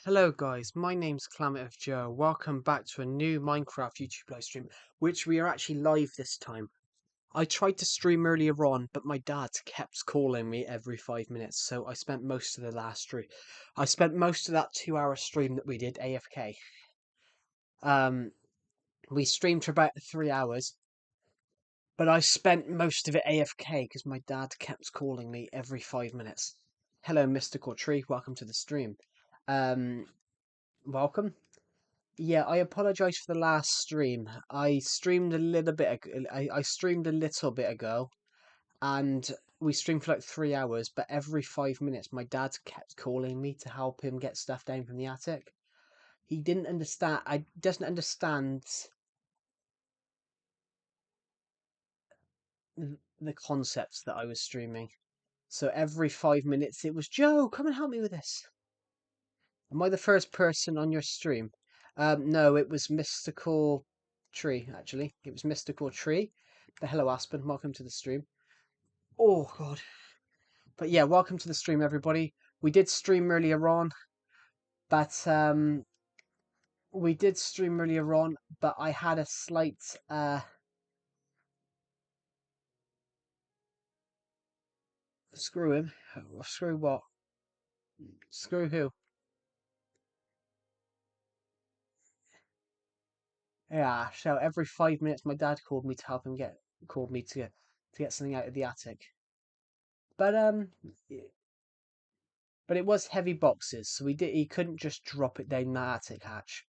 Hello guys, my name's Clamit Joe. Welcome back to a new Minecraft YouTube live stream, which we are actually live this time. I tried to stream earlier on, but my dad kept calling me every 5 minutes, so I spent most of the last stream. I spent most of that 2 hour stream that we did AFK. We streamed for about 3 hours, but I spent most of it AFK because my dad kept calling me every 5 minutes. Hello, Mystical Tree. Welcome to the stream. Um, Welcome. Yeah, I apologize for the last stream. I streamed a little bit. I streamed a little bit ago, and we streamed for like 3 hours. But every 5 minutes, my dad kept calling me to help him get stuff down from the attic. He didn't understand. I doesn't understand the concepts that I was streaming. So every 5 minutes, it was Joe, come and help me with this. Am I the first person on your stream? No, it was Mystical Tree, actually. It was Mystical Tree. But hello, Aspen. Welcome to the stream. Oh, God. But yeah, welcome to the stream, everybody. We did stream earlier on, but I had a slight screw him. Screw what? Screw who? Yeah, so every 5 minutes my dad called me to help him called me to get something out of the attic. But but it was heavy boxes, so he couldn't just drop it down the attic hatch.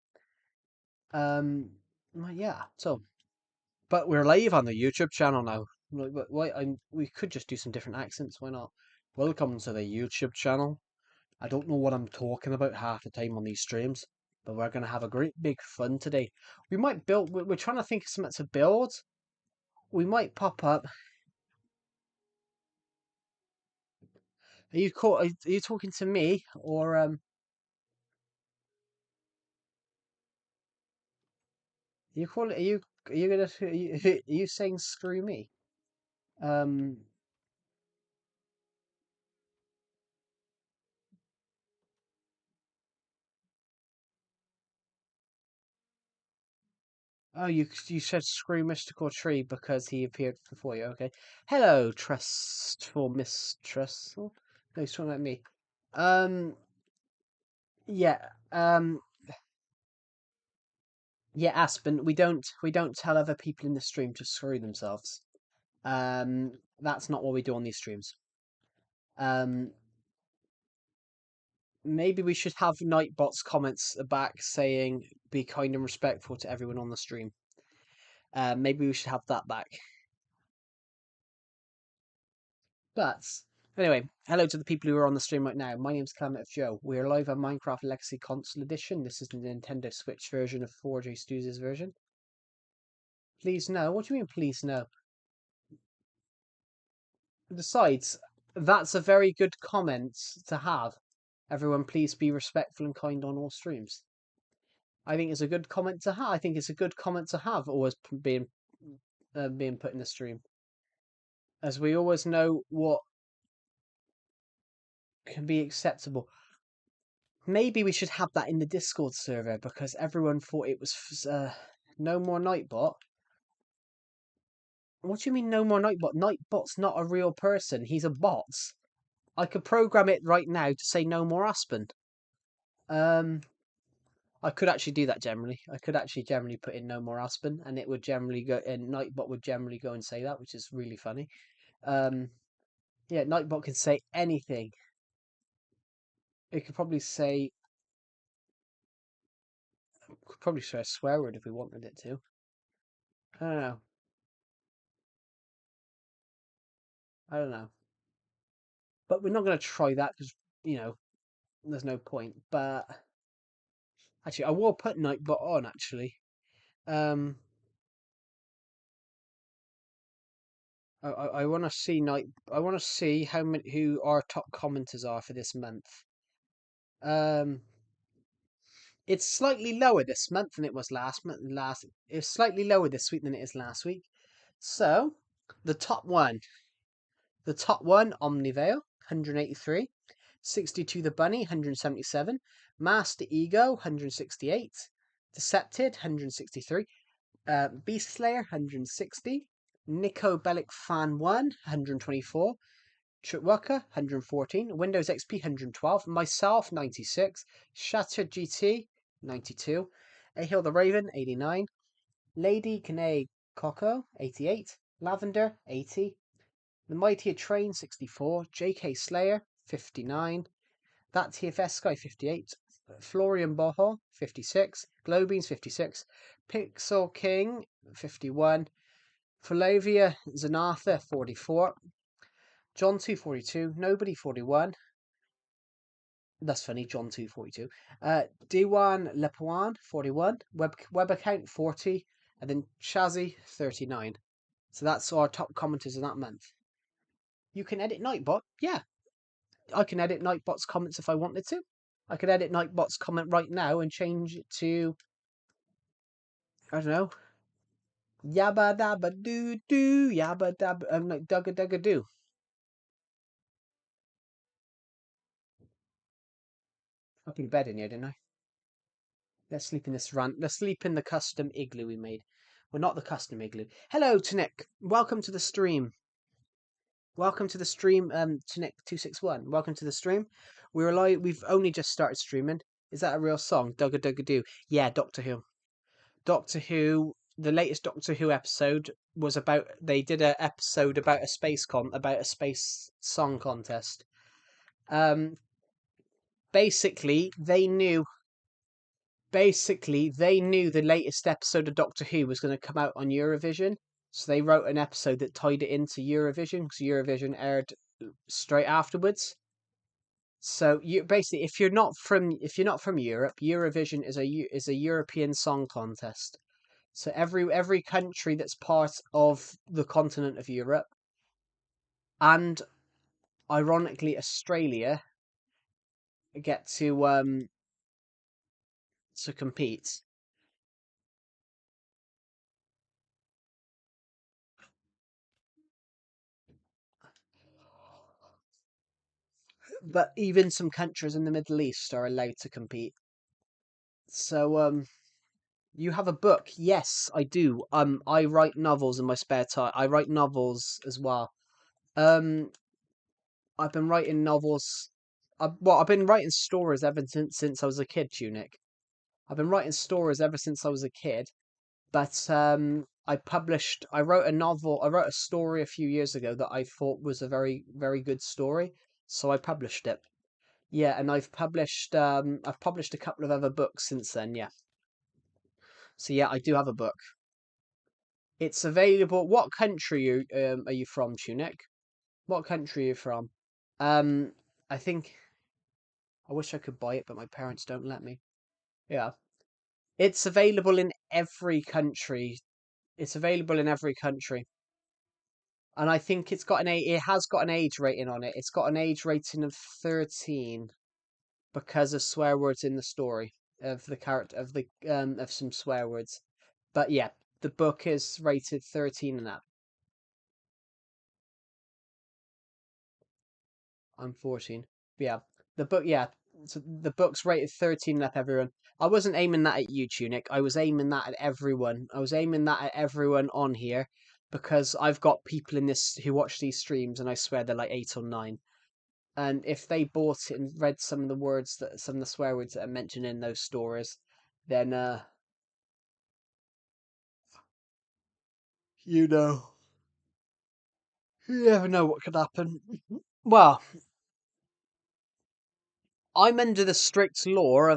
Well, yeah, so but we're live on the YouTube channel now. We could just do some different accents, why not? Welcome to the YouTube channel. I don't know what I'm talking about half the time on these streams, but we're gonna have a great big fun today. We might build we're trying to think of something to build. We might pop up. Are you talking to me or are you gonna are you saying screw me? Um Oh, you said screw Mystical Tree because he appeared before you. Okay. Hello, trustful mistrustful. No, he's talking about me. Um, yeah. Yeah, Aspen. We don't tell other people in the stream to screw themselves. That's not what we do on these streams. Um, Maybe we should have Nightbot's comments back saying be kind and respectful to everyone on the stream. Maybe we should have that back. But anyway, hello to the people who are on the stream right now. My name's Clement Joe. We're live on Minecraft Legacy Console Edition. This is the Nintendo Switch version of 4J Studios' version. Please no. What do you mean, please no? Besides, that's a very good comment to have. Everyone, please be respectful and kind on all streams. I think it's a good comment to have. I think it's a good comment to have always being put in the stream, as we always know what can be acceptable. Maybe we should have that in the Discord server because everyone thought it was no more Nightbot. What do you mean no more Nightbot? Nightbot's not a real person. He's a bot. I could program it right now to say no more Aspen. Um, I could actually do that generally. I could actually generally put in no more Aspen, and it would generally go. And Nightbot would generally go and say that, which is really funny. Um, yeah, Nightbot can say anything. It could probably say. Could probably say a swear word if we wanted it to. I don't know. I don't know. But we're not going to try that because, you know, there's no point. But actually, I will put Nightbot on, actually. Um, I want to see I want to see who our top commenters are for this month. Um, it's slightly lower this month than it was last month. It's slightly lower this week than it is last week. So, the top one, Omnivale, 183. 62 the Bunny, 177. Master Ego, 168. Decepted, 163. Beast Slayer, 160. Nico Bellic Fan 1, 124. Chitwaka, 114. Windows XP, 112. Myself, 96. Shatter GT, 92. Ahil the Raven, 89. Lady Kane Coco, 88. Lavender, 80. The Mightier Train, 64. JK Slayer, 59. That TFS Sky, 58. Florian Boho, 56. Glowbeans, 56. Pixel King, 51. Flavia Zanatha, 44. John 242. Nobody, 41. That's funny, John 242. Diwan Lepuan, 41. Web account, 40. And then Shazzy, 39. So that's our top commenters in that month. You can edit Nightbot. Yeah, I can edit Nightbot's comments if I wanted to. I could edit Nightbot's comment right now and change it to, I don't know, yabba dabba doo doo, yabba dabba, like dugga dugga doo. I put a bed in here, didn't I? Let's sleep in this run. Let's sleep in the custom igloo we made. Well, not the custom igloo. Hello, Tanik. Welcome to the stream. Welcome to the stream, Tanik261. Welcome to the stream. We're live. We've only just started streaming. Is that a real song? Dugga Dugga Doo. Yeah, Doctor Who. Doctor Who. The latest Doctor Who episode was about. They did an episode about about a space song contest. Um, basically, they knew the latest episode of Doctor Who was going to come out on Eurovision, so they wrote an episode that tied it into Eurovision because Eurovision aired straight afterwards. So you basically, if you're not from Europe, Eurovision is a European song contest. So every country that's part of the continent of Europe, and ironically Australia, get to compete. But even some countries in the Middle East are allowed to compete. So you have a book? Yes, I do. I write novels in my spare time. I write novels as well. Um, I've been writing novels. I've been writing stories ever since I was a kid, Tunic. I've been writing stories ever since I was a kid. But I wrote a novel. I wrote a story a few years ago that I thought was a very, very good story. So I published it. Yeah, and I've published a couple of other books since then. Yeah. So yeah, I do have a book. It's available. What country are you from, Tunic? What country are you from? Um, I think I wish I could buy it, but my parents don't let me. Yeah. It's available in every country. It's available in every country. And I think it has got an age rating on it. It's got an age rating of 13 because of swear words in the story of the character of some swear words. But yeah, the book is rated 13 and up. I'm 14. Yeah. So the book's rated 13 and up, everyone. I wasn't aiming that at you, Tunic. I was aiming that at everyone. I was aiming that at everyone on here because I've got people in this who watch these streams and I swear they're like 8 or 9. And if they bought it and read some of the swear words that are mentioned in those stories, then you know, you never know what could happen. Well, I'm under the strict law.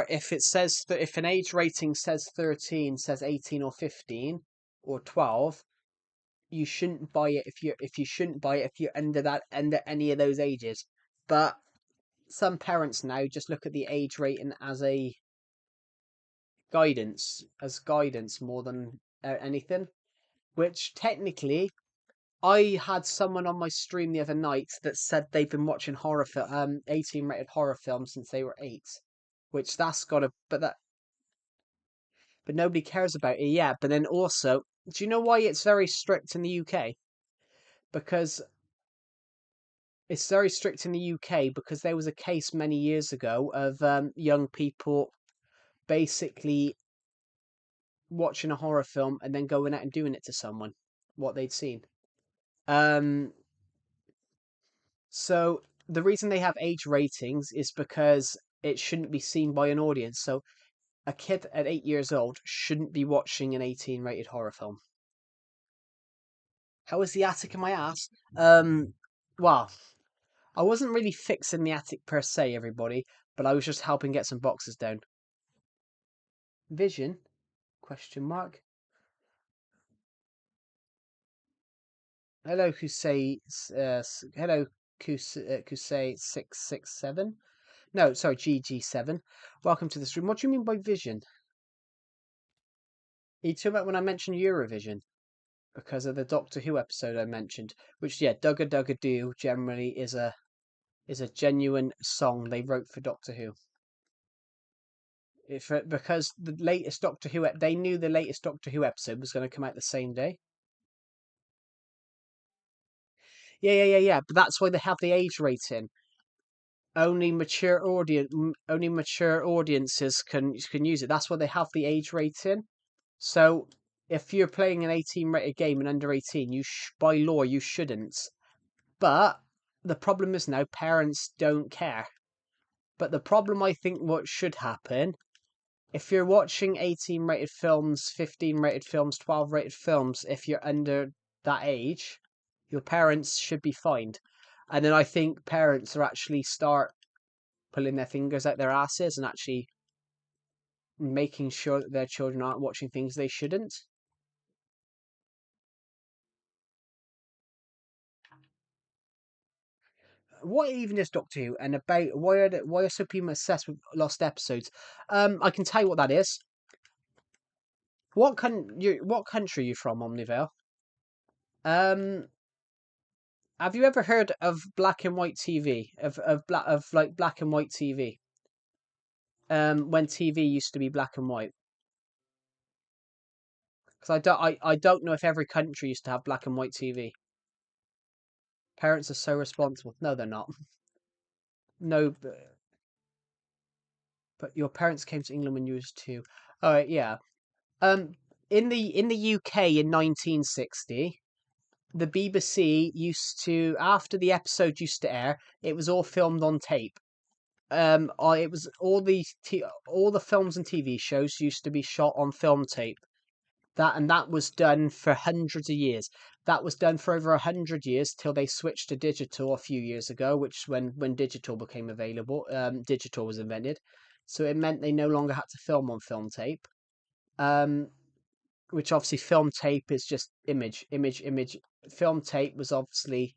If it says that if an age rating says 13, says 18 or 15 or 12, you shouldn't buy it if you shouldn't buy it if you're under any of those ages. But some parents now just look at the age rating as a guidance more than anything, which technically I had someone on my stream the other night that said they've been watching 18 rated horror films since they were 8, which that's got to, but nobody cares about it. Yeah, but then also, do you know why it's very strict in the UK? Because It's very strict in the UK because there was a case many years ago of young people basically watching a horror film and then going out and doing it to someone, what they'd seen. Um, so the reason they have age ratings is because it shouldn't be seen by an audience. So a kid at 8 years old shouldn't be watching an 18 rated horror film. How was the attic in my ass? Well, I wasn't really fixing the attic per se, everybody, but I was just helping get some boxes down. Vision? Question mark. Hello, hello, Kusei 667. No, sorry, GG7. Welcome to the stream. What do you mean by vision? Are you talking about when I mentioned Eurovision? Because of the Doctor Who episode I mentioned, which yeah, Dugga Dugga Doo generally is a genuine song they wrote for Doctor Who. Because the latest Doctor Who they knew the latest Doctor Who episode was going to come out the same day. Yeah. But that's why they have the age rating. Only mature audiences can use it. That's why they have the age rating. So if you're playing an 18 rated game and under 18, by law you shouldn't. But the problem is now parents don't care. But the problem, I think, what should happen, if you're watching 18 rated films, 15 rated films, 12 rated films, if you're under that age, your parents should be fined. And then I think parents are actually start pulling their fingers out their asses and actually making sure that their children aren't watching things they shouldn't. What even is Doctor Who, and about why are so people obsessed with lost episodes? I can tell you what that is. What country are you from, Omnivale? Um, have you ever heard of black and white TV? Of like black and white TV? When TV used to be black and white. Because I don't know if every country used to have black and white TV. Parents are so responsible. No, they're not. No, but your parents came to England when you was two. All right, yeah. Um, in the UK in 1960, the BBC used to, after the episode used to air, it was all filmed on tape. It was all the films and TV shows used to be shot on film tape. That was done for hundreds of years. That was done for over 100 years till they switched to digital a few years ago, which when digital became available, digital was invented. So it meant they no longer had to film on film tape. Um, which obviously film tape is just image. Film tape was obviously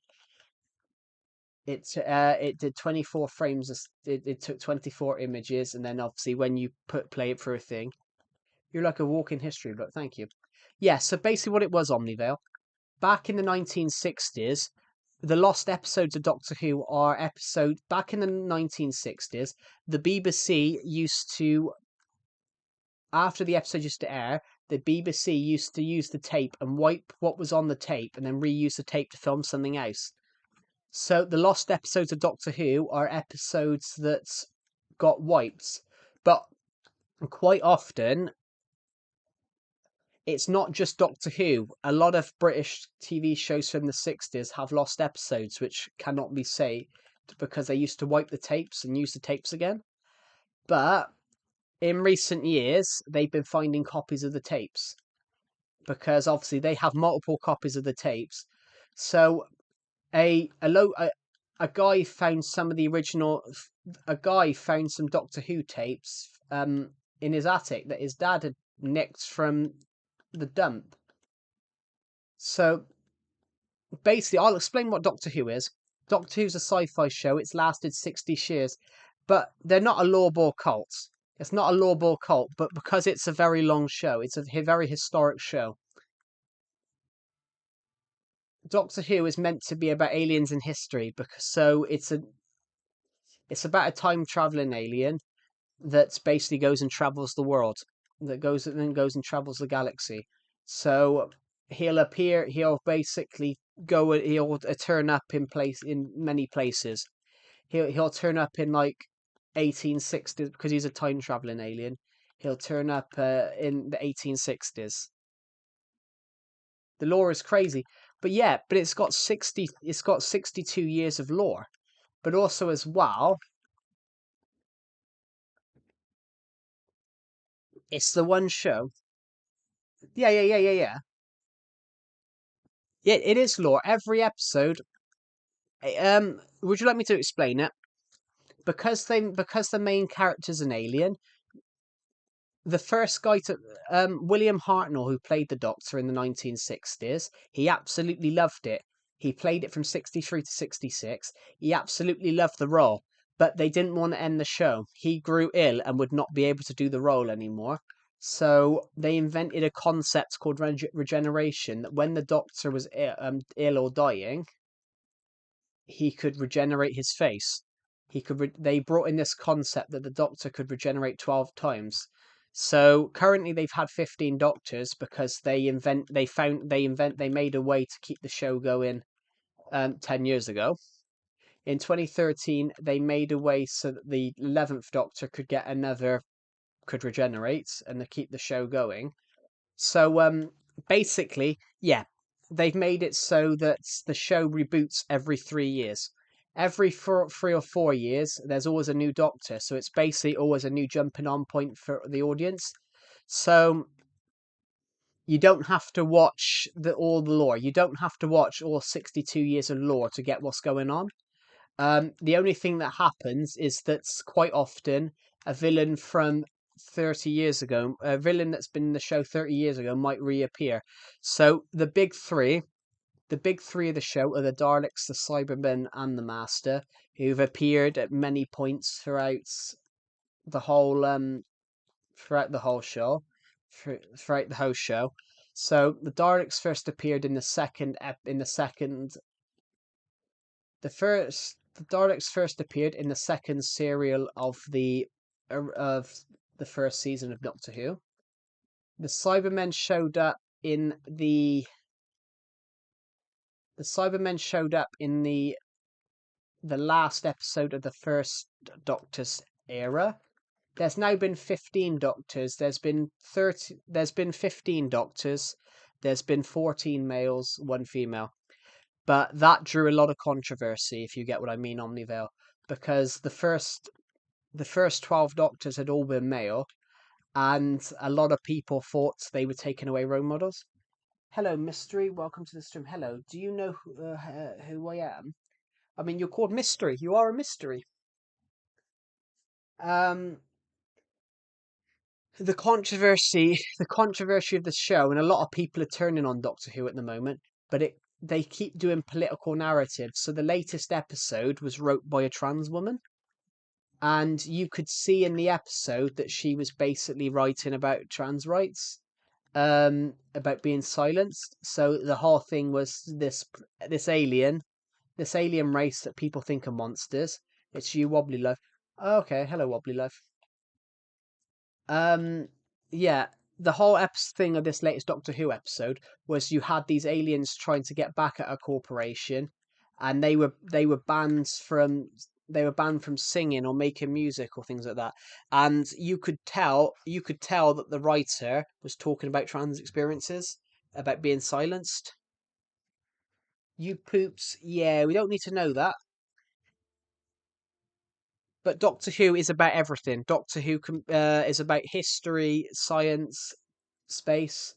it did 24 frames. It took 24 images, and then obviously when you play it through a thing, you're like a walking history book. Thank you. Yeah, so basically what it was, Omnivale, back in the 1960s, the lost episodes of Doctor Who are episodes back in the 1960s. The BBC used to, after the episode used to air, the BBC used to use the tape and wipe what was on the tape and then reuse the tape to film something else. So the lost episodes of Doctor Who are episodes that got wiped. But quite often, it's not just Doctor Who. A lot of British TV shows from the 60s have lost episodes which cannot be saved because they used to wipe the tapes and use the tapes again. But in recent years, they've been finding copies of the tapes because obviously they have multiple copies of the tapes. So a guy found some of the original. A guy found some Doctor Who tapes in his attic that his dad had nicked from the dump. So basically, I'll explain what Doctor Who is. Doctor Who's a sci-fi show. It's lasted 60 years, but they're not a lawbore cult. It's not a lawbore cult, but because it's a very long show, it's a very historic show. Doctor Who is meant to be about aliens in history, because it's about a time traveling alien that basically goes and travels the world, that goes and then goes and travels the galaxy. So he'll basically He'll turn up in many places. He'll turn up in like 1860s because he's a time traveling alien. He'll turn up in the 1860s. The lore is crazy, but yeah, but It's got 62 years of lore, but also as well, it's the one show. Yeah, yeah, yeah, yeah, yeah. Yeah, it is lore. Every episode. Would you like me to explain it? Because the main character's an alien. The first guy to William Hartnell, who played the Doctor in the 1960s, he absolutely loved it. He played it from 63 to 66. He absolutely loved the role, but they didn't want to end the show. He grew ill and would not be able to do the role anymore. So they invented a concept called regeneration, that when the Doctor was ill or dying, he could regenerate his face. They brought in this concept that the Doctor could regenerate 12 times. So currently they've had 15 Doctors because they made a way to keep the show going 10 years ago. In 2013 they made a way so that the 11th Doctor could regenerate and to keep the show going. So basically, yeah, they've made it so that the show reboots every 3 years. Every 3 or 4 years, there's always a new Doctor, so it's basically always a new jumping on point for the audience. So you don't have to watch all the lore. You don't have to watch all 62 years of lore to get what's going on. The only thing that happens is that quite often a villain from 30 years ago, a villain that's been in the show 30 years ago, might reappear. So the big three of the show are the Daleks, the Cybermen, and the Master, who've appeared at many points the whole um throughout the whole show, throughout the whole show. So the Daleks first appeared in the second the Daleks first appeared in the second serial of the first season of Doctor Who. The Cybermen showed up in the Cybermen showed up in the last episode of the first Doctor's era. There's now been 15 Doctors. There's been 15 Doctors. There's been 14 males, one female. But that drew a lot of controversy, if you get what I mean, Omnivale, because the first 12 Doctors had all been male, and a lot of people thought they were taking away role models. Hello, Mystery. Welcome to the stream. Hello. Do you know who I am? I mean, you're called Mystery. You are a mystery. Um, the controversy of the show, and a lot of people are turning on Doctor Who at the moment, but they keep doing political narratives. So the latest episode was wrote by a trans woman, and you could see in the episode that she was basically writing about trans rights, about being silenced. So the whole thing was this alien, this alien race that people think are monsters. It's you, Wobbly Life. Oh, okay, hello, Wobbly Life. Um, yeah, the whole thing of this latest Doctor Who episode was you had these aliens trying to get back at a corporation, and they were banned from singing or making music or things like that. And you could tell that the writer was talking about trans experiences, about being silenced. You poops, yeah, we don't need to know that. But Doctor Who is about everything. Doctor Who is about history, science, space.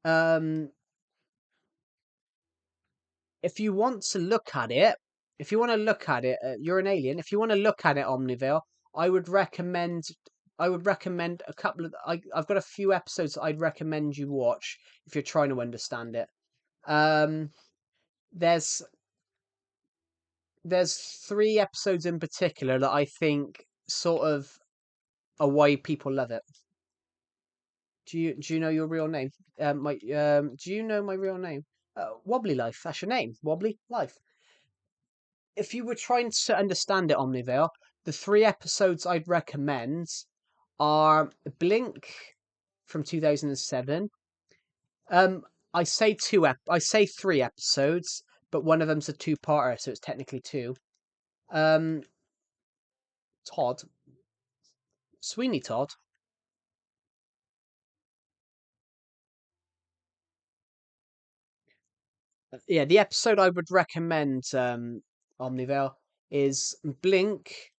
Um, if you want to look at it, if you want to look at it, you're an alien. If you want to look at it, Omnivale, I would recommend. I would recommend a couple of. I've got a few episodes I'd recommend you watch if you're trying to understand it. Um, there's there's three episodes in particular that I think sort of are why people love it. Do you know your real name? Do you know my real name? Wobbly Life. That's your name. Wobbly Life. If you were trying to understand it, Omnivale, the three episodes I'd recommend are Blink from 2007. I say 3 episodes, but one of them's a two-parter, so it's technically two. Um, Todd, Sweeney Todd. Yeah, the episode I would recommend, Omnivale, is Blink,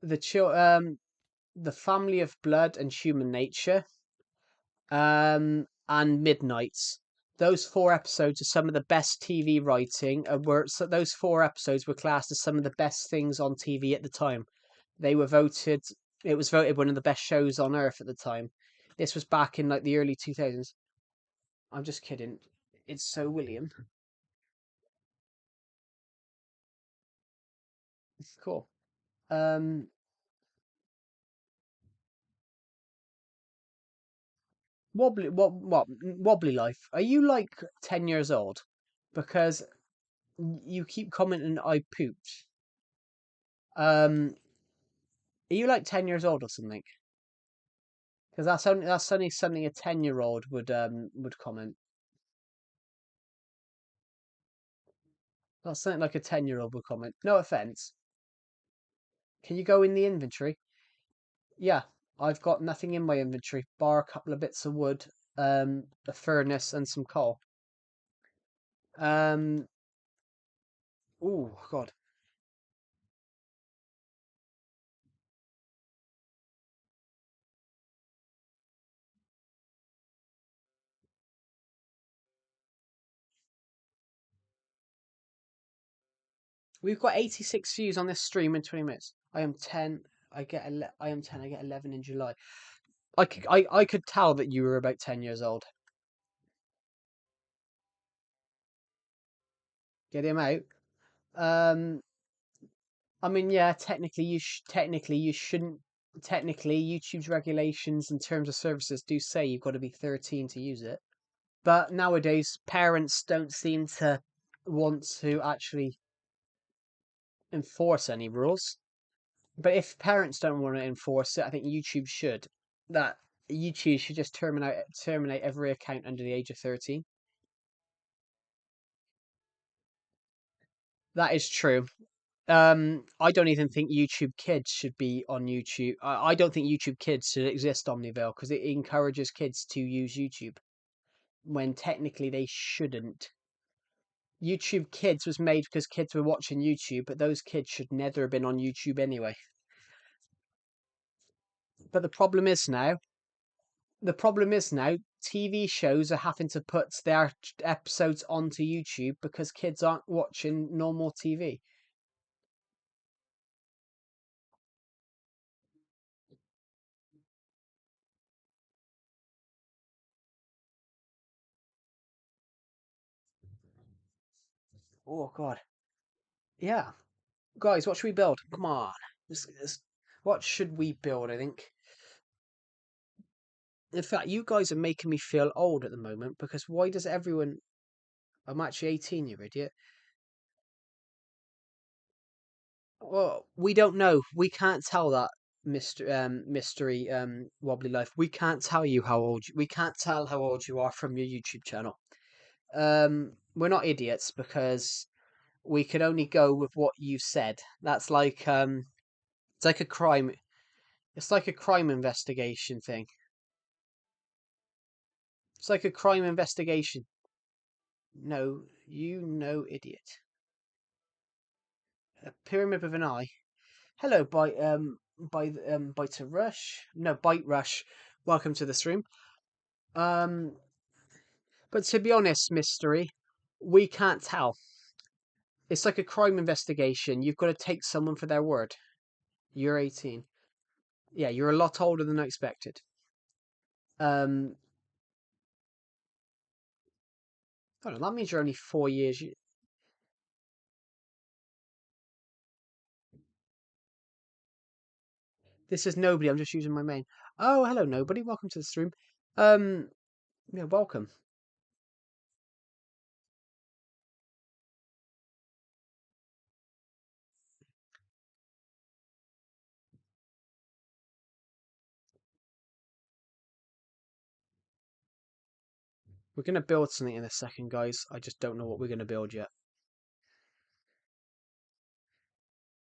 the Family of Blood and Human Nature, and Midnights. Those 4 episodes are some of the best TV writing. Those 4 episodes were classed as some of the best things on TV at the time. They were voted. It was voted one of the best shows on earth at the time. This was back in like the early 2000s. I'm just kidding. It's so William. Cool. Um, wobbly life. Are you like 10 years old? Because you keep commenting I pooped. Are you like 10 years old or something? Because that's only something a 10-year-old would comment. That's something like a 10-year-old would comment. No offense. Can you go in the inventory? Yeah, I've got nothing in my inventory, bar a couple of bits of wood, a furnace, and some coal. Um, oh God, we've got 86 views on this stream in 20 minutes. I am 10. I am 10. I get 11 in July. I could tell that you were about 10 years old. Get him out. Um, I mean, yeah, technically you shouldn't. Technically, YouTube's regulations in terms of services do say you've got to be 13 to use it. But nowadays, parents don't seem to want to actually enforce any rules. But if parents don't want to enforce it, I think YouTube should. That YouTube should just terminate every account under the age of 13. That is true. I don't even think YouTube Kids should be on YouTube. I don't think YouTube Kids should exist on Omnivale because it encourages kids to use YouTube when technically they shouldn't. YouTube Kids was made because kids were watching YouTube, but those kids should never have been on YouTube anyway. But the problem is now, TV shows are having to put their episodes onto YouTube because kids aren't watching normal TV. Oh God, yeah, guys, what should we build? Come on, what should we build? I think. In fact, you guys are making me feel old at the moment because why does everyone? I'm actually 18, you idiot. Well, we don't know. We can't tell that mystery wobbly life. We can't tell you how old we can't tell how old you are from your YouTube channel. We're not idiots because we can only go with what you said. That's like it's like a crime. It's like a crime investigation thing. It's like a crime investigation. No, you no idiot. A pyramid with an eye. Hello, bite rush. No, bite rush. Welcome to the stream. Um, but to be honest, mystery, we can't tell. It's like a crime investigation. You've got to take someone for their word. You're 18. Yeah, you're a lot older than I expected. Um, hold on, that means you're only 4 years. This is nobody. I'm just using my main. Oh, hello, nobody. Welcome to the stream. Um, yeah, welcome. We're going to build something in a second, guys. I just don't know what we're going to build yet.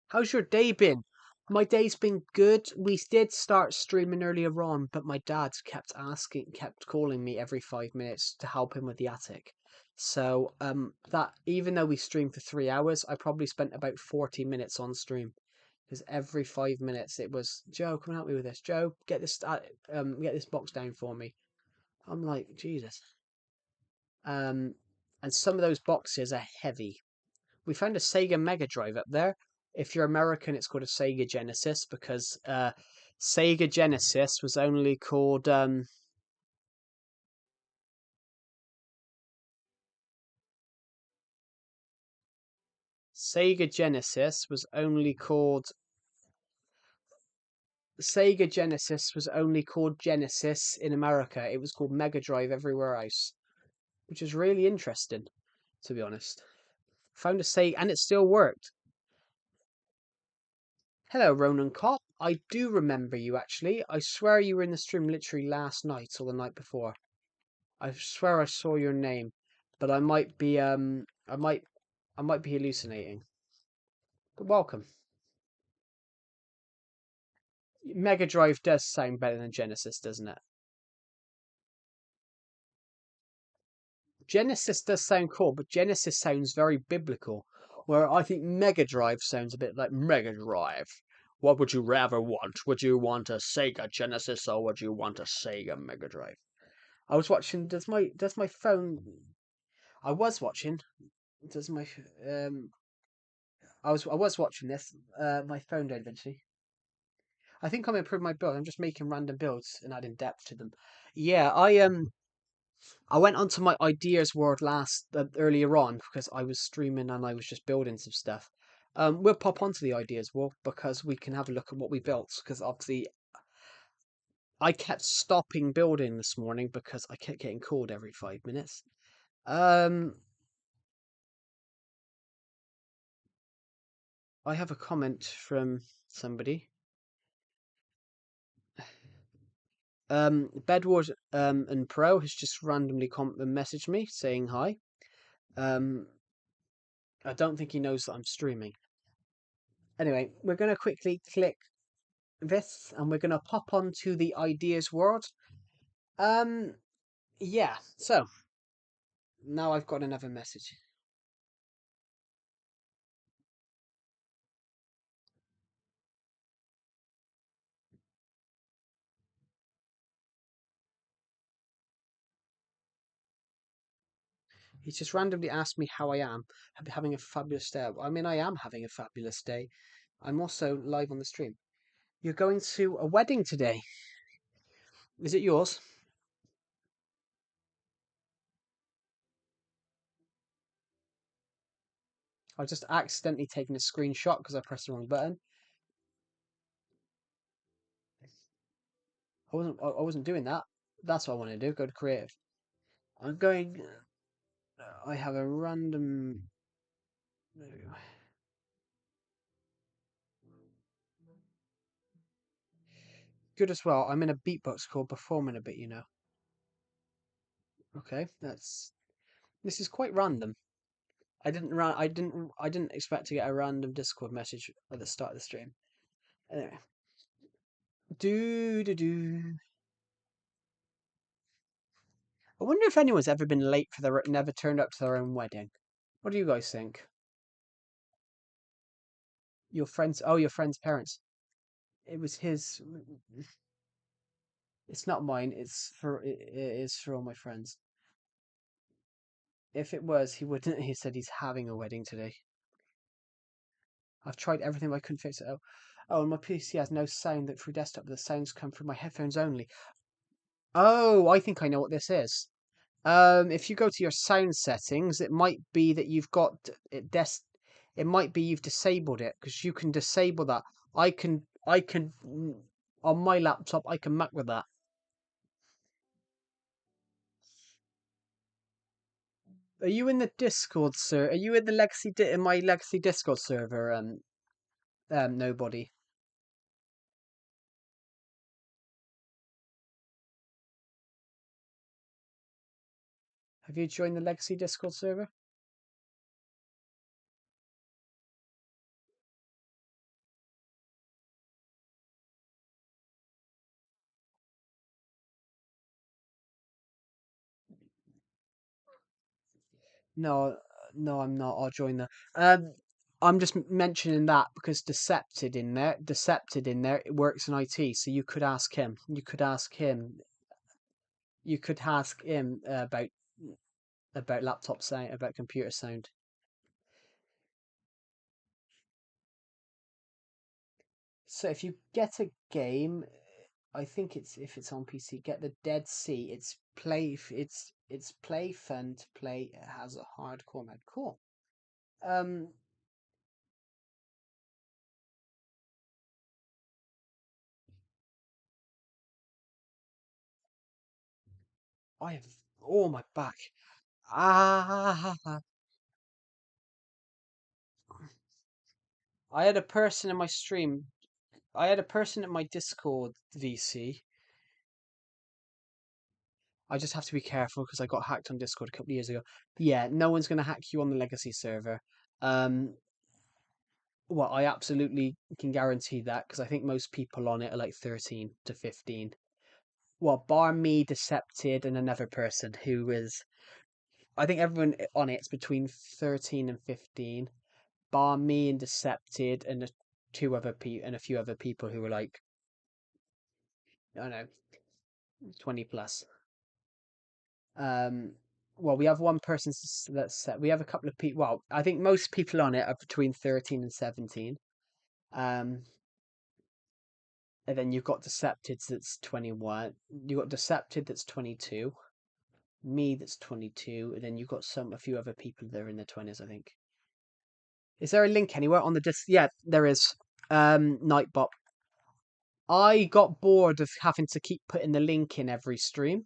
How's your day been? My day's been good. We did start streaming earlier on, but my dad kept calling me every 5 minutes to help him with the attic. So, that even though we streamed for 3 hours, I probably spent about 40 minutes on stream. Because every 5 minutes it was, Joe, come and help me with this. Joe, get this box down for me. I'm like, Jesus. Um, and some of those boxes are heavy. We found a Sega Mega Drive up there. If you're American, it's called a Sega Genesis because Sega Genesis was only called Sega Genesis was only called Sega Genesis was only called Genesis in America. It was called Mega Drive everywhere else, which is really interesting, to be honest. Found a Sega, and it still worked. Hello, Ronan Cop. I do remember you actually. I swear you were in the stream literally last night or the night before. I swear I saw your name, but I might be hallucinating. But welcome. Mega Drive does sound better than Genesis, doesn't it? Genesis does sound cool, but Genesis sounds very biblical. Where I think Mega Drive sounds a bit like Mega Drive. What would you rather want? Would you want a Sega Genesis or would you want a Sega Mega Drive? I was watching. Does my phone? I was watching. Does my I was watching this. My phone died eventually. I think I'm improving my build. I'm just making random builds and adding depth to them. Yeah, I went onto my ideas world earlier on because I was streaming and I was just building some stuff. We'll pop onto the ideas world because we can have a look at what we built. Because obviously, I kept stopping building this morning because I kept getting called every 5 minutes. Um, I have a comment from somebody. Bedward and Pro has just randomly messaged me saying hi. Um, I don't think he knows that I'm streaming. Anyway, we're going to quickly click this and we're going to pop onto the ideas world. Um, yeah, so now I've got another message. He's just randomly asked me how I am. Having a fabulous day. I mean, I am having a fabulous day. I'm also live on the stream. You're going to a wedding today. Is it yours? I just accidentally taken a screenshot because I pressed the wrong button. I wasn't doing that. That's what I want to do. Go to creative. I'm going. I have a random. Good as well. I'm in a beatbox called Performing a Bit. You know. Okay, this is quite random. I didn't expect to get a random Discord message at the start of the stream. Anyway, do do do. I wonder if anyone's ever been late for never turned up to their own wedding. What do you guys think? Your friends? Oh, your friend's parents. It was his. It's not mine. It is for all my friends. If it was, he wouldn't. He said he's having a wedding today. I've tried everything, but I couldn't fix it. Oh, and my PC has no sound that through desktop. The sounds come through my headphones only. Oh, I think I know what this is. If you go to your sound settings, it might be that you've got it. It might be you've disabled it because you can disable that. I can on my laptop. I can muck with that. Are you in the Discord, sir? Are you in the in my Legacy Discord server? Nobody. Have you joined the Legacy Discord server? No, no, I'm not. I'll join the. Um, I'm just mentioning that because Decepted in there, it works in IT, so you could ask him. You could ask him. You could ask him about laptop sound, about computer sound. So if you get a game, I think it's if it's on PC, get the Dead Sea. It's play fun to play. It has a hardcore mode. Cool. Um, I have my back. Ah, I had a person in my stream. I had a person in my Discord VC. I just have to be careful because I got hacked on Discord a couple of years ago. But yeah, no one's gonna hack you on the legacy server. Um, well, I absolutely can guarantee that because I think most people on it are like 13 to 15. Well, bar me, Decepted, and another person who is. I think everyone on it's between 13 and 15. Bar me and Decepted and and a few other people who were like, I don't know, 20 plus. Um, well, we have one person that's set. We have a couple of people. Well, I think most people on it are between 13 and 17. Um, and then you've got Decepted that's 21. You've got Decepted that's 22. Me that's 22. And then you've got a few other people that are in their 20s, I think. Is there a link anywhere on the disc? Yeah, there is. Nightbot. I got bored of having to keep putting the link in every stream.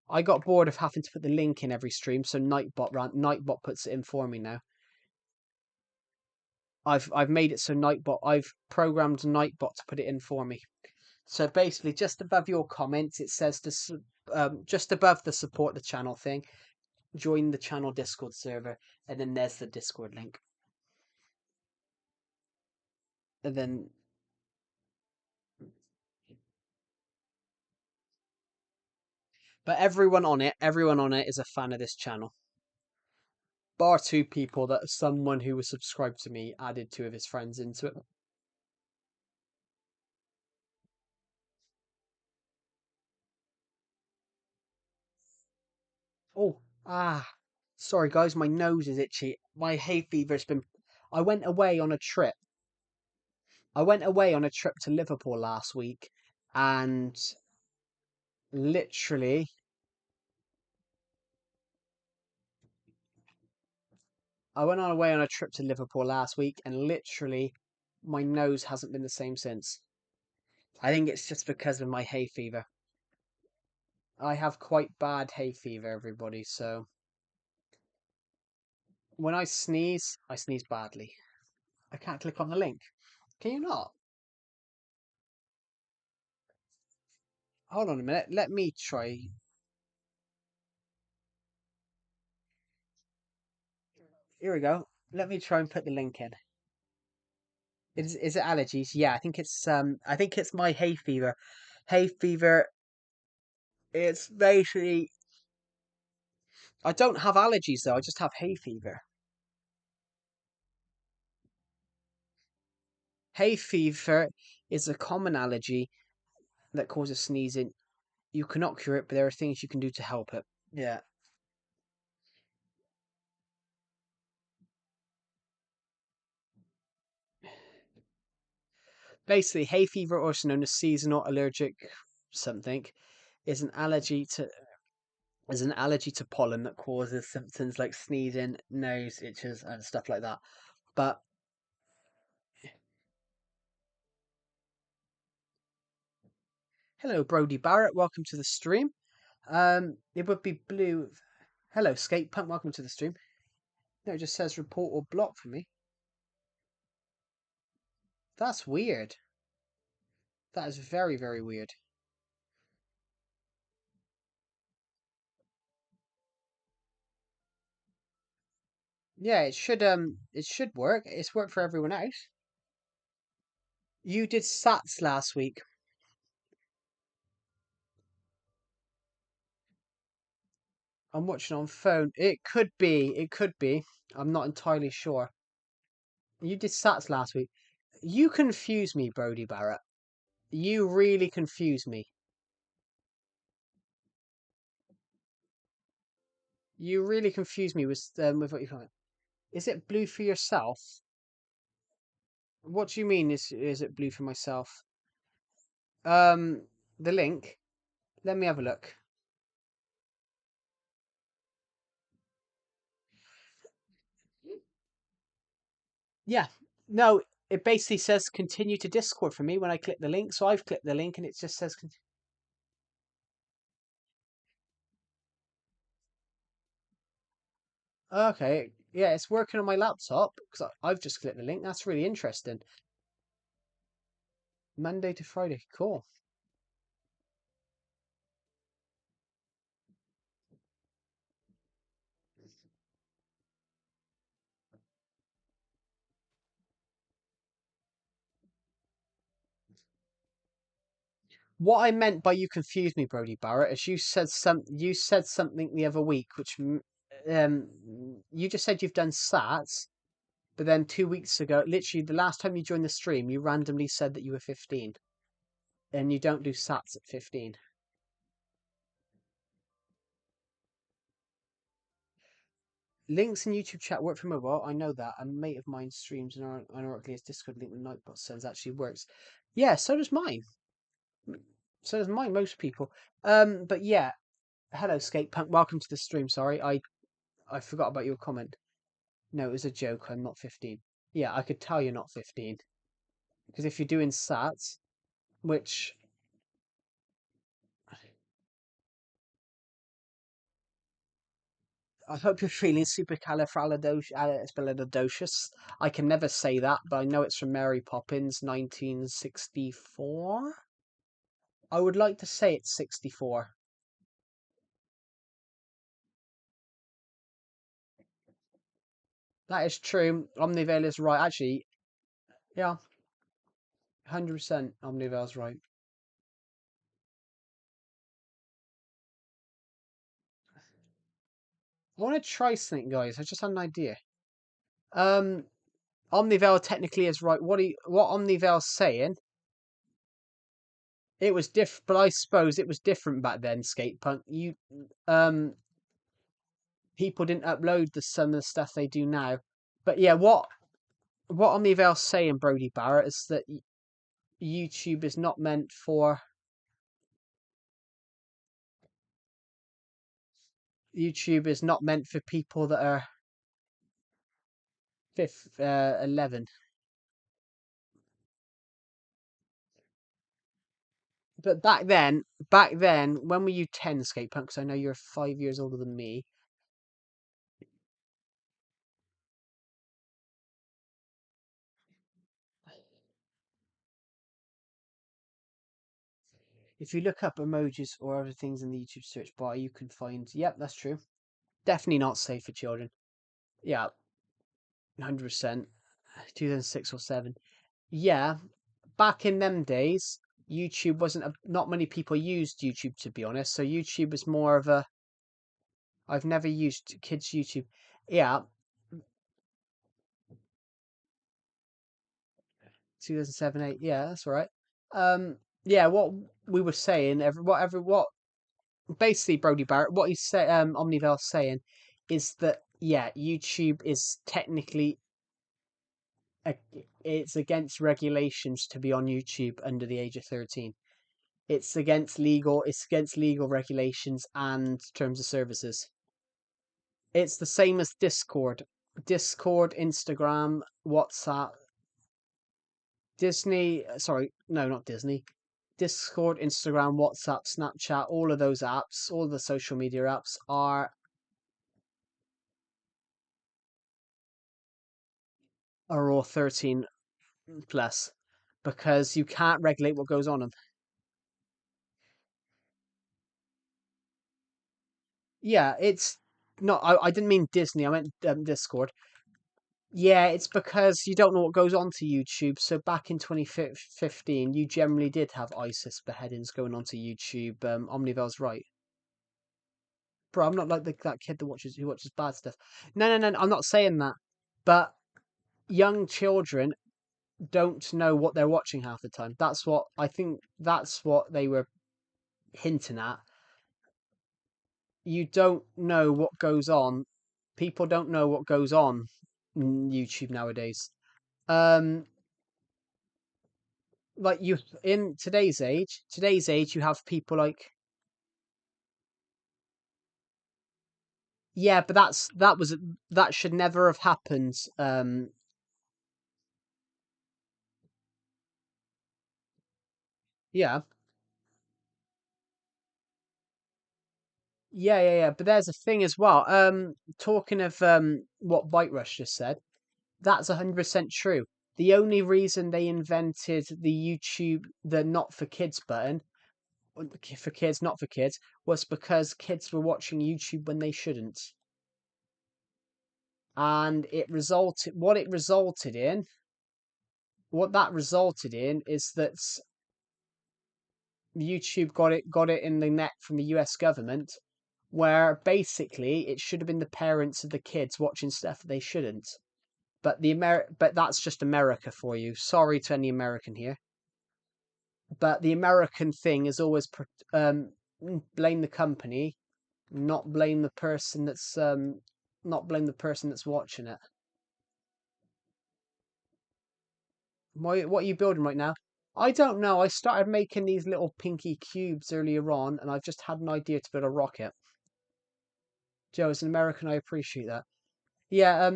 I got bored of having to put the link in every stream, so Nightbot puts it in for me now. I've made it so I've programmed Nightbot to put it in for me. So basically, just above your comments, it says just above the support the channel thing, join the channel Discord server, and then there's the Discord link. And then, but everyone on it is a fan of this channel. Bar two people that someone who was subscribed to me added two of his friends into it. Oh, sorry guys, my nose is itchy. My hay fever's been. I went away on a trip. I went away on a trip to Liverpool last week, and literally, I went on away on a trip to Liverpool last week, and literally, my nose hasn't been the same since. I think it's just because of my hay fever. I have quite bad hay fever, everybody. So when I sneeze badly. I can't click on the link. Can you not? Hold on a minute. Let me try. Here we go. Let me try and put the link in. Is it allergies? Yeah, I think it's my hay fever. Hay fever. It's basically I don't have allergies though. I just have hay fever. Hay fever is a common allergy that causes sneezing. You cannot cure it, but there are things you can do to help it. Yeah. Basically, hay fever, also known as seasonal allergic something, is an allergy to pollen that causes symptoms like sneezing, nose itches, and stuff like that. But hello, Brody Barrett. Welcome to the stream. It would be blue. Hello, Skate Punk. Welcome to the stream. No, it just says report or block for me. That's weird. That is very, very weird. Yeah, it should work. It's worked for everyone else. You did Sats last week. I'm watching on phone. It could be. It could be. I'm not entirely sure. You did Sats last week. You confuse me, Brody Barrett. You really confuse me. You really confuse me with what you call it. Is it blue for yourself? What do you mean? Is it blue for myself? Um, the link. Let me have a look. Yeah. No, it basically says continue to Discord for me when I click the link. So I've clicked the link and it just says. Okay, yeah, it's working on my laptop because I've just clicked the link. That's really interesting. Monday to Friday. Cool. What I meant by you confused me, Brody Barrett, is you said something the other week, you just said you've done SATs, but then 2 weeks ago, literally the last time you joined the stream, you randomly said that you were 15, and you don't do SATs at 15. Links in YouTube chat work for mobile. I know that. A mate of mine streams and ironically his Discord link with Nightbot sends actually works. Yeah, so does mine. So does mine. Most people. But yeah. Hello, Skate Punk. Welcome to the stream. Sorry, I forgot about your comment. No, it was a joke. I'm not 15. Yeah, I could tell you're not 15 because if you're doing SATs, which I hope you're feeling supercalifragilisticexpialidocious. I can never say that, but I know it's from Mary Poppins, 1964. I would like to say it's 64. That is true. Omnivale is right. Actually, yeah, 100% Omnivale's right. I want to try something, guys. I just had an idea. Um, Omnivale technically is right. What Omnivale's saying, it was but I suppose it was different back then, Skatepunk. Um, people didn't upload some of the stuff they do now. But yeah, what Omnivale's saying, Brody Barrett, is that YouTube is not meant for people that are 11. But back then, when were you 10, Skatepunk? Because I know you're 5 years older than me. If you look up emojis or other things in the YouTube search bar, you can find. Yep, that's true. Definitely not safe for children. Yeah, 100%. 2006 or 7. Yeah, back in them days, YouTube wasn't not many people used YouTube, to be honest. So YouTube was more of a. I've never used kids YouTube. Yeah, 2007, 8. Yeah, that's all right. Yeah, what we were saying, what basically Brody Barrett, what he's say, Omnivel's saying, is that yeah, YouTube is technically it's against regulations to be on YouTube under the age of 13. It's against legal regulations and terms of services. It's the same as Discord, Instagram, WhatsApp, Disney. Sorry, no, not Disney. Discord, Instagram, WhatsApp, Snapchat, all of those apps, all the social media apps are all 13 plus because you can't regulate what goes on them. Yeah, it's not. I didn't mean Disney. I meant Discord. Yeah, it's because you don't know what goes on to YouTube. So back in 2015, you generally did have ISIS beheadings going onto YouTube. Omnivel's right. Bro, I'm not like that kid who watches bad stuff. No, no, no, no, I'm not saying that. But young children don't know what they're watching half the time. That's what I think. That's what they were hinting at. You don't know what goes on. People don't know what goes on YouTube nowadays. Um, like you in today's age, you have people like yeah, but that should never have happened. Yeah, yeah. But there's a thing as well. Talking of what Bite Rush just said, that's 100% true. The only reason they invented the not for kids button, for kids, not for kids, was because kids were watching YouTube when they shouldn't. And what that resulted in is that YouTube got it in the neck from the US government, where basically it should have been the parents of the kids watching stuff they shouldn't. But that's just America for you. Sorry to any American here. But the American thing is always blame the company, not blame the person that's watching it. What are you building right now? I don't know. I started making these little pinky cubes earlier on, and I've just had an idea to build a rocket. Joe, as an American, I appreciate that. Yeah.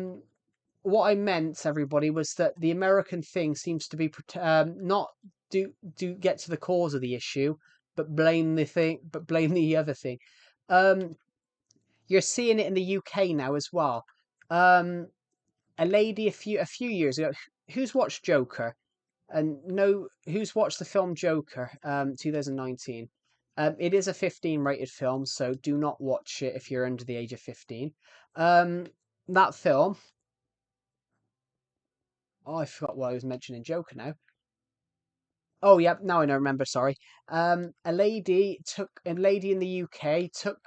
What I meant, everybody, was that the American thing seems to be not do get to the cause of the issue, but blame the other thing. Um, you're seeing it in the UK now as well. Um, a lady a few years ago, who's watched Joker? And no, who's watched the film Joker, 2019? It is a 15 rated film, so do not watch it if you're under the age of 15. Um, that film, oh, I forgot what I was mentioning Joker now. Oh, yep, now I know, remember, sorry. A lady in the UK took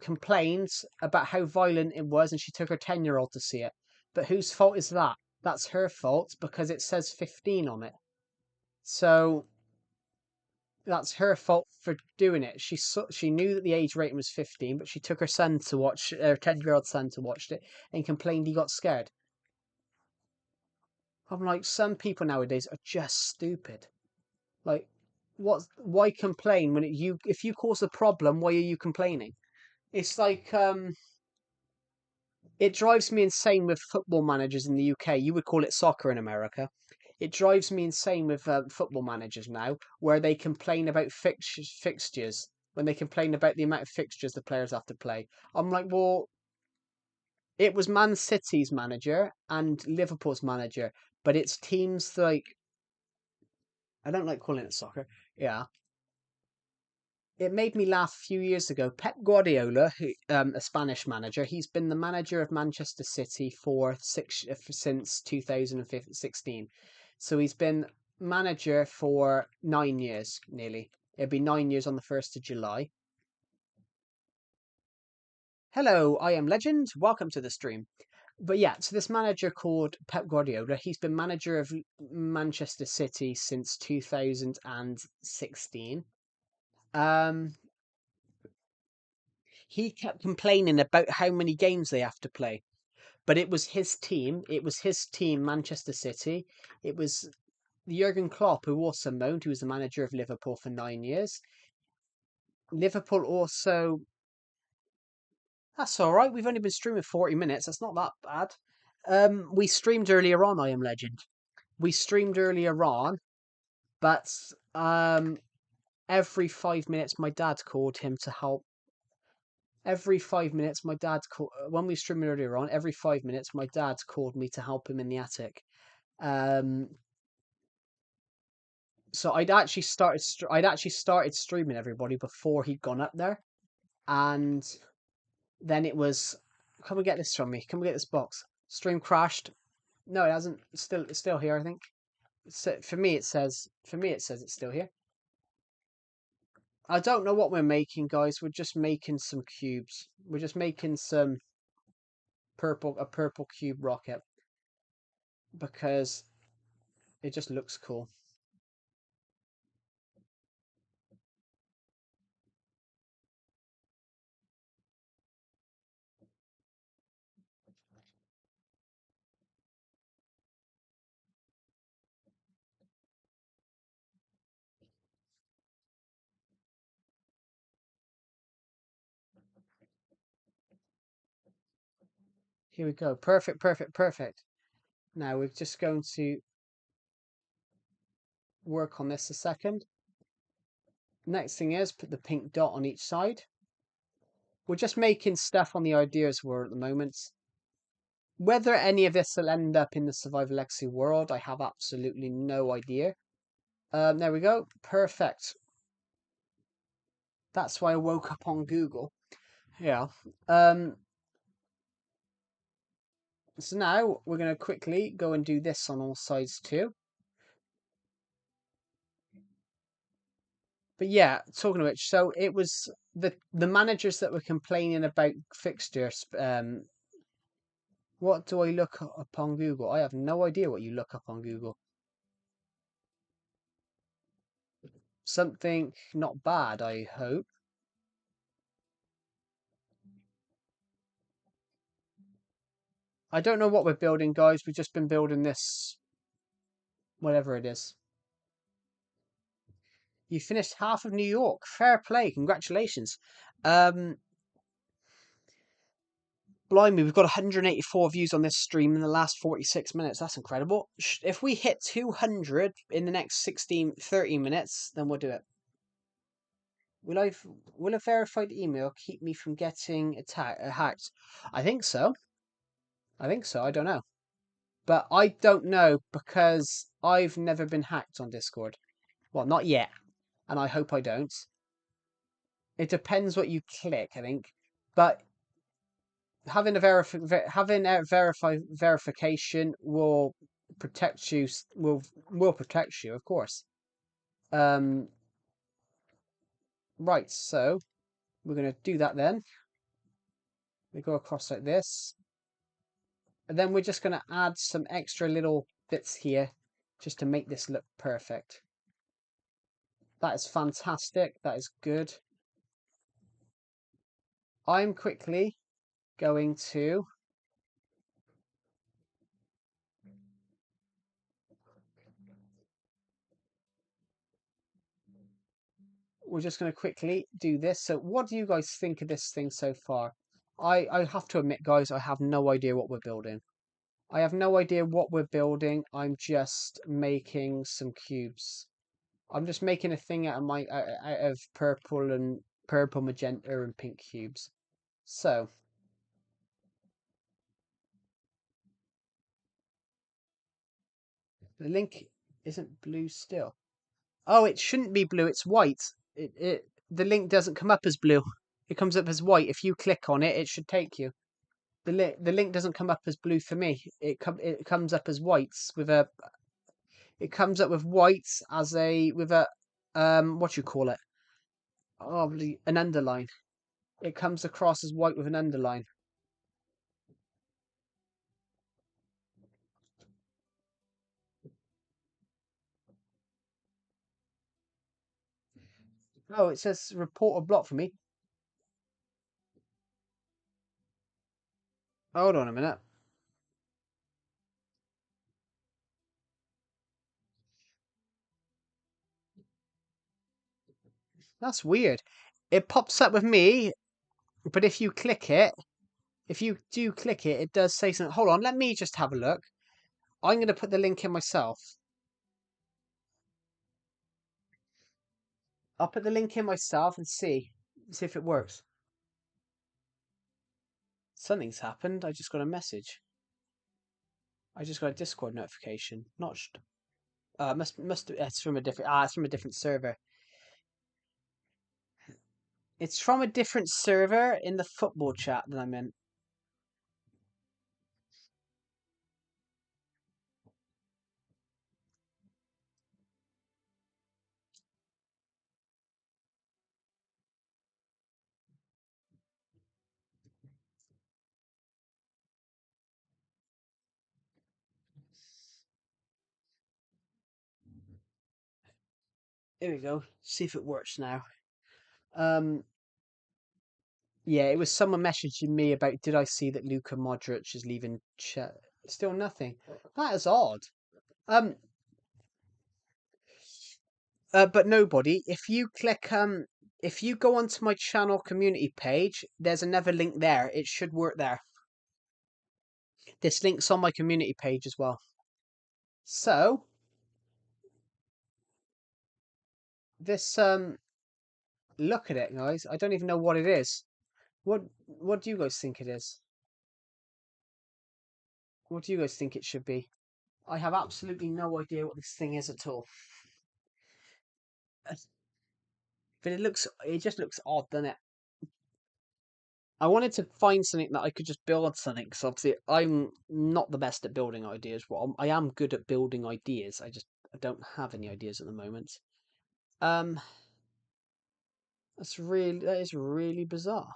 complaints about how violent it was, and she took her 10-year-old to see it. But whose fault is that? That's her fault because it says 15 on it. So that's her fault for doing it. She knew that the age rating was 15, but she took her 10-year-old son to watch it and complained he got scared. I'm like, some people nowadays are just stupid. Like, why complain when if you cause a problem, why are you complaining? It's like it drives me insane with football managers in the UK. You would call it soccer in America. It drives me insane with football managers now, where they complain about fixtures when they complain about the amount of fixtures the players have to play. I'm like, well, it was Man City's manager and Liverpool's manager, but it's teams like I don't like calling it soccer. Yeah, it made me laugh a few years ago. Pep Guardiola, a Spanish manager, he's been the manager of Manchester City since 2016. So he's been manager for 9 years, nearly. It'll be 9 years on the 1st of July. Hello, I am Legend. Welcome to the stream. But yeah, so this manager called Pep Guardiola, he's been manager of Manchester City since 2016. Um, he kept complaining about how many games they have to play. But it was his team. It was his team, Manchester City. It was Jurgen Klopp who also moaned, who was the manager of Liverpool for 9 years. Liverpool also. That's all right. We've only been streaming 40 minutes. That's not that bad. We streamed earlier on. I Am Legend. We streamed earlier on, but every 5 minutes my dad called him to help. Every 5 minutes, my dad called when we streamed earlier on. Every 5 minutes, my dad called me to help him in the attic. Um, so I'd actually started streaming everybody before he'd gone up there, and then it was, come and get this from me. Come and get this box. Stream crashed. No, it hasn't. It's still here. I think. For me, it says. For me, it says it's still here. I don't know what we're making, guys. We're just making some cubes. We're just making some a purple cube rocket because it just looks cool. Here we go. Perfect, perfect, perfect. Now we're just going to work on this a second. Next thing is put the pink dot on each side. We're just making stuff on the ideas world at the moment. Whether any of this will end up in the Survival Legacy world, I have absolutely no idea. There we go. Perfect. That's why I woke up on Google. Yeah. So now we're going to quickly go and do this on all sides too. But yeah, talking of which, so it was the managers that were complaining about fixtures. What do I look up on Google? I have no idea what you look up on Google. Something not bad, I hope. I don't know what we're building, guys. We've just been building this, whatever it is. You finished half of New York. Fair play. Congratulations. Um, Blimey, we've got 184 views on this stream in the last 46 minutes. That's incredible. If we hit 200 in the next 30 minutes, then we'll do it. Will a verified email keep me from getting hacked? I think so. I think so. I don't know. But I don't know because I've never been hacked on Discord. Well, not yet. And I hope I don't. It depends what you click, I think. But having a verification will protect you. Will protect you, of course. Um. Right. So we're gonna do that then. We go across like this, and then we're just gonna add some extra little bits here, just to make this look perfect. That is fantastic. That is good. I'm quickly going to. We're just going to quickly do this. So what do you guys think of this thing so far? I have to admit, guys, I have no idea what we're building. I have no idea what we're building. I'm just making some cubes. I'm just making a thing out of purple, magenta, and pink cubes. So the link isn't blue still. Oh, it shouldn't be blue. It's white. The link doesn't come up as blue. It comes up as white. If you click on it, it should take you. The link doesn't come up as blue for me. It comes up as whites with a. It comes up with whites as a with a what you call it? Oh, an underline. It comes across as white with an underline. Oh, it says report a block for me. Hold on a minute. That's weird. It pops up with me, but if you click it, if you do click it, it does say something. Hold on, let me just have a look. I'm going to put the link in myself. I'll put the link in myself and see if it works. Something's happened. I just got a message. I just got a Discord notification. Not must it's from a different it's from a different server. It's from a different server in the football chat that I'm in. Here we go. See if it works now. Um, yeah, it was someone messaging me about did I see that Luka Modric is leaving Still nothing. That is odd. Um, but nobody. If you go onto my channel community page, there's another link there. It should work there. This link's on my community page as well. So this look at it, guys. I don't even know what it is. What do you guys think it is? What do you guys think it should be? I have absolutely no idea what this thing is at all. But it just looks odd, doesn't it? I wanted to find something that I could just build something, because obviously I'm not the best at building ideas. Well, I am good at building ideas. I don't have any ideas at the moment. Um, that is really bizarre.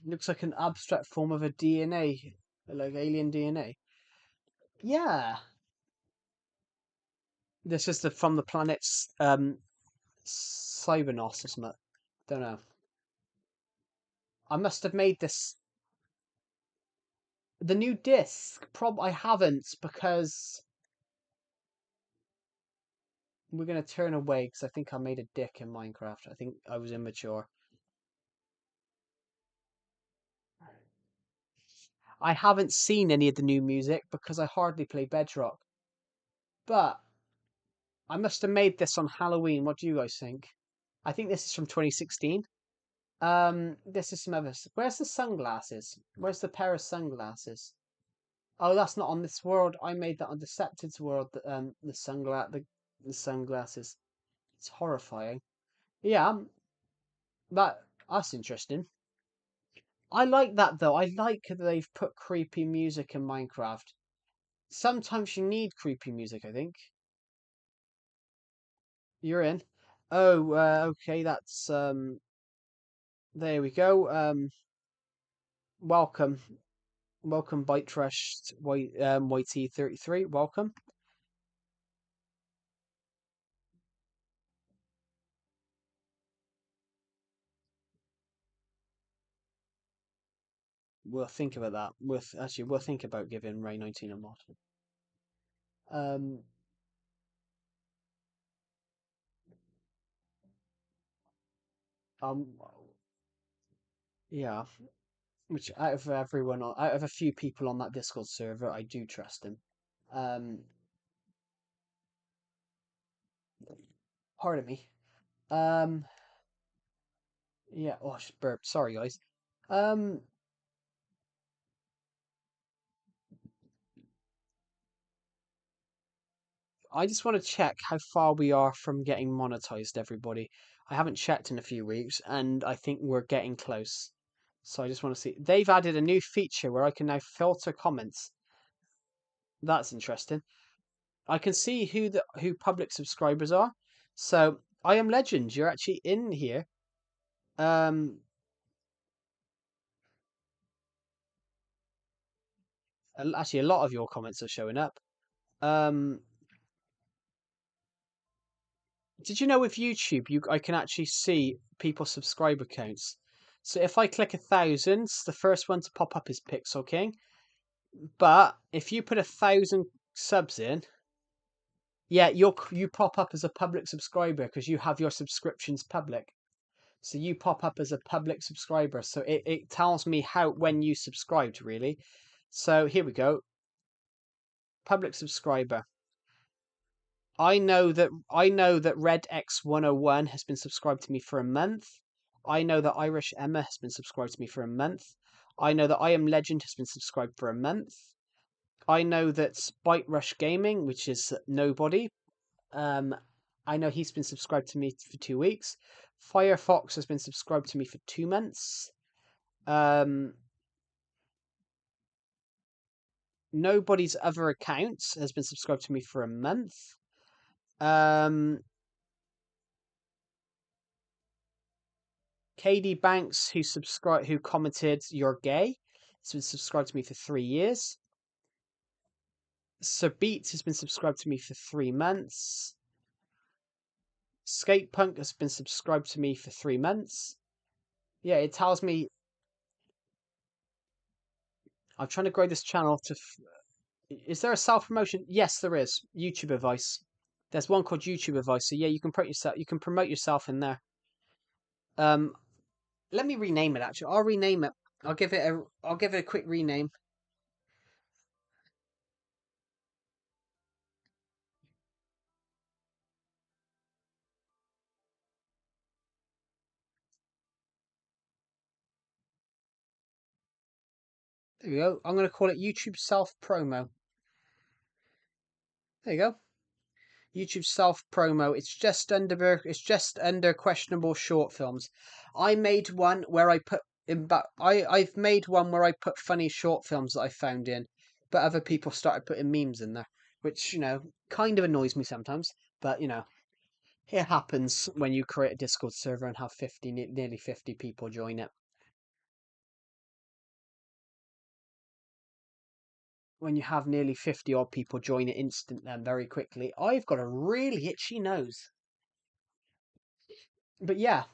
Looks like an abstract form of a DNA, like alien DNA. Yeah, this is from the planet's Cybernos or something. Don't know. I must have made this the new disc. I haven't, because we're gonna turn away because I think I made a dick in Minecraft. I think I was immature. I haven't seen any of the new music because I hardly play Bedrock. But I must have made this on Halloween. What do you guys think? I think this is from 2016. This is some other. Where's the sunglasses? Where's the pair of sunglasses? Oh, that's not on this world. I made that on Decepted's world. The sunglasses. It's horrifying. Yeah, that's interesting. I like that though. I like that they've put creepy music in Minecraft. Sometimes you need creepy music, I think. You're in. Oh, okay, that's there we go. Welcome. Welcome Bite Trust YT33. Welcome. We'll think about that. We'll think about giving Ray 19 a mod. Um um yeah. Which out of a few people on that Discord server, I do trust him. Um Pardon me. Um yeah, oh, I just burped. Sorry guys. Um I just want to check how far we are from getting monetized, everybody. I haven't checked in a few weeks, and I think we're getting close. So I just want to see. They've added a new feature where I can now filter comments. That's interesting. I can see who public subscribers are. So I am Legend. You're actually in here. Um, Actually, a lot of your comments are showing up. Um, Did you know with YouTube, I can actually see people's subscriber counts. So if I click 1,000, the first one to pop up is Pixel King. But if you put 1,000 subs in, yeah, you pop up as a public subscriber because you have your subscriptions public. So you pop up as a public subscriber. So it tells me when you subscribed, really. So here we go. Public subscriber. I know that Red X101 has been subscribed to me for a month. I know that Irish Emma has been subscribed to me for a month. I know that I Am Legend has been subscribed for a month. I know that Bite Rush Gaming, which is nobody, I know he's been subscribed to me for 2 weeks. Firefox has been subscribed to me for 2 months. Um, Nobody's other account has been subscribed to me for a month. Um, KD Banks, who commented, "You're gay," has been subscribed to me for 3 years. Sir Beats has been subscribed to me for 3 months. Skatepunk has been subscribed to me for 3 months. Yeah, it tells me I'm trying to grow this channel to. Is there a self promotion? Yes, there is. YouTube advice. There's one called YouTube advice. So yeah, you can promote yourself. You can promote yourself in there. Um, let me rename it. Actually, I'll rename it. I'll give it a. I'll give it a quick rename. There we go. I'm going to call it YouTube self promo. There you go. YouTube self promo. It's just under questionable short films. I made one where I put in but I've made one where I put funny short films that I found in, but other people started putting memes in there, which kind of annoys me sometimes. But it happens when you create a Discord server and have nearly 50 people join it. When you have nearly 50 odd people join it instantly and very quickly, I've got a really itchy nose. But yeah,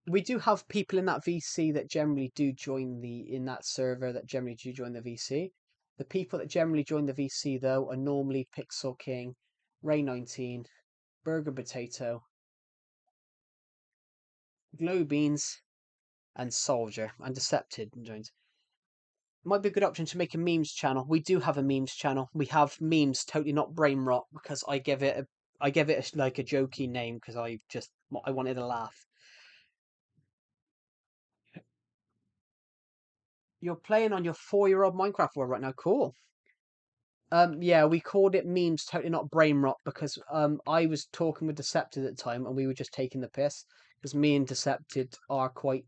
we do have people in that VC that generally do join in that server that generally do join the VC. The people that generally join the VC though are normally Pixel King, Ray19, Burger Potato, Glow Beans, and Soldier, and Decepted joins. Might be a good option to make a memes channel. We do have a memes channel. We have memes, totally not brain rot, because I give it like a jokey name because I wanted to laugh. You're playing on your 4-year-old Minecraft world right now. Cool. Yeah, we called it memes, totally not brain rot, because I was talking with Decepted at the time, and we were just taking the piss because me and Decepted are quite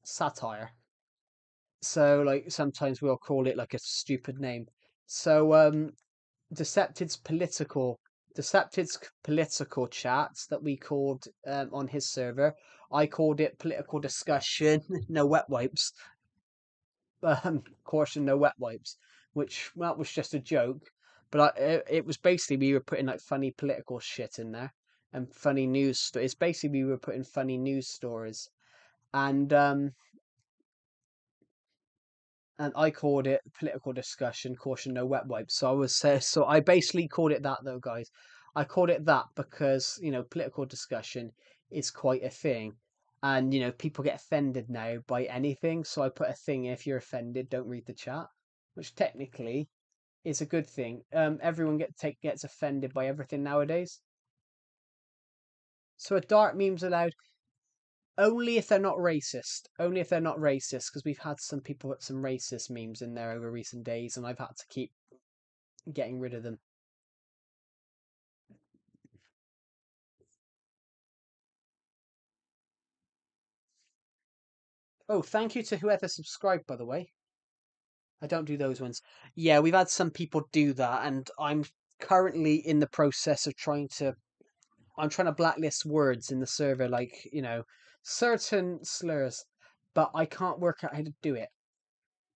satire. So like sometimes we'll call it like a stupid name. So Decepted's political Decepted's political chats that we called on his server. I called it political discussion, no wet wipes. Caution, no wet wipes, which that was just a joke. But it was basically we were putting like funny political shit in there and funny news stories. Basically we were putting funny news stories, and I called it political discussion, caution, no wet wipes. So I basically called it that though, guys. I called it that because political discussion is quite a thing, and people get offended now by anything. So I put a thing: if you're offended, don't read the chat, which technically is a good thing. Everyone gets offended by everything nowadays. So a dark meme's allowed only if they're not racist. Only if they're not racist, because we've had some people put some racist memes in there over recent days, and I've had to keep getting rid of them. Oh, thank you to whoever subscribed, by the way. I don't do those ones. Yeah, we've had some people do that, and I'm currently in the process of I'm trying to blacklist words in the server, like, certain slurs, but I can't work out how to do it.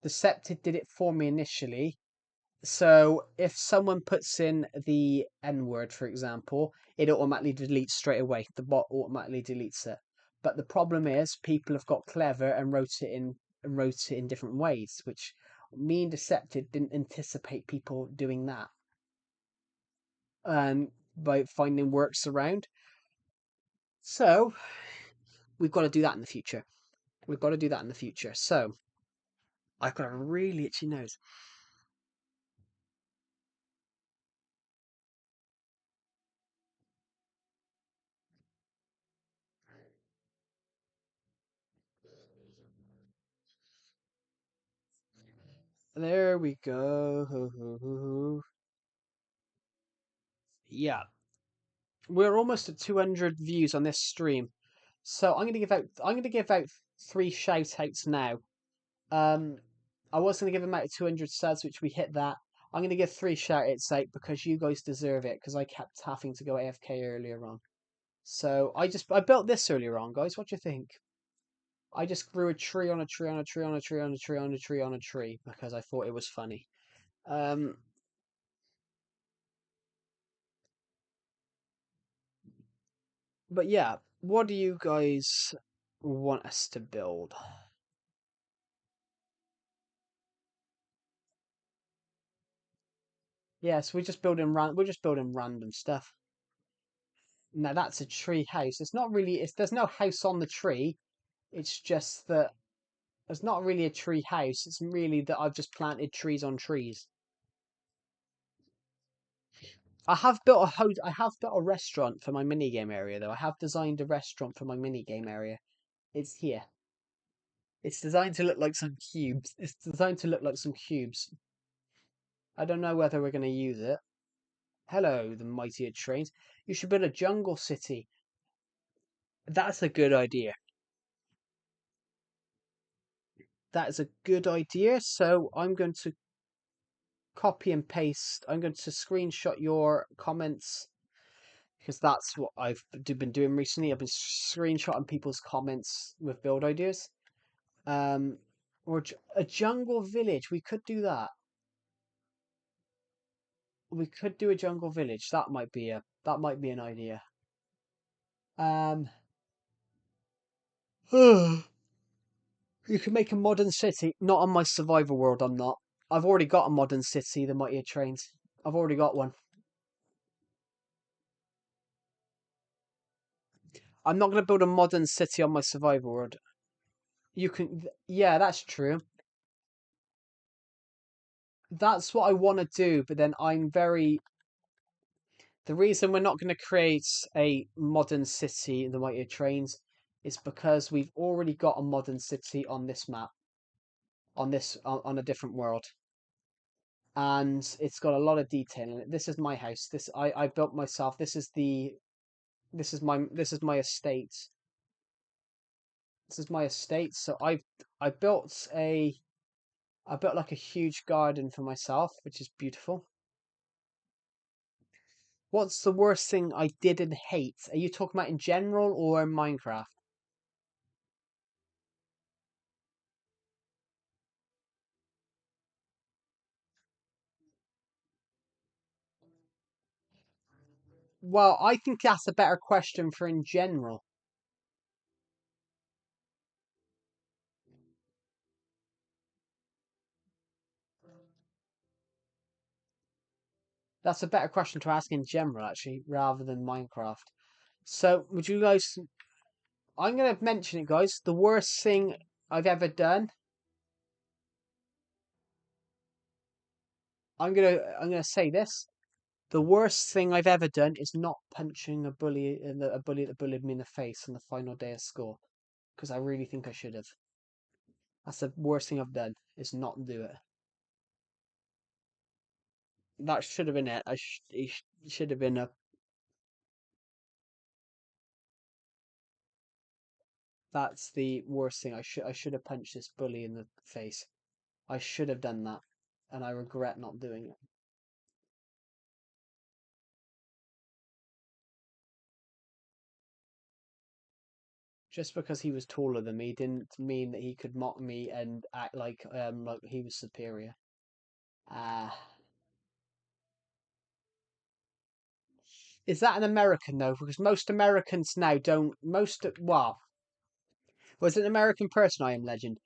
Decepted did it for me initially. So if someone puts in the N word, for example, it automatically deletes straight away. The bot automatically deletes it. But the problem is people have got clever and wrote it in different ways, which me and Decepted didn't anticipate people doing that. And by finding works around. So we've got to do that in the future. We've got to do that in the future. So I've got a really itchy nose. There we go. Yeah, we're almost at 200 views on this stream, so I'm gonna give out 3 shout outs now. Um, I was gonna give them out 200 subs, which we hit that. I'm gonna give 3 shout outs out because you guys deserve it. Because I kept having to go AFK earlier on. So I built this earlier on, guys. What do you think? I just grew a tree on a tree on a tree on a tree on a tree on a tree on a tree because I thought it was funny. Um, but yeah, what do you guys want us to build? Yes, we're just building random stuff. Now that's a tree house. It's not really. There's no house on the tree. It's just that it's not really a tree house. It's really that I've just planted trees on trees. I have built a restaurant for my minigame area though. I have designed a restaurant for my minigame area. It's here. It's designed to look like some cubes. It's designed to look like some cubes. I don't know whether we're going to use it. Hello, the mightier trains. You should build a jungle city. That's a good idea. That is a good idea. So I'm going to copy and paste. I'm going to screenshot your comments because that's what I've been doing recently. I've been screenshotting people's comments with build ideas. Um, or a jungle village. We could do that. We could do a jungle village. That might be an idea. Um, you can make a modern city. Not on my survival world. I'm not. I've already got a modern city. The mightier trains. I've already got one. I'm not going to build a modern city on my survival world. You can, yeah, that's true. That's what I want to do, but then I'm very. The reason we're not going to create a modern city in the Mightier Trains is because we've already got a modern city on this map, on a different world, and it's got a lot of detail in it. This is my house. I built myself. This is my estate. This is my estate. So I built I built like a huge garden for myself, which is beautiful. What's the worst thing I didn't hate? Are you talking about in general or in Minecraft? Well, I think that's a better question for in general. That's a better question to ask in general, actually, rather than Minecraft. So, would you guys? I'm gonna mention it, guys. The worst thing I've ever done. I'm gonna say this. The worst thing I've ever done is not punching a bully that bullied me in the face on the final day of school, because I really think I should have. That's the worst thing I've done is not do it. That should have been it. Should have been a. That's the worst thing. I should have punched this bully in the face. I should have done that, and I regret not doing it. Just because he was taller than me didn't mean that he could mock me and act like he was superior. Ah, is that an American though? Because most Americans now don't. Was it an American person? I am legend.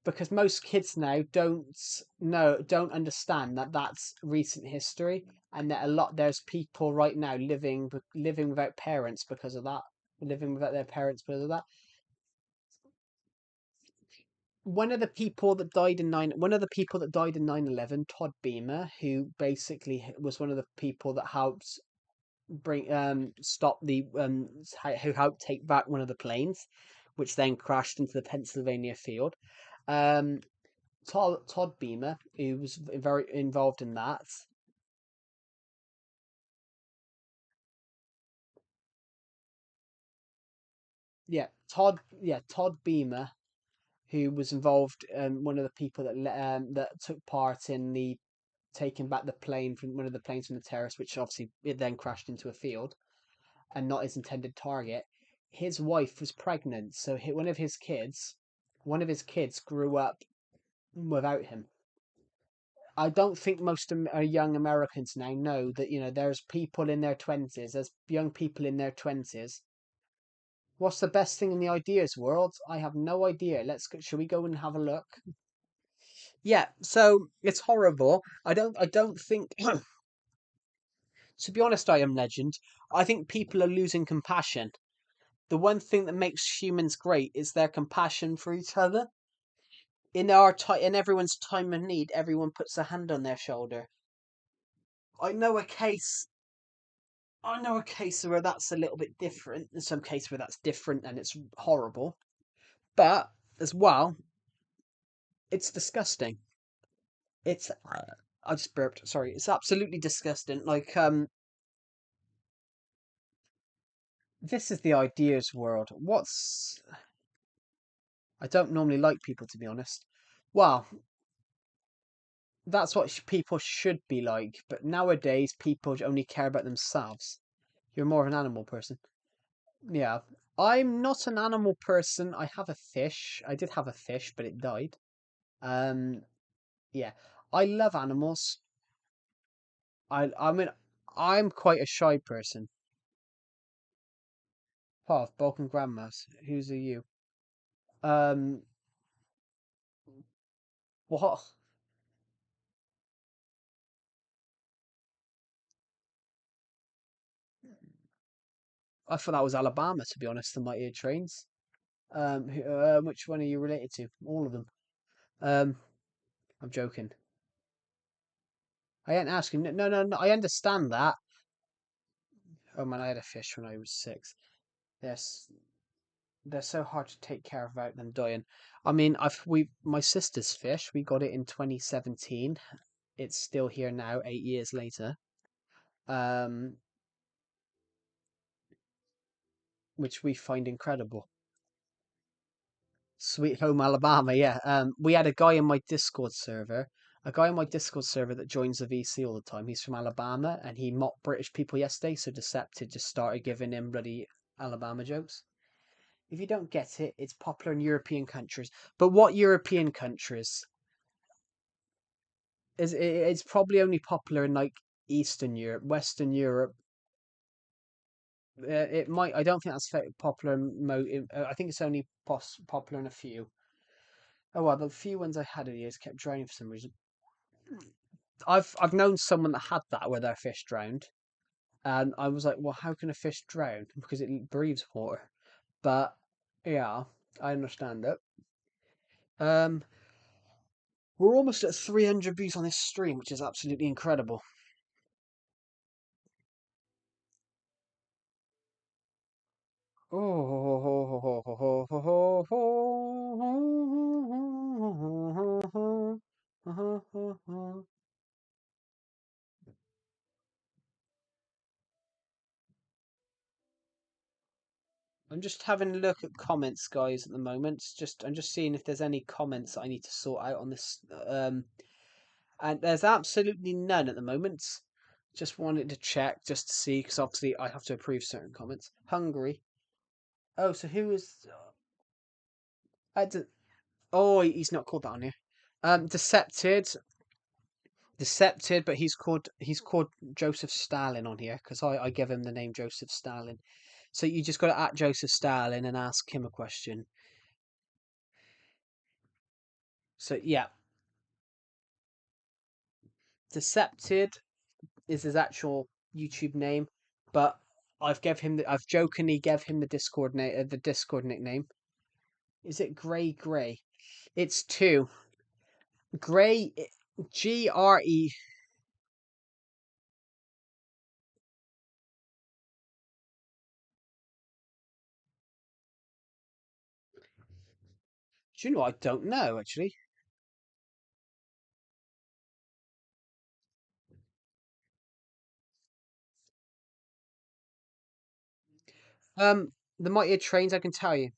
Because most kids now don't understand that that's recent history, and that there's people right now living without parents because of that, living without their parents because of that. One of the people that died in 9/11, Todd Beamer, who basically was one of the people that helped bring stop the who helped take back one of the planes, which then crashed into the Pennsylvania field. Um, Todd Beamer, who was very involved in that. Todd Beamer, who was involved, one of the people that took part in the taking back the plane from one of the planes from the terrace, which obviously it then crashed into a field and not his intended target. His wife was pregnant, so one of his kids grew up without him. I don't think most young Americans now know that there's people in their twenties. There's young people in their twenties. What's the best thing in the ideas world? I have no idea. Let's go. Shall we go and have a look? Yeah. So it's horrible. I don't think. To be honest, I am legend. I think people are losing compassion. The one thing that makes humans great is their compassion for each other. In everyone's time of need, everyone puts a hand on their shoulder. I know a case. I know a case where that's a little bit different. In some case where that's different and it's horrible. But as well, it's disgusting. It's I just burped. Sorry. It's absolutely disgusting. This is the ideas world. I don't normally like people, to be honest. Well, that's what people should be like. But nowadays, people only care about themselves. You're more of an animal person. Yeah. I'm not an animal person. I have a fish. I did have a fish, but it died. Um, yeah. I love animals. I mean, I'm quite a shy person. Path, Balkan grandmas. Who's are you? Um, what? I thought that was Alabama, to be honest, the Mighty Trains. Which one are you related to? All of them. Um, I'm joking. I ain't asking. No, no, no, no. I understand that. Oh man, I had a fish when I was 6. Yes, they're so hard to take care of without them dying. I mean, my sister's fish. We got it in 2017. It's still here now, 8 years later. Um, which we find incredible. Sweet Home Alabama, yeah. We had a guy in my Discord server that joins the VC all the time. He's from Alabama, and he mocked British people yesterday. So Decepted just started giving him bloody Alabama jokes. If you don't get it, it's popular in European countries. But what European countries? It's probably only popular in like Eastern Europe, Western Europe. It might. I don't think that's popular. I think it's only popular in a few. Oh well, the few ones I had of these kept drowning for some reason. I've known someone that had that where their fish drowned, and I was like, well, how can a fish drown? Because it breathes water. But yeah, I understand it. Um, we're almost at 300 views on this stream, which is absolutely incredible. I'm just having a look at comments, guys, at the moment. I'm just seeing if there's any comments that I need to sort out on this. And there's absolutely none at the moment. Just wanted to check just to see, because obviously I have to approve certain comments. Hungary. Oh, so who is? I d- oh, he's not called that on here. Decepted, Decepted, but he's called Joseph Stalin on here because I give him the name Joseph Stalin. So you just got to at Joseph Stalin and ask him a question. So yeah, Decepted is his actual YouTube name, but I've jokingly gave him the Discord nickname. Is it Grey? It's two. Grey, GRE. Do you know? I don't know actually. The Mightier Trains, I can tell you.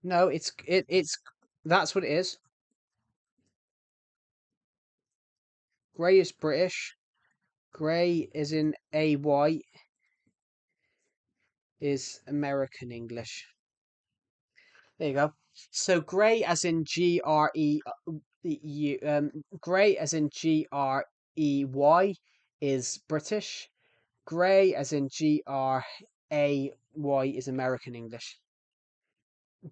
No, it's that's what it is. Grey is British. Grey is in AY is American English. There you go. So grey as in grey as in Grey is British. Grey as in Gray is American English.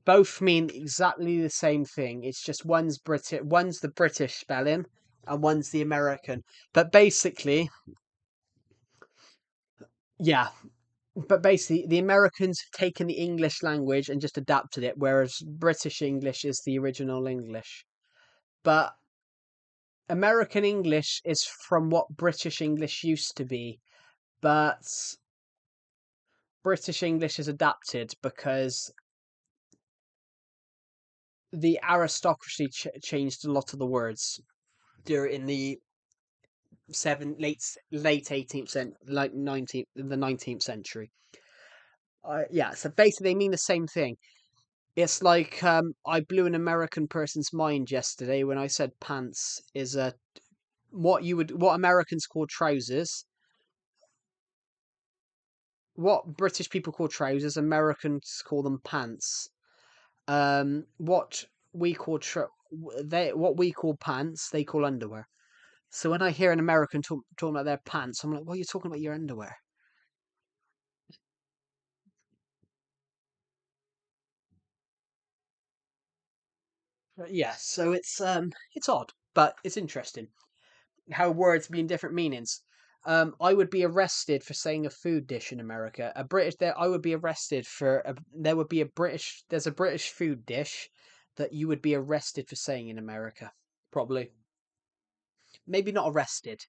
Both mean exactly the same thing. It's just one's the British spelling, and one's the American. But basically, yeah. But basically, the Americans have taken the English language and just adapted it, whereas British English is the original English. But American English is from what British English used to be, but British English is adapted because the aristocracy changed a lot of the words during in the late 18th century, like 19th century. Yeah, so basically they mean the same thing. It's like I blew an American person's mind yesterday when I said pants is a what Americans call trousers. What British people call trousers, Americans call them pants. What we call what we call pants, they call underwear. So when I hear an American talking about their pants, I'm like, "What are you talking about your underwear?" Yeah, so it's odd, but it's interesting how words mean different meanings. I would be arrested for saying a food dish in America. A British there, I would be arrested for there would be a British. There's a British food dish that you would be arrested for saying in America. Probably, maybe not arrested.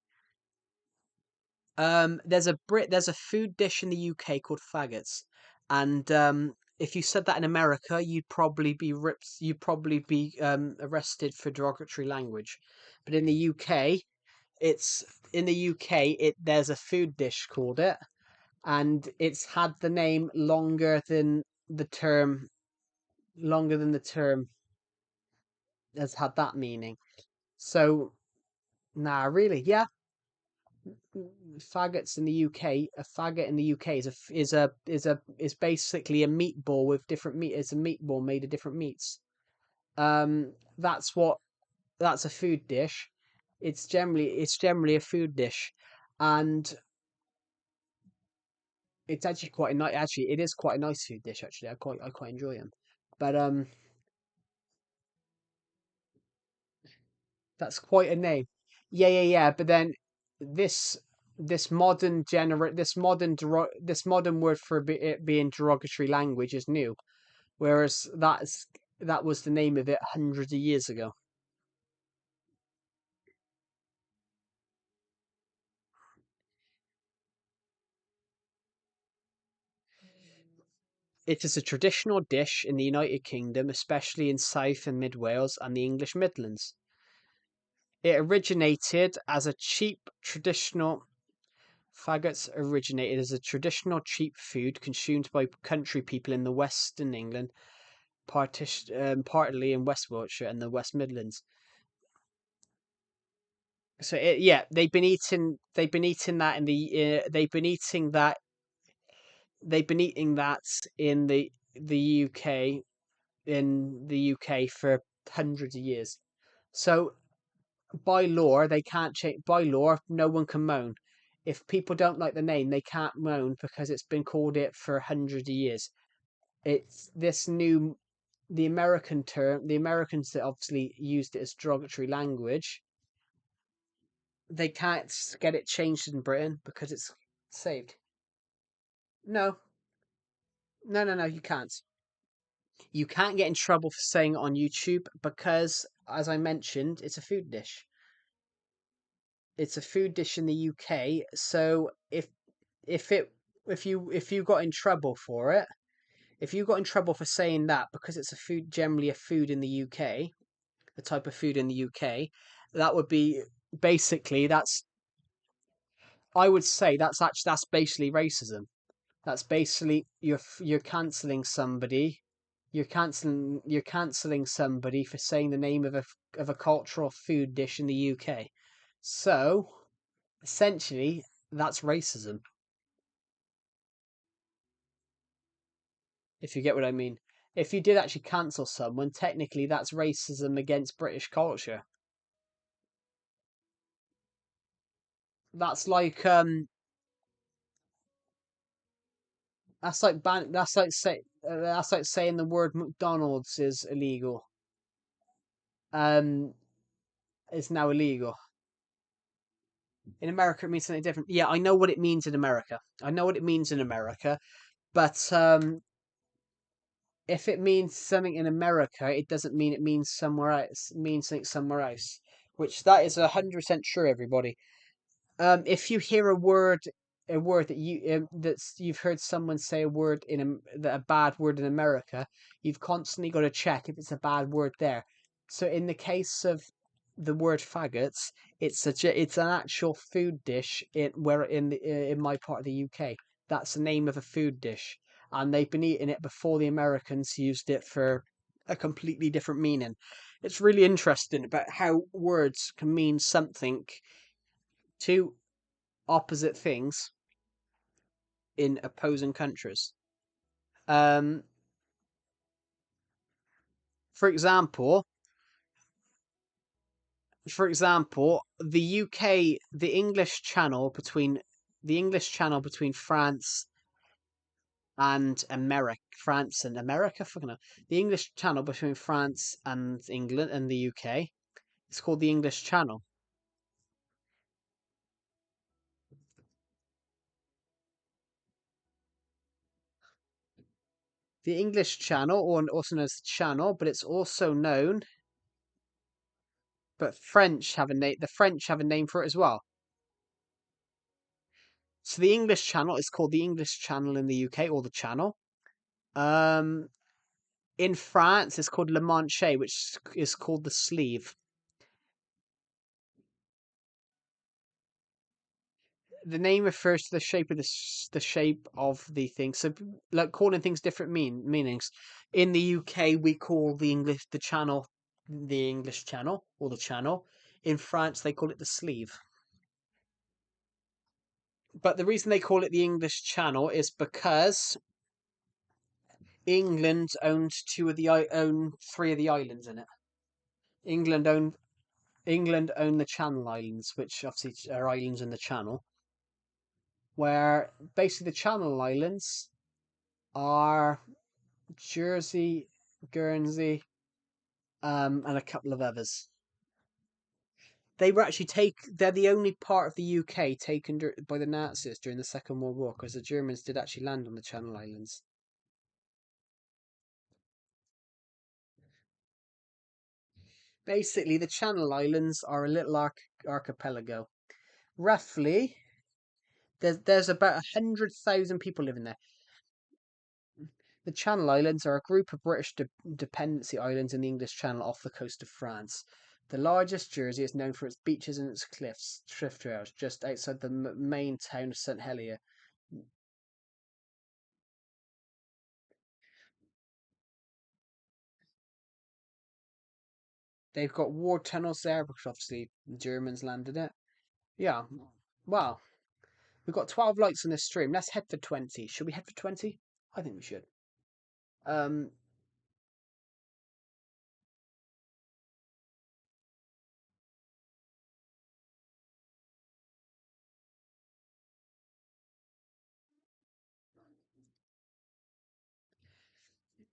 There's a food dish in the UK called faggots, and if you said that in America, you'd probably be arrested for derogatory language. But in the UK, it's in the UK, it there's a food dish called it, and it's had the name the term longer than the term has had that meaning. So, nah, really, yeah, faggots in the UK, a faggot in the UK is basically a meatball with different meat. It's a meatball made of different meats. That's what that's a food dish. It's generally a food dish, and it's actually quite a nice. Actually, it is quite a nice food dish. Actually, I quite enjoy them. But that's quite a name. Yeah, yeah, yeah. But then this this modern word for it being derogatory language is new, whereas that was the name of it hundreds of years ago. It is a traditional dish in the United Kingdom, especially in South and Mid Wales and the English Midlands. It originated as a cheap traditional Faggots originated as a traditional cheap food consumed by country people in the Western England, partly in West Wiltshire and the West Midlands. So yeah, they've been eating that in the they've been eating that in the UK in the UK for hundreds of years. So by law, they can't change. By law, no one can moan. If people don't like the name, they can't moan because it's been called it for hundreds of years. It's this new, the American term. The Americans that obviously used it as derogatory language. They can't get it changed in Britain because it's saved. No, no, no, no. You can't. You can't get in trouble for saying it on YouTube because, as I mentioned, it's a food dish. It's a food dish in the UK. So if it if you got in trouble for it, if you got in trouble for saying that because it's a food generally a food in the UK, a type of food in the UK, that would be basically that's I would say that's basically racism. That's basically you're canceling somebody. You're canceling somebody for saying the name of a cultural food dish in the UK. So essentially, that's racism. If you get what I mean. If you did actually cancel someone, technically that's racism against British culture. That's like that's like saying the word McDonald's is illegal. Um, it's now illegal. In America, it means something different. Yeah, I know what it means in America. I know what it means in America, but if it means something in America, it doesn't mean it means somewhere else. It means something somewhere else, which that is 100% true. Everybody. If you hear a word that you've heard someone say a word a bad word in America, you've constantly got to check if it's a bad word there. So in the case of the word faggots, it's an actual food dish in my part of the UK. That's the name of a food dish, and they've been eating it before the Americans used it for a completely different meaning. It's really interesting about how words can mean something two opposite things in opposing countries. Um, for example, the UK, the English Channel between France and America, fucking hell. The English Channel between France and England and the UK. It's called the English Channel. The English Channel, or also known as the Channel, but it's also known. But French have a name. The French have a name for it as well. So the English Channel is called the English Channel in the UK, or the Channel. Um, in France, it's called Le Manche, which is called the sleeve. The name refers to the shape of the shape of the thing. So, like calling things different meanings. In the UK, we call the channel the English Channel or the Channel. In France, they call it the sleeve. But the reason they call it the English Channel is because England owns three of the islands in it. England owned England owned the Channel Islands, which obviously are islands in the Channel, where basically the Channel Islands are Jersey, Guernsey, and a couple of others. They're the only part of the UK taken by the Nazis during the Second World War, because the Germans did actually land on the Channel Islands. Basically, the Channel Islands are a little archipelago. Roughly, there's about 100,000 people living there. The Channel Islands are a group of British dependency islands in the English Channel off the coast of France. The largest, Jersey, is known for its beaches and its cliff trails just outside the main town of St Helier. They've got war tunnels there because obviously the Germans landed it. Yeah, well, we've got 12 lights on this stream. Let's head for 20. Should we head for 20? I think we should. Um,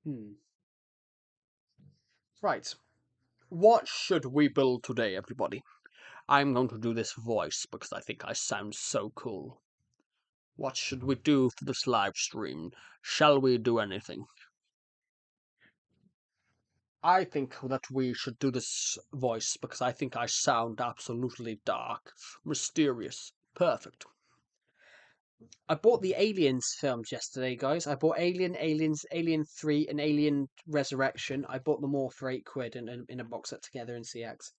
hmm. Right. What should we build today, everybody? I'm going to do this voice because I think I sound so cool. What should we do for this live stream? Shall we do anything? I think that we should do this voice because I think I sound absolutely dark, mysterious, perfect. I bought the Aliens films yesterday, guys. I bought Alien 3, and Alien Resurrection. I bought them all for £8 in a box set together in CX.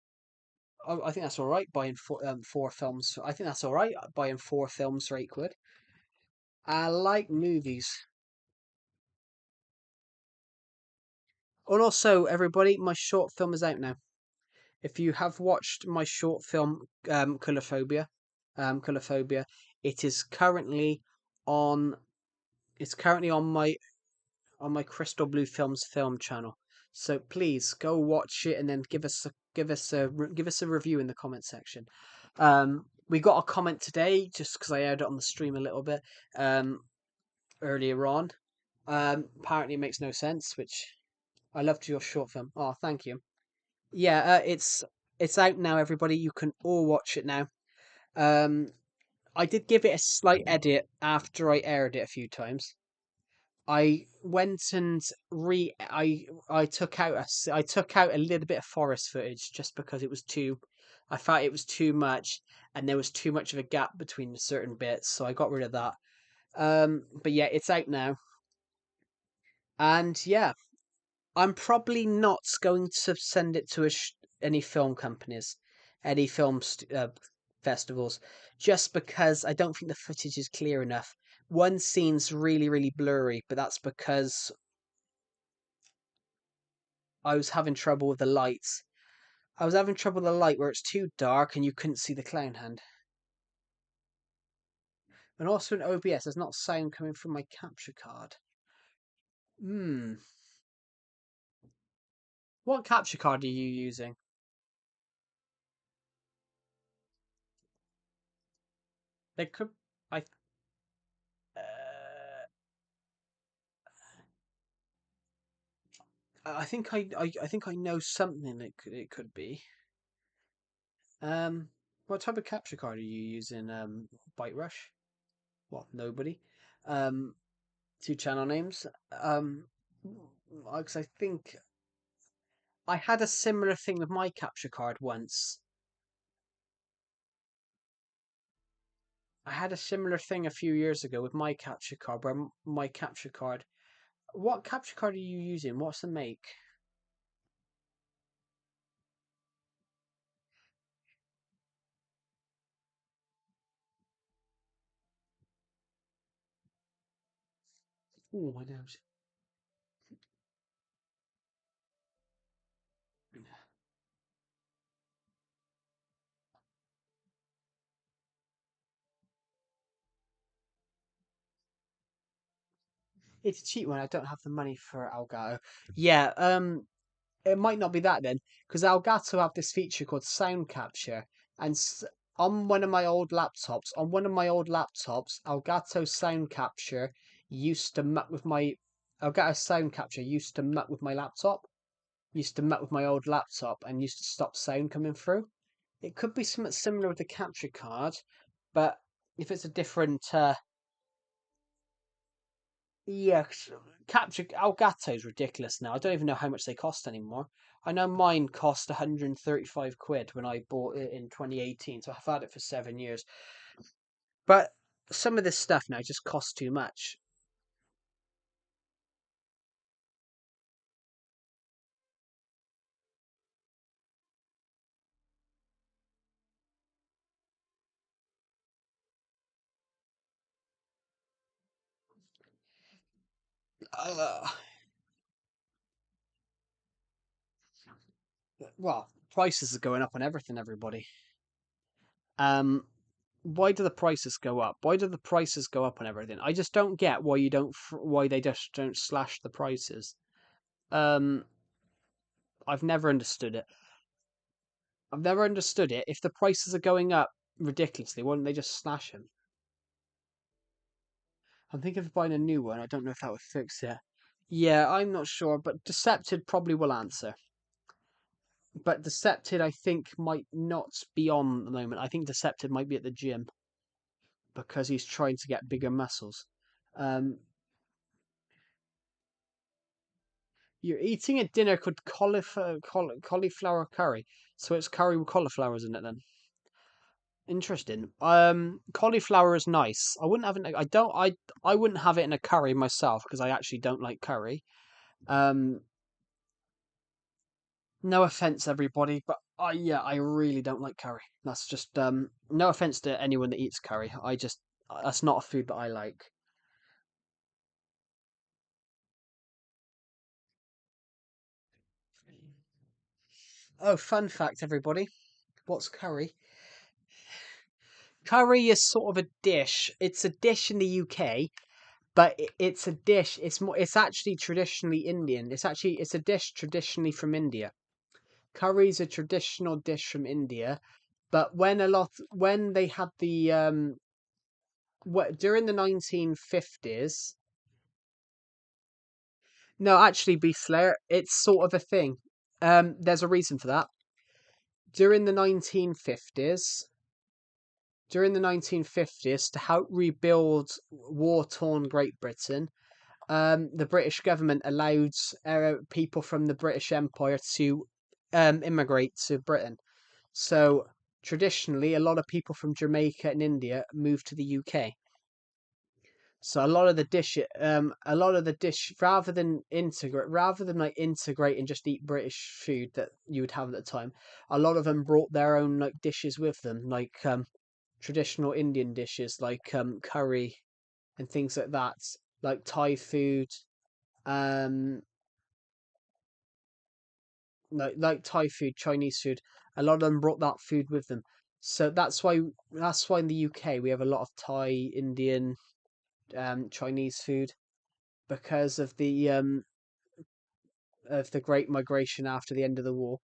I think that's all right buying four films. I think that's all right buying four films for £8. I like movies. And also, everybody, my short film is out now. If you have watched my short film, Colophobia, it is currently on. It's currently on my on my Crystal Blue Films film channel. So please go watch it and then give us a review in the comment section. We got a comment today just because I aired it on the stream a little bit earlier on. Apparently it makes no sense, which I loved your short film. Oh, thank you. Yeah, it's out now, everybody. You can all watch it now. Um, I did give it a slight edit after I aired it a few times. I went and I took out I took out a little bit of forest footage just because it was too I felt it was too much and there was too much of a gap between certain bits, so I got rid of that. But yeah, it's out now, and yeah, I'm probably not going to send it to any film companies, any festivals, just because I don't think the footage is clear enough. One scene's really, really blurry, but that's because I was having trouble with the lights. I was having trouble with the light where it's too dark and you couldn't see the clown hand. And also in OBS, there's not sound coming from my capture card. Hmm. What capture card are you using? They could. I. Uh, I think I think I know something that it could be. What type of capture card are you using? Byte Rush? Well, nobody. Um, two channel names. Because I think I had a similar thing with my capture card once. I had a similar thing a few years ago with my capture card, where my capture card. What capture card are you using? What's the make? Oh, my nose. It's a cheap one. I don't have the money for Elgato. Yeah, it might not be that then, because Elgato have this feature called sound capture, and on one of my old laptops, Elgato sound capture used to muck with my Elgato sound capture used to muck with my laptop, used to muck with my old laptop, and used to stop sound coming through. It could be something similar with the capture card, but if it's a different, yeah, capture Elgato's ridiculous now. I don't even know how much they cost anymore. I know mine cost 135 quid when I bought it in 2018, so I've had it for 7 years. But some of this stuff now just costs too much. Uh, well, prices are going up on everything, everybody. Um, why do the prices go up? Why do the prices go up on everything? I just don't get why you don't why they just don't slash the prices. Um, I've never understood it. I've never understood it. If the prices are going up ridiculously, why don't they just slash them? I'm thinking of buying a new one. I don't know if that would fix it. Yeah, I'm not sure, but Decepted probably will answer. But Decepted, I think, might not be on at the moment. I think Decepted might be at the gym because he's trying to get bigger muscles. Um, you're eating a dinner called cauliflower curry, so it's curry with cauliflowers in it then. Interesting. Cauliflower is nice. I wouldn't have it. I wouldn't have it in a curry myself because I actually don't like curry. Um, no offense, everybody, but I really don't like curry. That's just no offense to anyone that eats curry. That's not a food that I like. Oh, fun fact, everybody. What's curry? Curry is sort of a dish. It's a dish in the UK but it's a dish. It's actually traditionally Indian. It's a dish traditionally from India. Curry is a traditional dish from India, but when they had during the 1950s. No, actually, Beast Slayer, it's sort of a thing. There's a reason for that. During the 1950s, during the 1950s, to help rebuild war-torn Great Britain, the British government allowed people from the British Empire to immigrate to Britain. So traditionally, a lot of people from Jamaica and India moved to the UK. So a lot of the dish, rather than like integrate and just eat British food that you would have at the time, a lot of them brought their own like dishes with them, like traditional Indian dishes, like curry and things like that, like Thai food, um, like Thai food, Chinese food. A lot of them brought that food with them. So that's why in the UK we have a lot of Thai, Indian, Chinese food because of the Great Migration after the end of the war.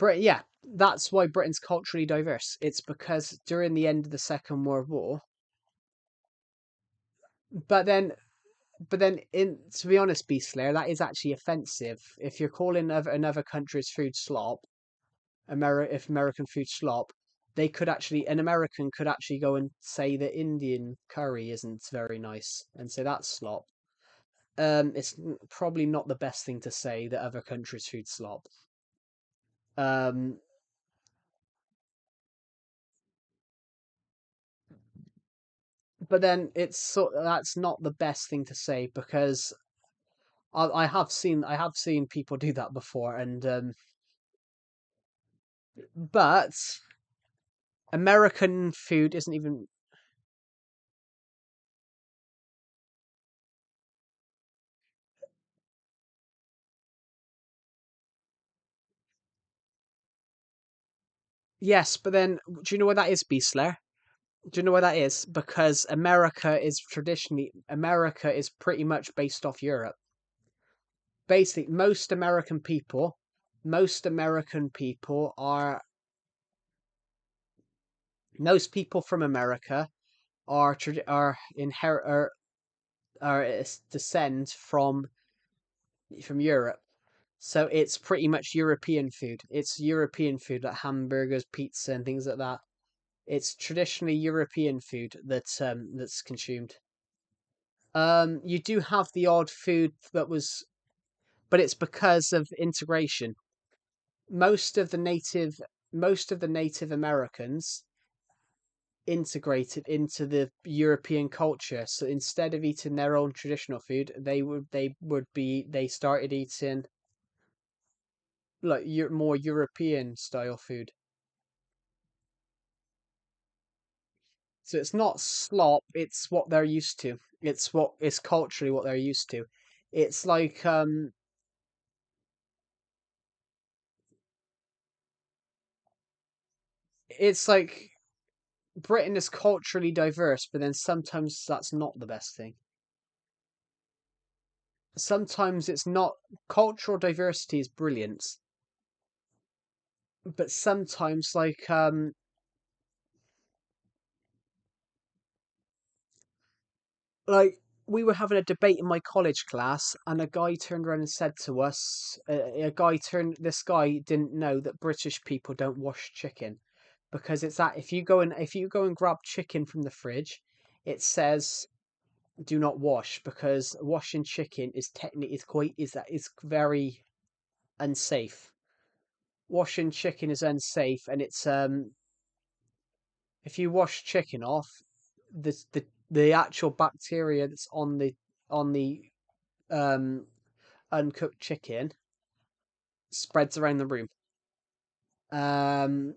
Yeah, that's why Britain's culturally diverse. It's because during the end of the Second World War, but then, in to be honest, Beast Slayer, that is actually offensive. If you're calling another country's food slop, if American food slop, an American could actually go and say that Indian curry isn't very nice and say that's slop. It's probably not the best thing to say that other countries' food slop. Um, but then that's not the best thing to say because I have seen people do that before, and but American food isn't even. Yes, but then do you know why that is, Beastler? Do you know why that is? Because America is pretty much based off Europe. Basically, most American people most people from America are inherit descend from Europe. So it's pretty much European food. It's European food like hamburgers, pizza, and things like that. It's traditionally European food that's consumed. You do have the odd food but it's because of integration. Most of the native most of the Native Americans integrated into the European culture. So instead of eating their own traditional food, they started eating like more European style food. So it's not slop, it's what they're used to. It's culturally what they're used to. It's like it's like Britain is culturally diverse, but then sometimes that's not the best thing. Sometimes it's not cultural diversity is brilliant, but sometimes like we were having a debate in my college class and a guy turned around and said to us this guy didn't know that British people don't wash chicken because it's that if you go and grab chicken from the fridge it says do not wash because washing chicken is technically is that is very unsafe. Washing chicken is unsafe and it's if you wash chicken off the actual bacteria that's on the um, uncooked chicken spreads around the room. Um,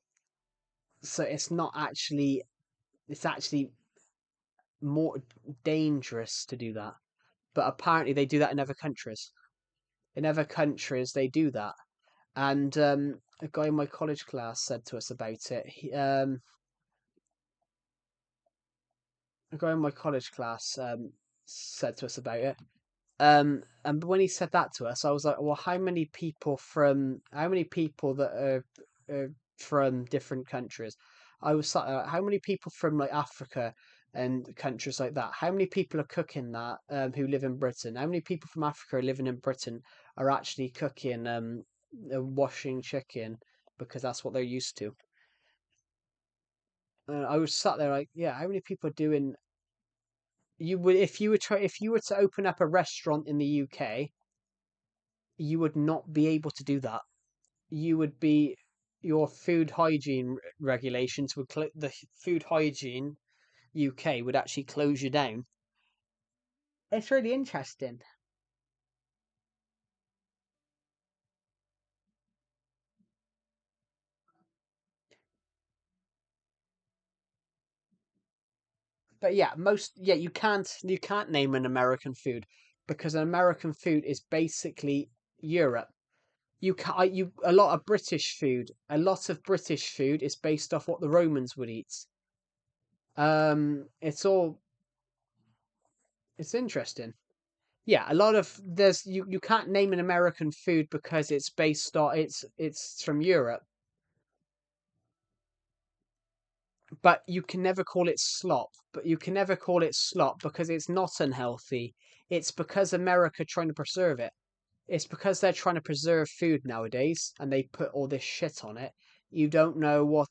so it's actually more dangerous to do that. But apparently they do that in other countries. In other countries they do that. And a guy in my college class said to us about it. A guy in my college class said to us about it. And when he said that to us, I was like, well, how many people that are from different countries? How many people from like Africa and countries like that? How many people are cooking that who live in Britain? How many people from Africa living in Britain are actually cooking washing chicken because that's what they're used to? I was sat there like, yeah, how many people are doing? You would if you were to open up a restaurant in the UK, you would not be able to do that. You would be your food hygiene regulations would the food hygiene UK would actually close you down. It's really interesting. But yeah, you can't name an American food because an American food is basically Europe. You can you a lot of British food is based off what the Romans would eat. It's all it's interesting. Yeah, a lot of you can't name an American food because it's based on it's from Europe, but you can never call it slop. But you can never call it slop because it's not unhealthy. It's because America trying to preserve it. It's because they're trying to preserve food nowadays, and they put all this shit on it. You don't know what.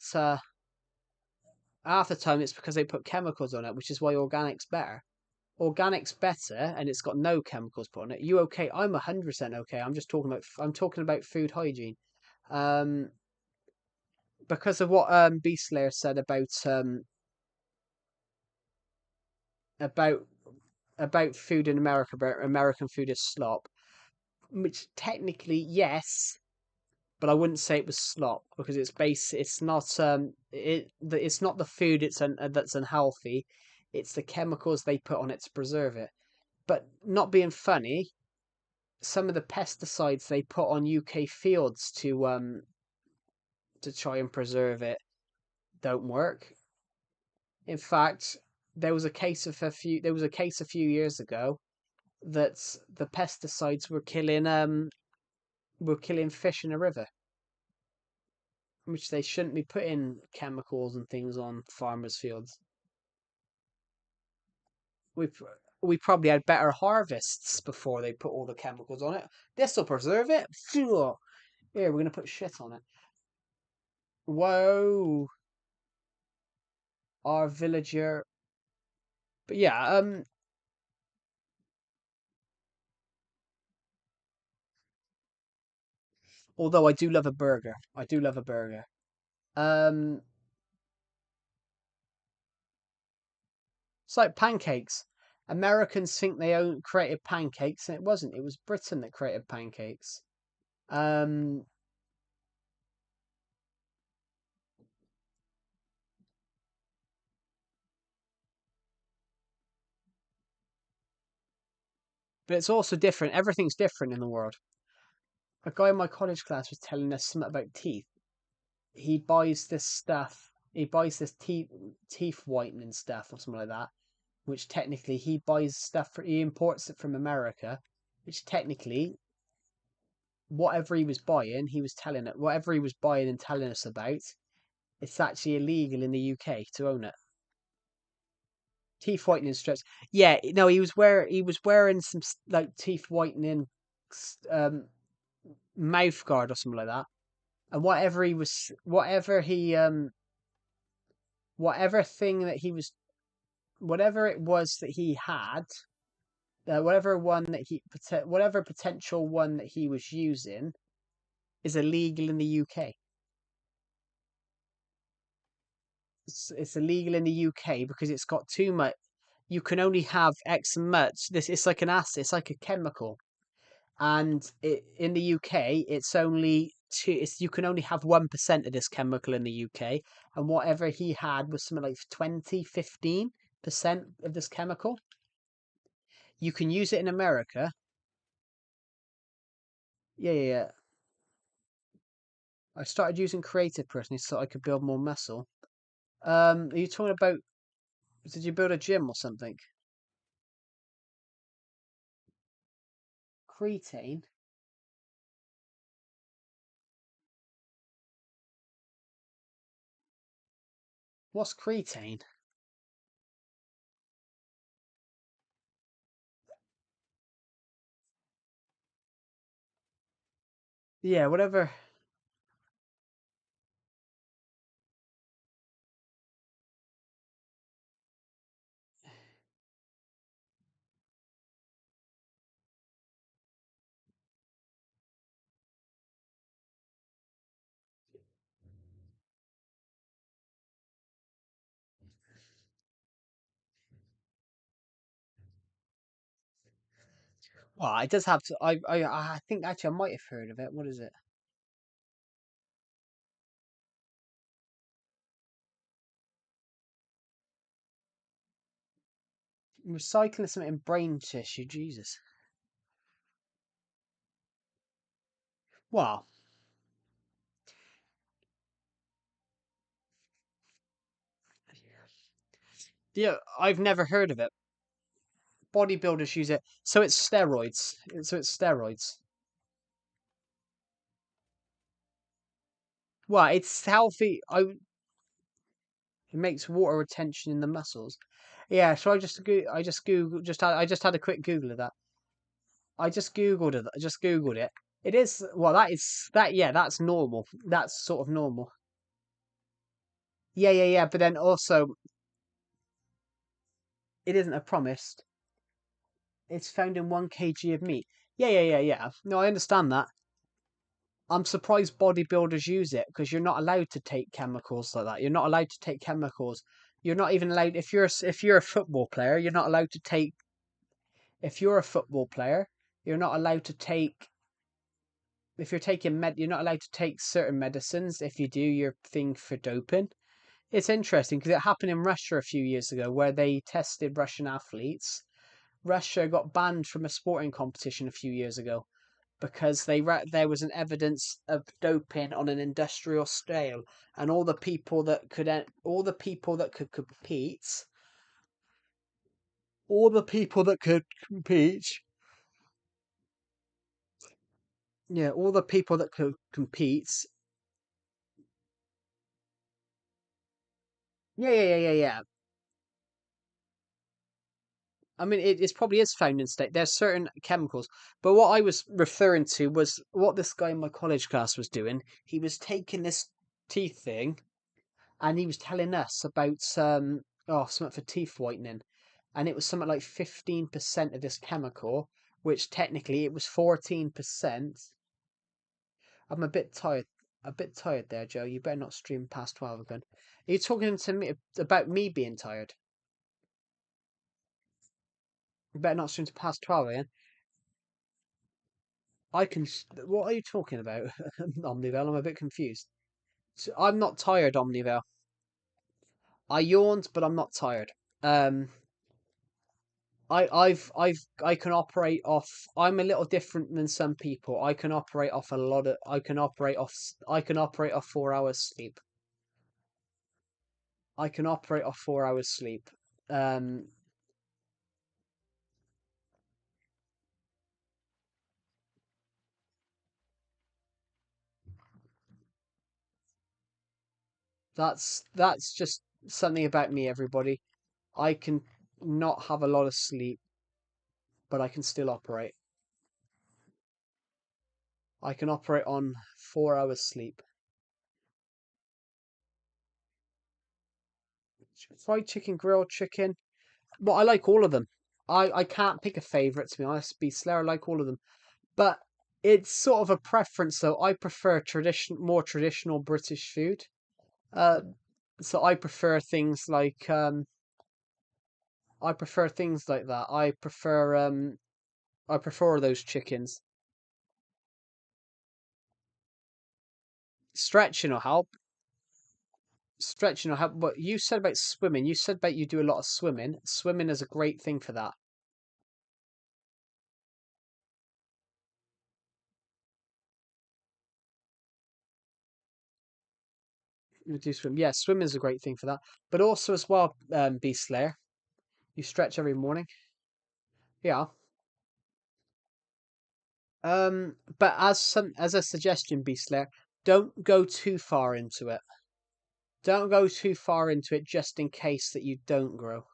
Half the time, it's because they put chemicals on it, which is why organic's better. Organic's better, and it's got no chemicals put on it. You okay? I'm 100% okay. I'm talking about food hygiene. Um, because of what B Slayer said about about food in America, about American food is slop, which technically yes, but I wouldn't say it was slop because it's not it's not the food that's unhealthy, it's the chemicals they put on it to preserve it. But not being funny, some of the pesticides they put on UK fields to try and preserve it don't work. In fact, there was a case a few years ago that the pesticides were killing fish in a river, which they shouldn't be putting chemicals and things on farmers' fields. We we probably had better harvests before they put all the chemicals on it. This will preserve it. Phew. Here, we're gonna put shit on it. Whoa, our villager. But yeah, although I do love a burger. I do love a burger. Um, it's like pancakes. Americans think they own created pancakes, and it wasn't. It was Britain that created pancakes. Um, but it's also different. Everything's different in the world. A guy in my college class was telling us something about teeth. He buys this stuff. He buys this teeth whitening stuff or something like that. Which technically he imports it from America. Which technically, whatever he was buying and telling us about, it's actually illegal in the UK to own it. Teeth whitening strips. Yeah, no, he was wearing some like teeth whitening um mouth guard or something like that. And whatever thing that he was, whatever it was that he had, whatever potential one that he was using is illegal in the UK. It's illegal in the UK because it's got too much. You can only have X much. This it's like an acid. It's like a chemical, and in the UK it's only two. You can only have 1% of this chemical in the UK, and whatever he had was something like 15% of this chemical. You can use it in America. Yeah, yeah, yeah. I started using creative personally so I could build more muscle. Are you talking about? Did you build a gym or something? Creatine? What's creatine? Yeah, whatever. Well, it does have to. I think actually I might have heard of it. What is it? Recycling something in brain tissue. Jesus. Well, yeah, I've never heard of it. Bodybuilders use it. So it's steroids. So it's steroids. Well, it's healthy. It makes water retention in the muscles. Yeah. So I just Google. I just had a quick Google of that. I just Googled it. I just Googled it. It is well. That is that. Yeah, that's normal. That's sort of normal. Yeah, yeah, yeah. But then also, it isn't a promise. It's found in 1 kg of meat. Yeah, yeah, yeah, yeah. No, I understand that. I'm surprised bodybuilders use it because you're not allowed to take chemicals like that. You're not allowed to take chemicals. You're not even allowed if you're a football player, you're not allowed to take if you're a football player, you're not allowed to take if you're taking you're not allowed to take certain medicines. If you do, you're thing for doping. It's interesting because it happened in Russia a few years ago where they tested Russian athletes. Russia got banned from a sporting competition a few years ago because there was an evidence of doping on an industrial scale, and all the people that could compete, all the people that could compete, yeah, all the people that could compete, yeah, yeah, yeah, yeah, yeah. I mean, it probably is found in state. There's certain chemicals, but what I was referring to was what this guy in my college class was doing. He was taking this teeth thing and he was telling us about something for teeth whitening, and it was something like 15% of this chemical, which technically it was 14%. I'm a bit tired there, Joe. You better not stream past 12 again. Are you talking to me about me being tired? You better not stream to past 12 again. What are you talking about, Omnivel? I'm a bit confused. So, I'm not tired, Omnivel. I yawned, but I'm not tired. Um, I can operate off. I'm a little different than some people. I can operate off a lot of. I can operate off 4 hours sleep. I can operate off 4 hours sleep. Um, that's just something about me, everybody. I can not have a lot of sleep, but I can still operate. I can operate on 4 hours sleep. Fried chicken, grilled chicken. Well, I like all of them. I can't pick a favorite to be honest. Be Slayer, I like all of them. But it's sort of a preference though. I prefer more traditional British food. Uh, so I prefer things like that. I prefer those chickens. Stretching will help. Stretching will help. But you said about swimming. You said about you do a lot of swimming. Swimming is a great thing for that. You do swim. Yeah, swimming is a great thing for that. But also as well, Beast Slayer. You stretch every morning. Yeah. But as a suggestion, Beastler, don't go too far into it. Don't go too far into it just in case that you don't grow.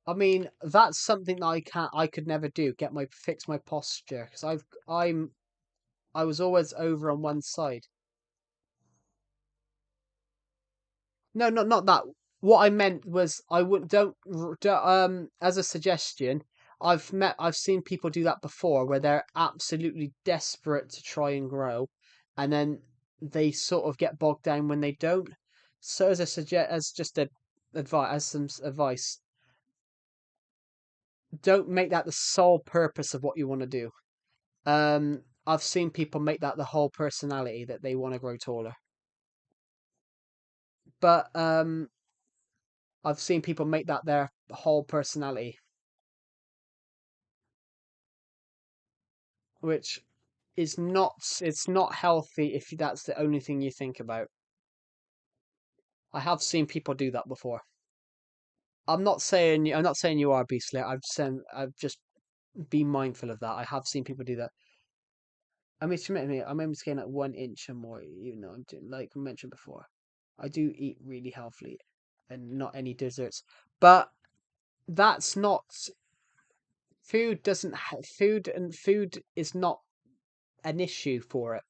I mean, that's something that I could never do. Fix my posture because I was always over on one side. No, not that. What I meant was I would as a suggestion. I've seen people do that before where they're absolutely desperate to try and grow, and then they sort of get bogged down when they don't. So as just a advice, as some advice, don't make that the sole purpose of what you want to do. I've seen people make that the whole personality that they want to grow taller, but I've seen people make that their whole personality, which is not it's not healthy if that's the only thing you think about. I have seen people do that before. I'm not saying you are beastly. I've just be mindful of that. I have seen people do that. I mean, to admit me, I'm only getting like 1 inch or more. You know, I'm doing, like I mentioned before. I do eat really healthily, and not any desserts. But that's not food. Doesn't food is not an issue for it.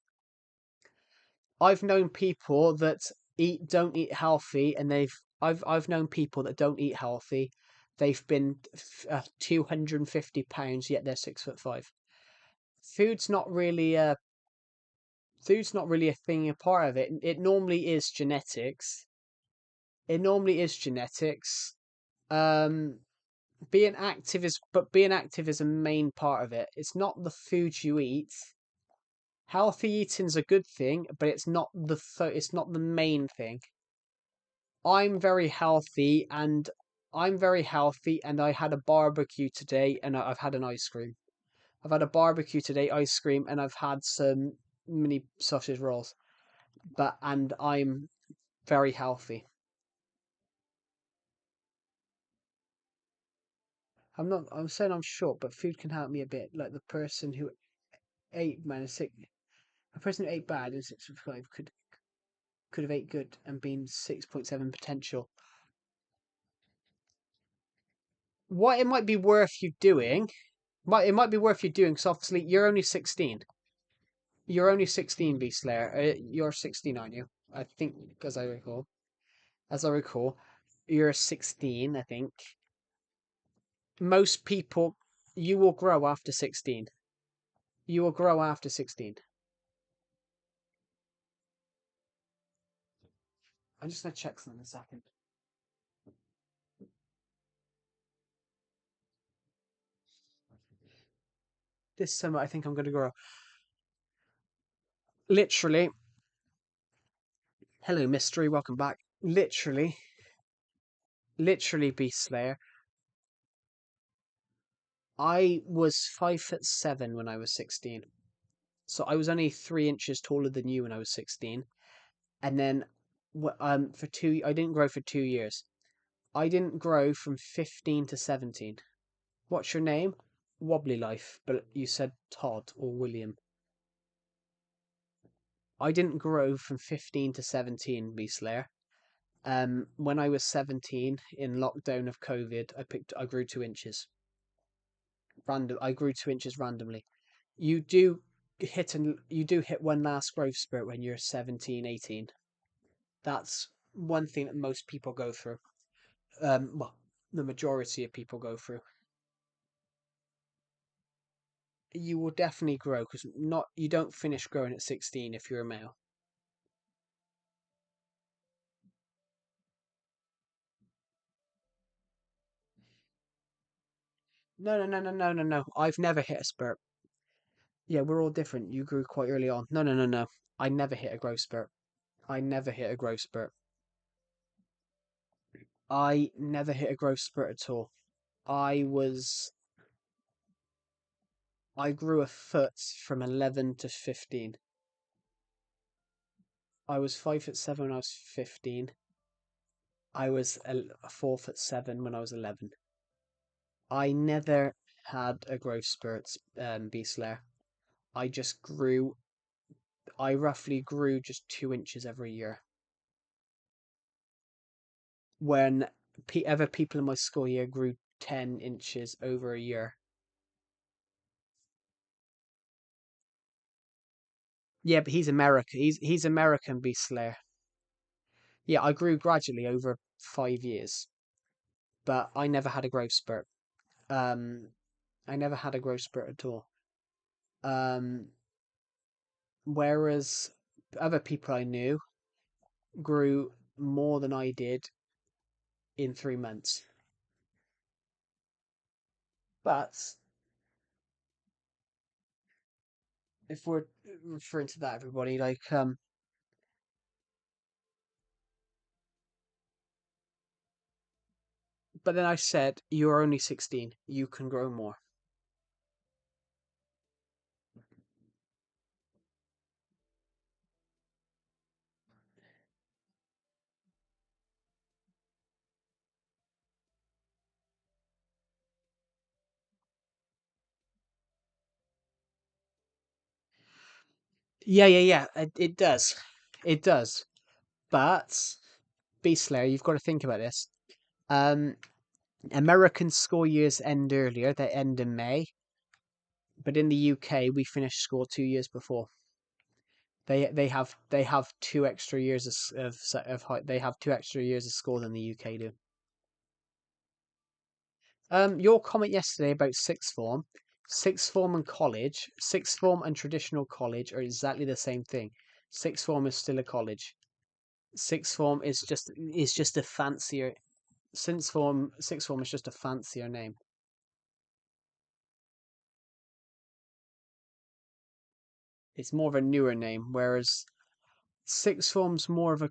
I've known people that don't eat healthy, and I've known people that don't eat healthy. They've been 250 pounds, yet they're 6'5". Food's not really a food's not really a thing. A part of it. It normally is genetics. It normally is genetics. Um, being active is a main part of it. It's not the food you eat. Healthy eating's a good thing, but it's not the main thing. I'm very healthy and I'm very healthy and I had a barbecue today and I've had an ice cream. I've had a barbecue today, ice cream, and I've had some mini sausage rolls. And I'm very healthy. I'm saying I'm short, but food can help me a bit. Like the person who ate man is sick a person who ate bad and 6'5" could have ate good and been 6.7 potential. What it might be worth you doing it might be worth you doing because obviously you're only 16. You're only 16, B Slayer. You're 16, aren't you? I think, as I recall. As I recall, you're 16, I think. Most people, you will grow after 16. You will grow after 16. I'm just going to check something in a second. This summer, I think I'm going to grow. Literally. Hello, mystery. Welcome back. Literally, Beast Slayer. I was 5'7" when I was 16. So I was only 3 inches taller than you when I was 16. And then I didn't grow for 2 years. I didn't grow from 15 to 17. What's your name? Wobbly Life, but you said Todd or William. I didn't grow from 15 to 17, B Slayer. When I was 17 in lockdown of COVID, I grew 2 inches. I grew 2 inches randomly. You do you do hit one last growth spurt when you're 17, 18. That's one thing that most people go through. Well, the majority of people go through. You will definitely grow because not you don't finish growing at 16 if you're a male. No. I've never hit a spurt. Yeah, we're all different. You grew quite early on. No. I never hit a growth spurt. I never hit a growth spurt. I never hit a growth spurt at all. I was I grew a foot from 11 to 15. I was 5'7" when I was 15. I was 4'7" when I was 11. I never had a growth spurt, Beast Slayer. I just grew. I roughly grew just 2 inches every year. When other people in my school year grew 10 inches over a year. Yeah, but he's American. He's American Beast Slayer. Yeah, I grew gradually over 5 years, but I never had a growth spurt. Um, I never had a growth spurt at all. Um, Whereas other people I knew grew more than I did in 3 months. But if we're referring to that, everybody, but then I said, you're only 16. You can grow more. Yeah. It does. It does. But, Beast Slayer, you've got to think about this. Um, American school years end earlier. They end in May. But in the UK, we finish school 2 years before. They have 2 extra years they have 2 extra years of school than the UK do. Your comment yesterday about sixth form and college, sixth form and traditional college are exactly the same thing. Sixth form is still a college. Sixth form is just a fancier. Sixth form is just a fancier name. It's more of a newer name, whereas sixth form's more of a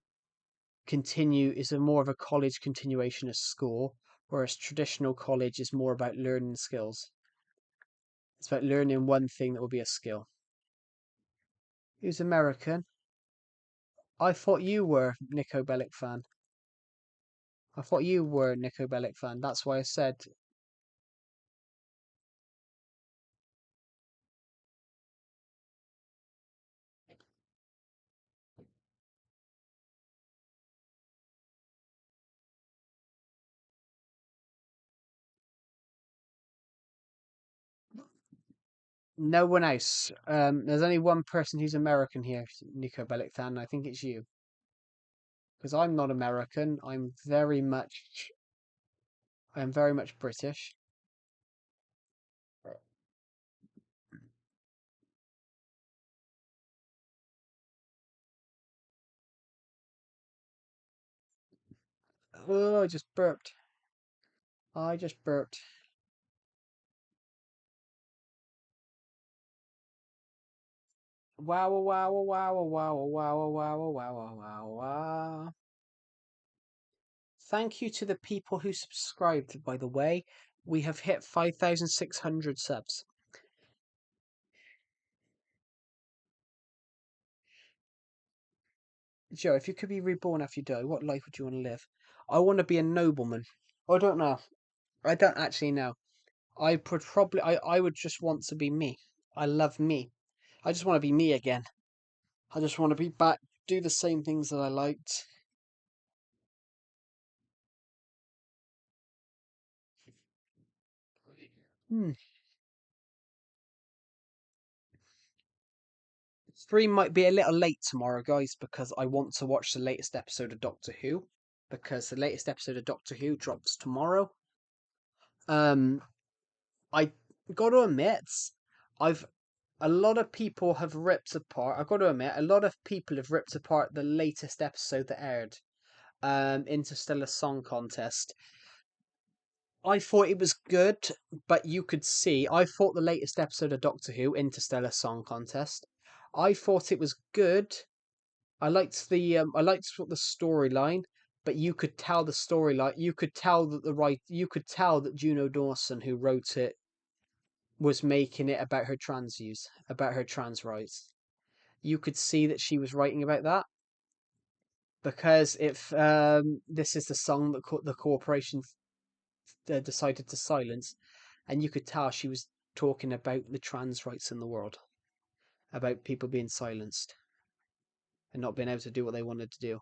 more of a college continuation of school, whereas traditional college is more about learning skills. It's about learning one thing that will be a skill. Who's American? I thought you were Nico Bellic fan. I thought you were Nico Bellic fan. That's why I said, no one else. There's only one person who's American here, Nico Bellic fan. And I think it's you, because I'm not American. I'm very much British. Oh, I just burped. I just burped. Wow, wow, wow, wow, wow, wow, wow, wow, wow, wow. Thank you to the people who subscribed, by the way. We have hit 5,600 subs. Joe, if you could be reborn after you die, what life would you want to live? I want to be a nobleman. I don't know. I don't actually know. I would just want to be me. I love me. I just want to be me again. I just want to be back, do the same things that I liked. Hmm. Stream might be a little late tomorrow, guys, because I want to watch the latest episode of Doctor Who. Because the latest episode of Doctor Who drops tomorrow. Um, I got to admit, I've a lot of people have ripped apart. I've got to admit, a lot of people have ripped apart the latest episode that aired, Interstellar Song Contest. I thought it was good, but you could see. I thought the latest episode of Doctor Who, Interstellar Song Contest. I thought it was good. I liked the storyline, but you could tell the storyline. You could tell that Juno Dawson, who wrote it, was making it about her trans views, about her trans rights. You could see that she was writing about that because if this is the song that the corporation decided to silence, and you could tell she was talking about the trans rights in the world, about people being silenced and not being able to do what they wanted to do.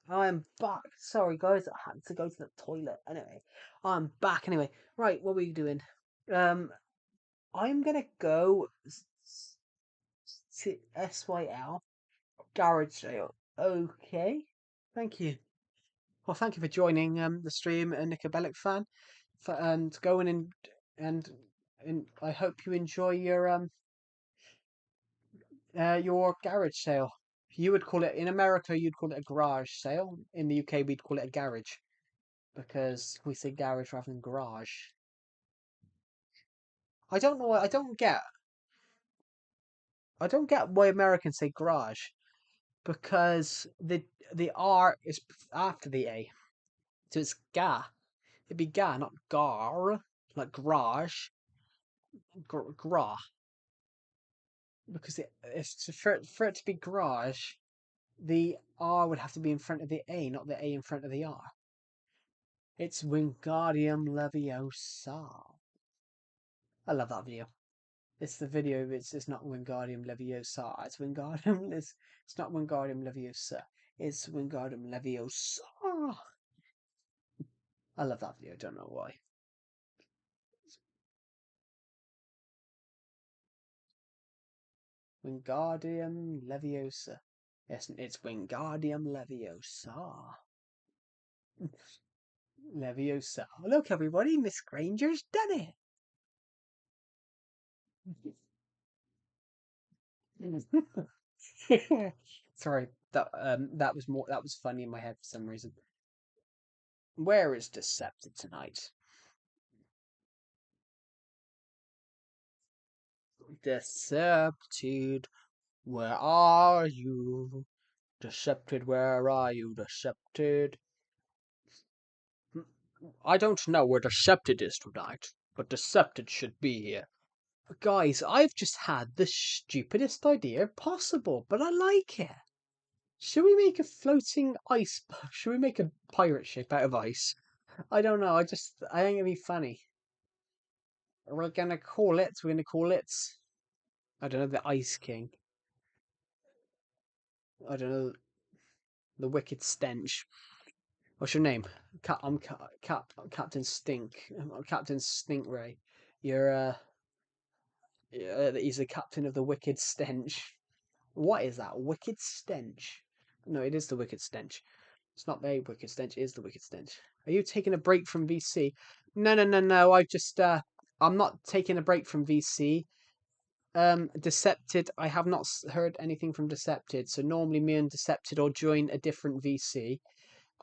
I'm back. Sorry, guys, I had to go to the toilet. Anyway, I'm back. Anyway, right, what were you doing? Um, I'm gonna go to SYL Garage Sale. Okay, thank you. Well, thank you for joining the stream, Nicobellic fan, and going and and I hope you enjoy your garage sale. You would call it in America. You'd call it a garage sale. In the UK, we'd call it a garage because we say garage rather than garage. I don't know. I don't get why Americans say garage because the R is after the A, so it's ga. It'd be ga, not gar, like garage, gra. Because for it to be garage, the R would have to be in front of the A, not the A in front of the R. It's Wingardium Leviosa. I love that video. It's the video. It's not Wingardium Leviosa. It's Wingardium. It's not Wingardium Leviosa. It's Wingardium Leviosa. I love that video. I don't know why. Wingardium Leviosa. Yes, it's Wingardium Leviosa. Leviosa. Look, everybody, Miss Granger's done it. Sorry, that was funny in my head for some reason. Where is Deceptive tonight? Decepted, where are you? Decepted, where are you? Decepted. I don't know where Decepted is tonight, but Decepted should be here. Guys, I've just had the stupidest idea possible, but I like it. Should we make a floating ice? Should we make a pirate ship out of ice? I don't know. I think it'd be funny. We're gonna call it. I don't know, the Ice King. I don't know, the Wicked Stench. What's your name? Captain Stink. I'm Captain Stinkray. You're he's the captain of the Wicked Stench. What is that? Wicked Stench? No, it is the Wicked Stench. It's not the Wicked Stench. It is the Wicked Stench. Are you taking a break from VC? No, no, no, no. I'm not taking a break from VC. Decepted. I have not heard anything from Decepted. So normally me and Decepted will join a different VC.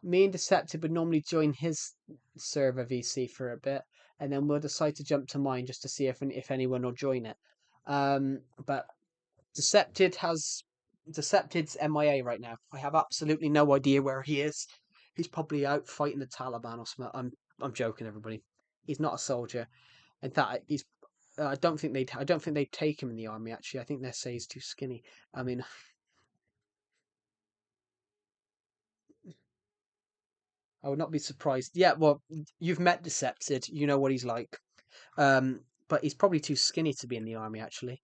Me and Decepted would normally join his server VC for a bit, and then we'll decide to jump to mine just to see if anyone will join it. But Decepted's MIA right now. I have absolutely no idea where he is. He's probably out fighting the Taliban or something. I'm joking, everybody. He's not a soldier. In fact, he's. I don't think they'd take him in the army. Actually, I think they say he's too skinny. I mean, I would not be surprised. Yeah, well, you've met Decepted. You know what he's like. But he's probably too skinny to be in the army. Actually,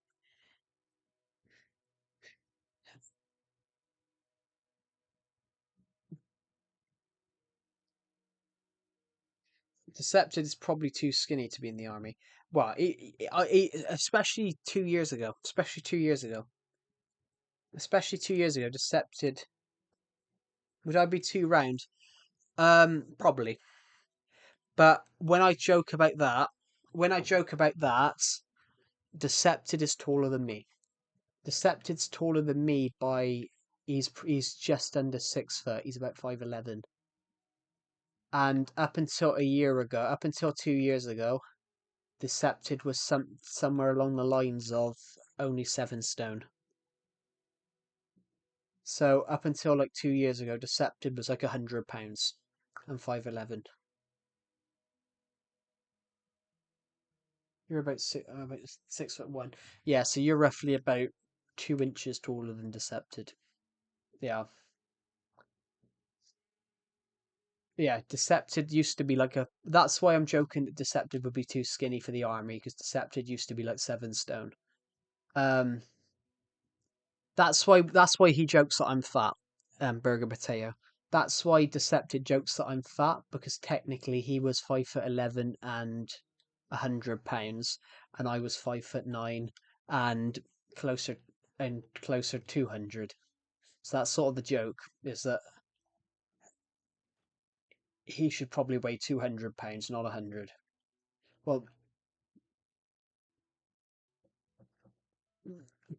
Decepted is probably too skinny to be in the army. Well, especially 2 years ago. Especially 2 years ago, Decepted. Would I be too round? Probably. But when I joke about that, Decepted is taller than me. Decepted's taller than me by he's just under 6 foot. He's about 5'11". And up until 2 years ago, Decepted was somewhere along the lines of only 7 stone. So up until like 2 years ago, Decepted was like £100 and 5'11". You're about 6'1". Yeah, so you're roughly about 2 inches taller than Decepted. Yeah. Yeah, Decepted used to be like a. That's why I'm joking that Decepted would be too skinny for the army because Decepted used to be like 7 stone. Um, that's why he jokes that I'm fat. Burger Potato. That's why Decepted jokes that I'm fat because technically he was 5'11" and £100, and I was 5'9" and closer closer 200. So that's sort of the joke is that he should probably weigh £200, not 100. Well,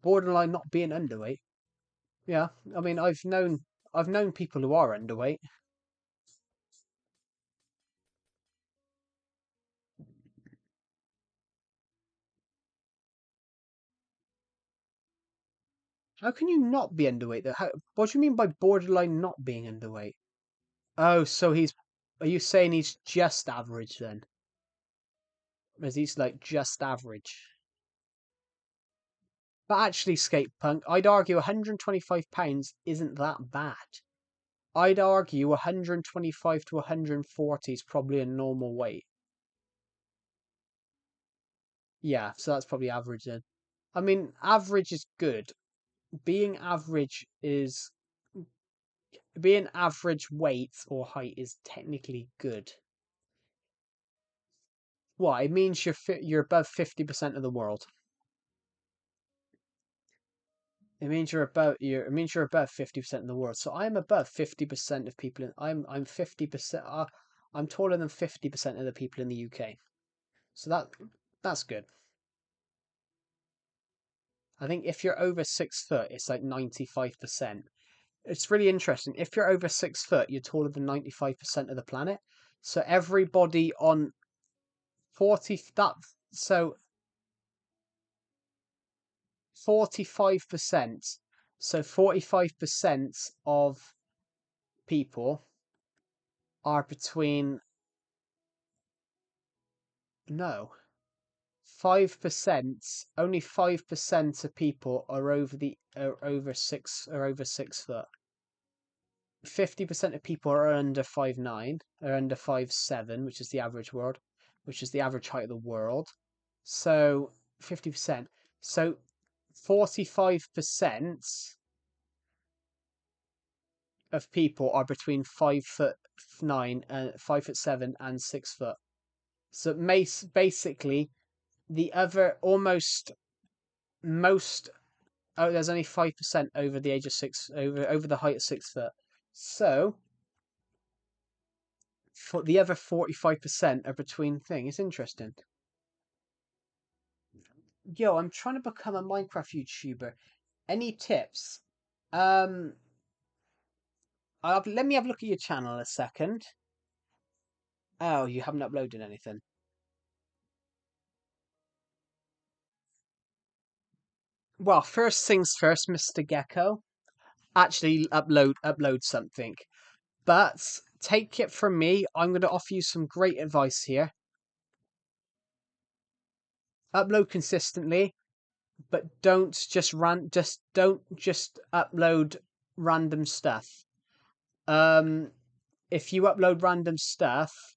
borderline not being underweight. Yeah, I mean, I've known people who are underweight. How can you not be underweight though? What do you mean by borderline not being underweight? Oh, so are you saying he's just average then? As he's like just average? But actually, skate punk, I'd argue 125 pounds isn't that bad. I'd argue 125 to 140 is probably a normal weight. Yeah, so that's probably average then. I mean, average is good. Being average is being average weight or height is technically good. What? It means you're above 50% of the world. It means you're above 50% of the world. So I'm above 50% of people I'm 50%, I'm taller than 50% of the people in the UK. So that's good. I think if you're over 6 foot, it's like 95%. It's really interesting. If you're over 6 foot, you're taller than 95% of the planet. So everybody on 40 that so 45%. So 45% of people are between no 5%. Only 5% of people are over 6 foot. 50% of people are under 5'9", are under 5'7", which is the average world, which is the average height of the world. So 50%. So 45% of people are between 5'9" and 5'7" and 6 foot. So basically the other almost most there's only 5% over the age of over the height of 6 foot. So for the other 45% are between thing. It's interesting. Yo, I'm trying to become a Minecraft YouTuber. Any tips? Um, let me have a look at your channel a second. Oh, you haven't uploaded anything. Well, first things first, Mr. Gecko. Actually, upload something. But take it from me, I'm going to offer you some great advice here. Upload consistently, but don't just upload random stuff. If you upload random stuff,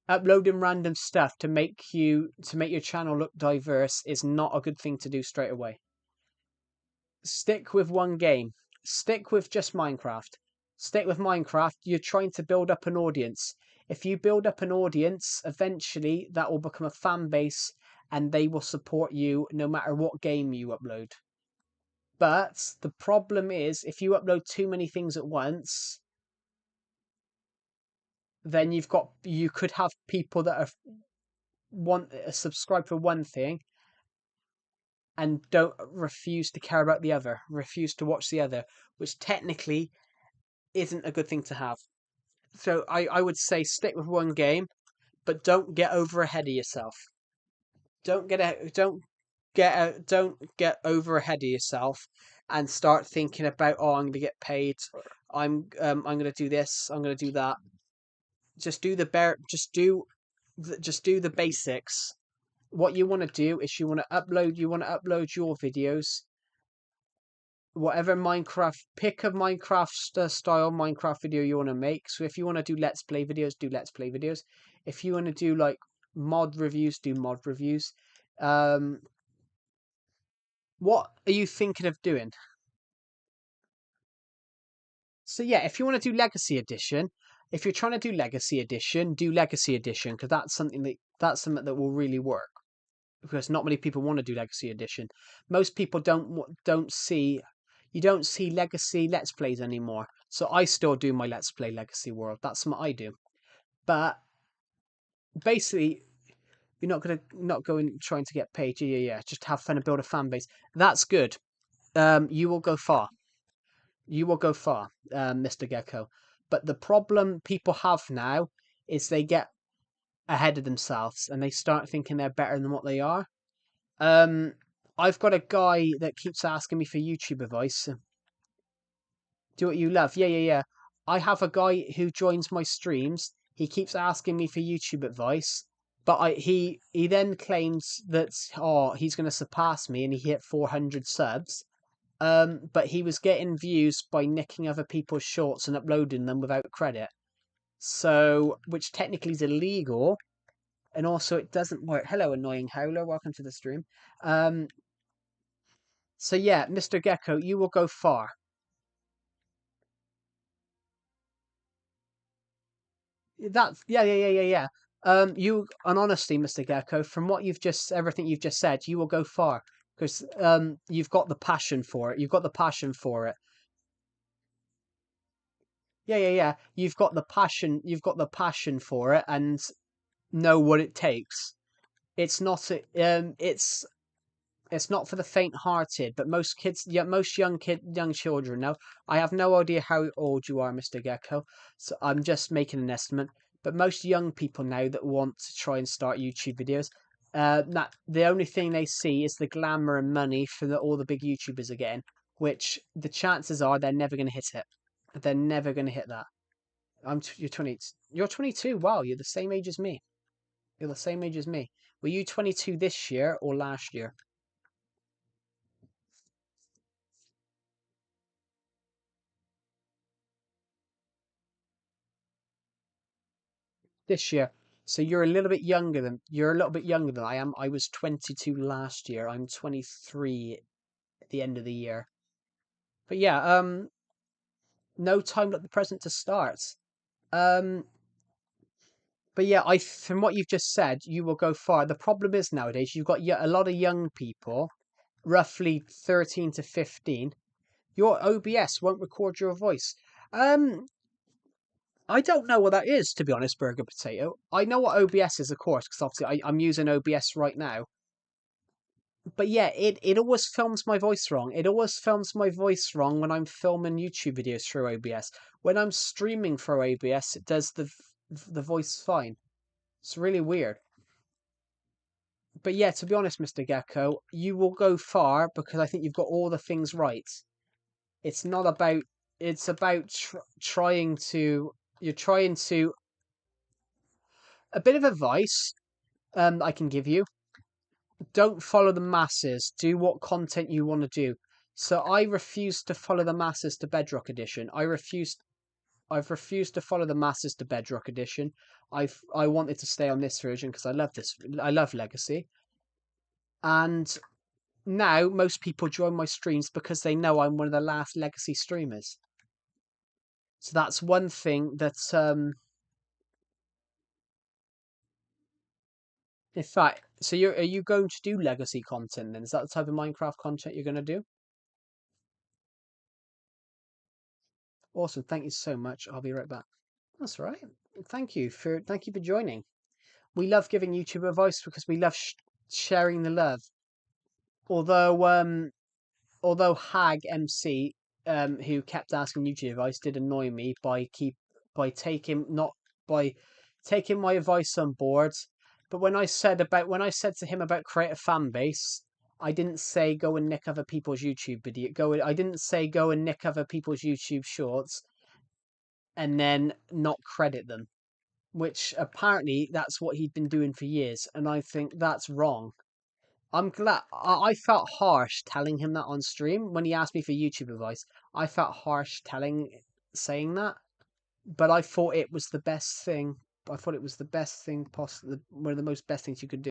uploading random stuff to make your channel look diverse is not a good thing to do straight away. Stick with one game. Stick with just Minecraft. Stick with Minecraft. You're trying to build up an audience. If you build up an audience, eventually that will become a fan base and they will support you no matter what game you upload. But the problem is if you upload too many things at once, then you could have people that are subscribe for one thing and don't refuse to care about the other, refuse to watch the other, which technically isn't a good thing to have. So I would say stick with one game, but don't get over ahead of yourself. Don't get over ahead of yourself and start thinking about, oh, I'm gonna get paid. I'm gonna do this. I'm gonna do that. Just do the bare. Just do the basics. What you want to do is you want to upload. You want to upload your videos, whatever Minecraft, pick a Minecraft style Minecraft video you want to make. So if you want to do Let's Play videos, do Let's Play videos. If you want to do like mod reviews, do mod reviews. Um, what are you thinking of doing? So yeah, if you want to do Legacy Edition, if you're trying to do Legacy Edition, do Legacy Edition because that's something that will really work. Because not many people want to do Legacy Edition. Most people don't see you don't see Legacy Let's Plays anymore. So I still do my Let's Play Legacy World. That's what I do. But basically, you're not going trying to get paid. Yeah. Just have fun and build a fan base. That's good. You will go far. You will go far, Mr. Gecko. But the problem people have now is they get ahead of themselves and they start thinking they're better than what they are. Um, I've got a guy that keeps asking me for YouTube advice. Do what you love. Yeah, yeah, yeah. I have a guy who joins my streams. He keeps asking me for YouTube advice, but he then claims that he's going to surpass me and he hit 400 subs. But he was getting views by nicking other people's shorts and uploading them without credit. So, which technically is illegal, and also it doesn't work. Hello, annoying howler. Welcome to the stream. Um, so yeah, Mr. Gecko, you will go far. That's yeah, yeah, yeah, yeah, yeah. You and honestly, Mr. Gecko, from what you've just everything you've just said, you will go far because you've got the passion for it. You've got the passion for it. Yeah, yeah, yeah. You've got the passion. You've got the passion for it, and know what it takes. It's not it's not for the faint-hearted, but most kids, yeah, most young children know. I have no idea how old you are, Mr. Gecko, so I'm just making an estimate. But most young people now that want to try and start YouTube videos, that the only thing they see is the glamour and money from all the big YouTubers are getting, which the chances are they're never going to hit it. They're never going to hit that. You're 20. You're 22. Wow, you're the same age as me. You're the same age as me. Were you 22 this year or last year? This year. So you're a little bit younger than I am. I was 22 last year. I'm 23 at the end of the year. But yeah, no time like the present to start. Um, but yeah, I from what you've just said, you will go far. The problem is nowadays you've got a lot of young people, roughly 13 to 15. Your OBS won't record your voice. Um, I don't know what that is, to be honest, Burger Potato. I know what OBS is, of course, because obviously I'm using OBS right now. But yeah, it always films my voice wrong. It always films my voice wrong when I'm filming YouTube videos through OBS. When I'm streaming for OBS, it does the voice fine. It's really weird. But yeah, to be honest, Mr. Gecko, you will go far because I think you've got all the things right. It's not about. It's about trying to. You're trying to. A bit of advice I can give you. Don't follow the masses. Do what content you want to do. So I refuse to follow the masses to Bedrock Edition. I've refused to follow the masses to Bedrock Edition. I wanted to stay on this version because I love this. I love Legacy. And now most people join my streams because they know I'm one of the last Legacy streamers. So that's one thing that in fact, so are you going to do Legacy content then? Is that the type of Minecraft content you're going to do? Awesome. Thank you so much. I'll be right back. That's all right. Thank you for joining. We love giving YouTube advice because we love sharing the love. Although although Hag MC who kept asking YouTube advice did annoy me by taking not by taking my advice on board. But when I said to him about create a fan base, I didn't say go and nick other people's YouTube video. I didn't say go and nick other people's YouTube shorts and then not credit them, which apparently that's what he'd been doing for years, and I think that's wrong. I'm glad I felt harsh telling him that on stream when he asked me for YouTube advice. I felt harsh saying that, but I thought it was the best thing. I thought it was the best thing possible, one of the most best things you could do.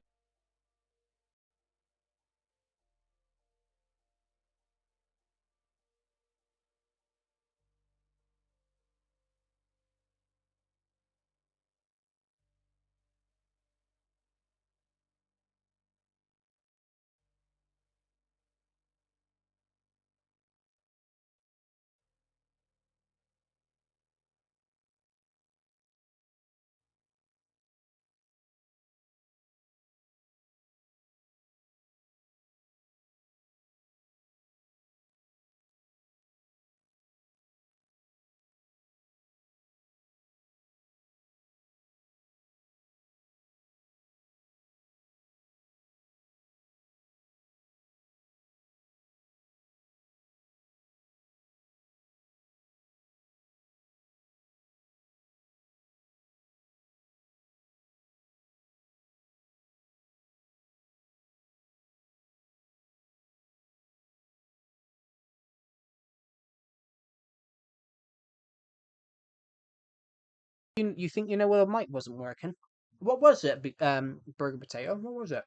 You think you know where the mic wasn't working? What was it? Burger potato. What was it?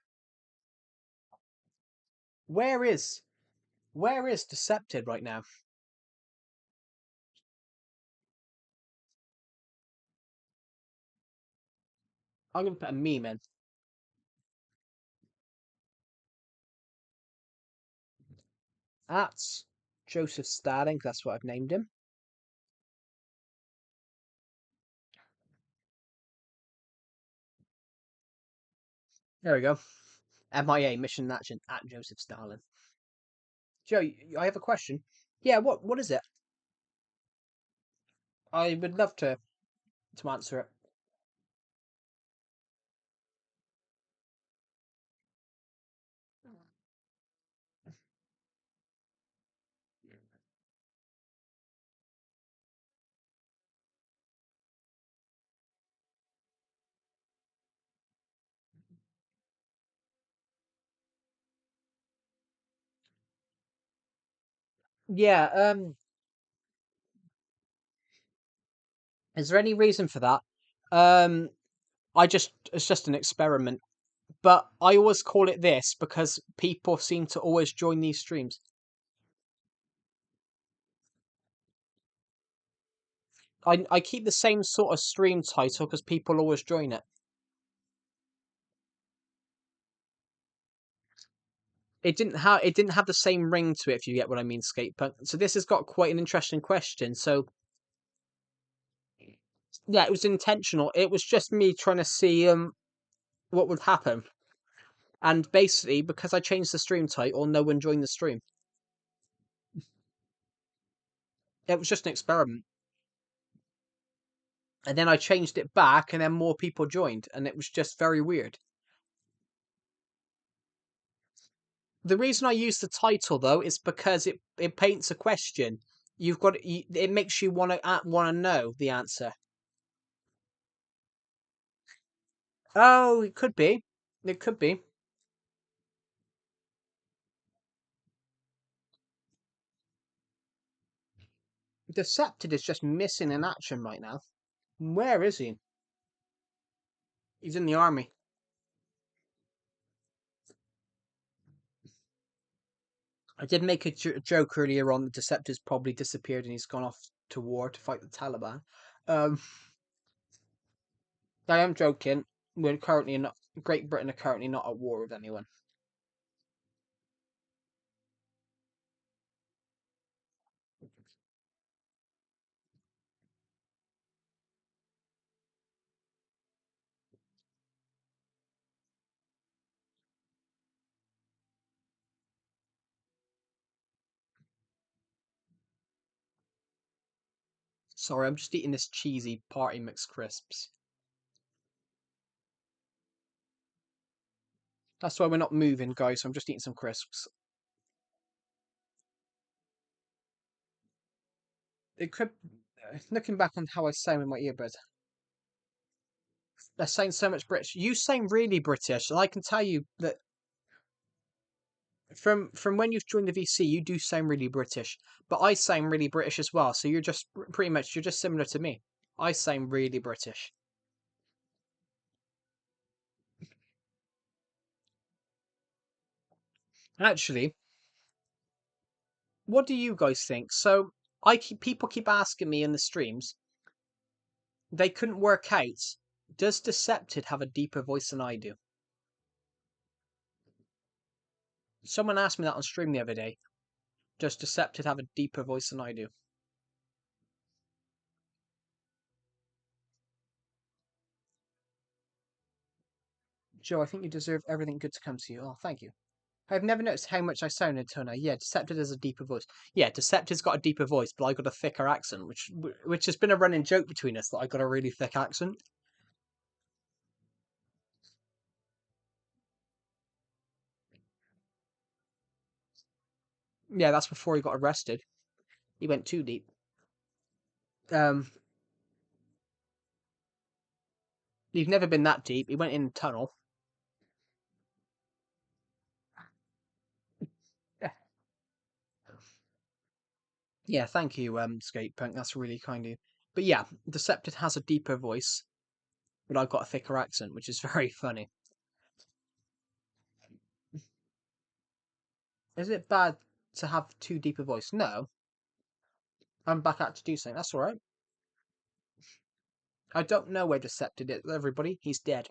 Where is where is Decepted right now? I'm gonna put a meme in. That's Joseph Starling. That's what I've named him. There we go. MIA mission action at Joseph Stalin. Joe, I have a question. Yeah, what is it? I would love to answer it. Yeah. Is there any reason for that? Um, it's just an experiment. But I always call it this because people seem to always join these streams. I keep the same sort of stream title because people always join it. It didn't have the same ring to it, if you get what I mean, Skatepunk. So this has got quite an interesting question. So yeah, it was intentional. It was just me trying to see what would happen. And basically, because I changed the stream title, no one joined the stream. It was just an experiment. And then I changed it back, and then more people joined, and it was just very weird. The reason I use the title though is because it paints a question. It makes you want to know the answer. Oh, it could be. It could be. Decepted is just missing in action right now. Where is he? He's in the army. I did make a joke earlier on that Deceptor's probably disappeared and he's gone off to war to fight the Taliban. Um, I am joking. We're currently not. Great Britain are currently not at war with anyone. Sorry, I'm just eating this cheesy party mix crisps. That's why we're not moving, guys. So I'm just eating some crisps. It could. Looking back on how I sound with my earbuds, I sound so much British. You sound really British, and I can tell you that from when you've joined the VC, you do sound really British. But I sound really British as well. So you're just pretty much you're just similar to me. I sound really British. Actually, what do you guys think? So people keep asking me in the streams. They couldn't work out. Does Decepted have a deeper voice than I do? Someone asked me that on stream the other day. Does Decepted have a deeper voice than I do? Joe, I think you deserve everything good to come to you. Oh, thank you. I've never noticed how much I sound until now. Yeah, Decepted has a deeper voice. Yeah, Decepted's got a deeper voice, but I got a thicker accent, which has been a running joke between us that I got a really thick accent. Yeah, that's before he got arrested. He went too deep. Um, he's never been that deep. He went in a tunnel. Yeah, yeah. Thank you, Skate Punk. That's really kind of you. But yeah, Decepted has a deeper voice, but I've got a thicker accent, which is very funny. Is it bad to have too deep a voice? No. I'm back out to do something. That's alright. I don't know where Decepted is, everybody. He's dead.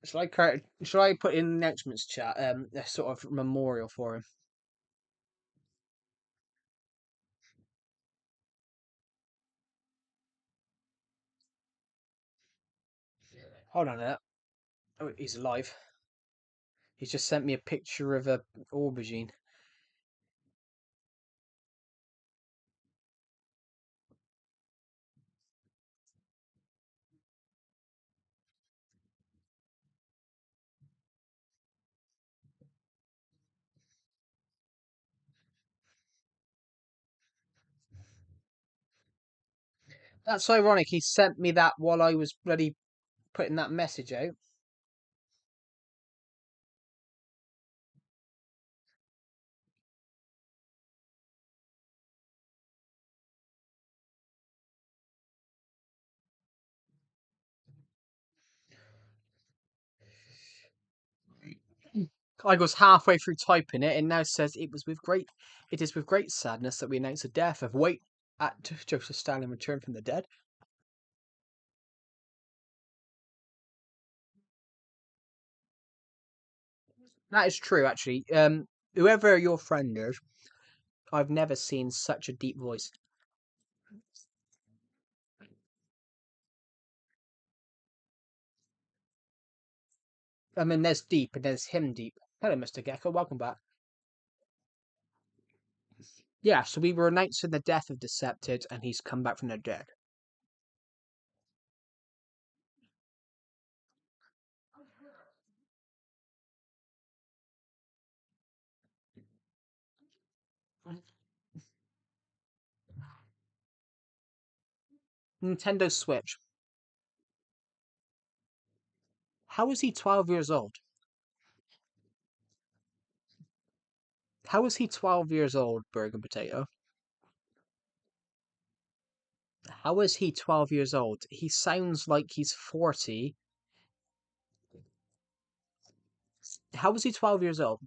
Shall I put in the announcements chat a sort of memorial for him? Hold on a minute. Oh, he's alive. He's just sent me a picture of a aubergine. That's ironic. He sent me that while I was bloody putting that message out. I was halfway through typing it, and now says it is with great sadness that we announce the death of wait at Joseph Stalin returned from the dead. That is true, actually. Whoever your friend is, I've never seen such a deep voice. I mean, there's deep and there's him deep. Hello, Mr. Gecko. Welcome back. Yeah, so we were announcing the death of Decepted, and he's come back from the dead. Nintendo Switch. How is he 12 years old? How is he 12 years old, Burger Potato? How is he 12 years old? He sounds like he's 40. How is he 12 years old?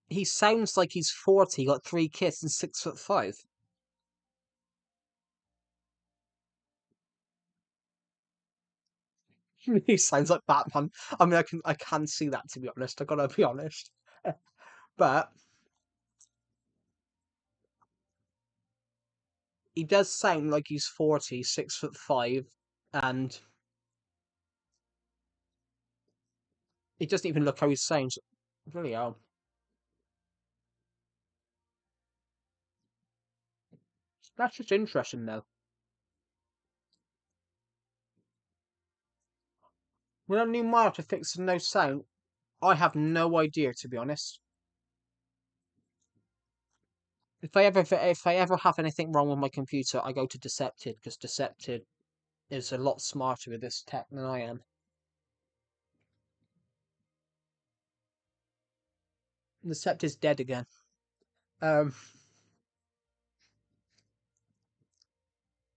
He sounds like he's 40, got 3 kids, and 6'5". He sounds like Batman. I mean, I can see that, to be honest. I gotta be honest. But he does sound like he's 40, 6'5", and he doesn't even look how he sounds. Really hell. That's just interesting, though. When a new monitor fixes no sound, I have no idea, to be honest. If I ever have anything wrong with my computer, I go to Decepted, because Decepted is a lot smarter with this tech than I am. Decepted's dead again. Um,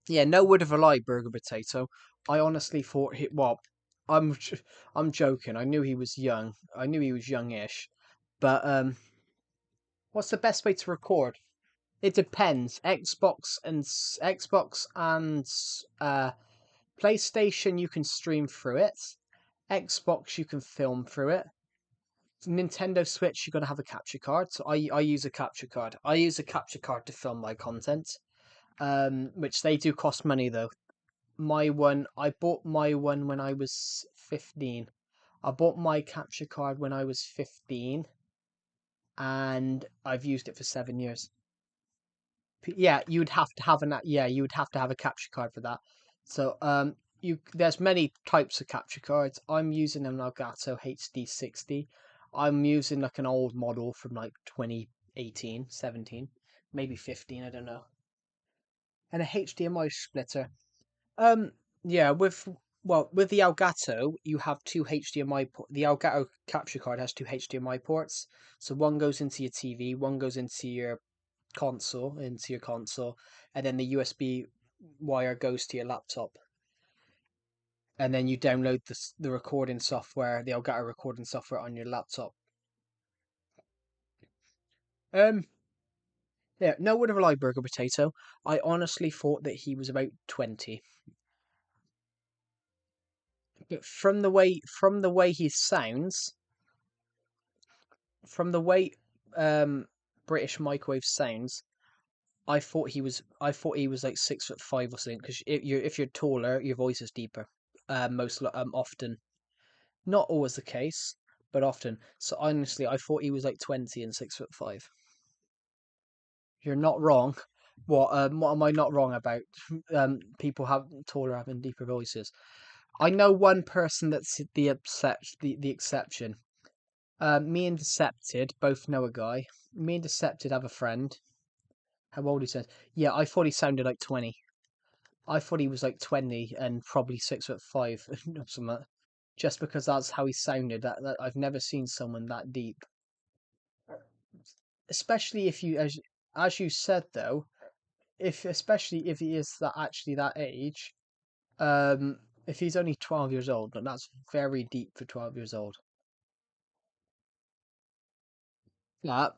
yeah, no word of a lie, Burger Potato. I honestly thought he. Well, I'm joking. I knew he was young. I knew he was youngish, but what's the best way to record? It depends. Xbox and PlayStation, you can stream through it. Xbox, you can film through it. Nintendo Switch, you're gonna have a capture card. So I use a capture card. I use a capture card to film my content. Which they do cost money though. I bought my one when I was 15. I bought my capture card when I was 15, and I've used it for 7 years. Yeah, you would have to have a capture card for that. So there's many types of capture cards. I'm using an Elgato HD60. I'm using like an old model from like 2018, 17, maybe 15, I don't know. And a HDMI splitter. Um yeah, with the Elgato, you have two HDMI the Elgato capture card has two HDMI ports. So one goes into your TV, one goes into your console into your console, and then the USB wire goes to your laptop, and then you download the recording software, the Elgato recording software on your laptop. Um, yeah, no word of a lie, Burger Potato. I honestly thought that he was about 20, but from the way he sounds, from the way British Microwave sounds, I thought he was like 6'5" or something. Because if you're taller, your voice is deeper. Often, not always the case, but often. So honestly, I thought he was like 20 and 6'5". You're not wrong. What am I not wrong about? People have taller having deeper voices. I know one person that's the exception. Me and Decepted both know a guy. Me and Decepted have a friend. How old he said? Yeah, I thought he sounded like 20. I thought he was like 20 and probably 6'5" or something. Just because that's how he sounded. That I've never seen someone that deep. Especially if you, as you said though, if especially if he is that age, if he's only 12 years old, then that's very deep for 12 years old. Yeah,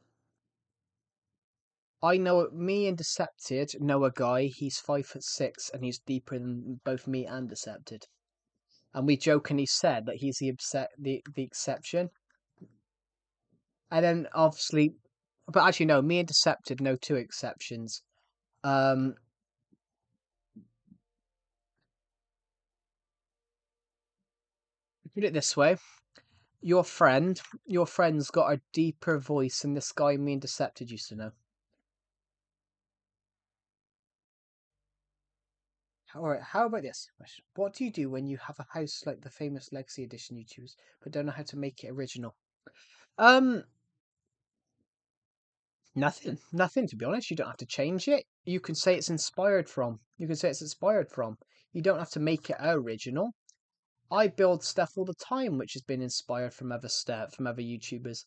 I know me and Decepted know a guy. He's 5'6" and he's deeper than both me and Decepted. And we jokingly said that he's the exception. And then obviously, but actually no, me and Decepted know two exceptions. Um, Put it this way: your friend's got a deeper voice than this guy me and Decepted used to know. Alright, how about this question? What do you do when you have a house like the famous Legacy Edition YouTubers, but don't know how to make it original? Um, nothing to be honest. You don't have to change it. You can say it's inspired from. You can say it's inspired from. You don't have to make it original. I build stuff all the time which has been inspired from other YouTubers.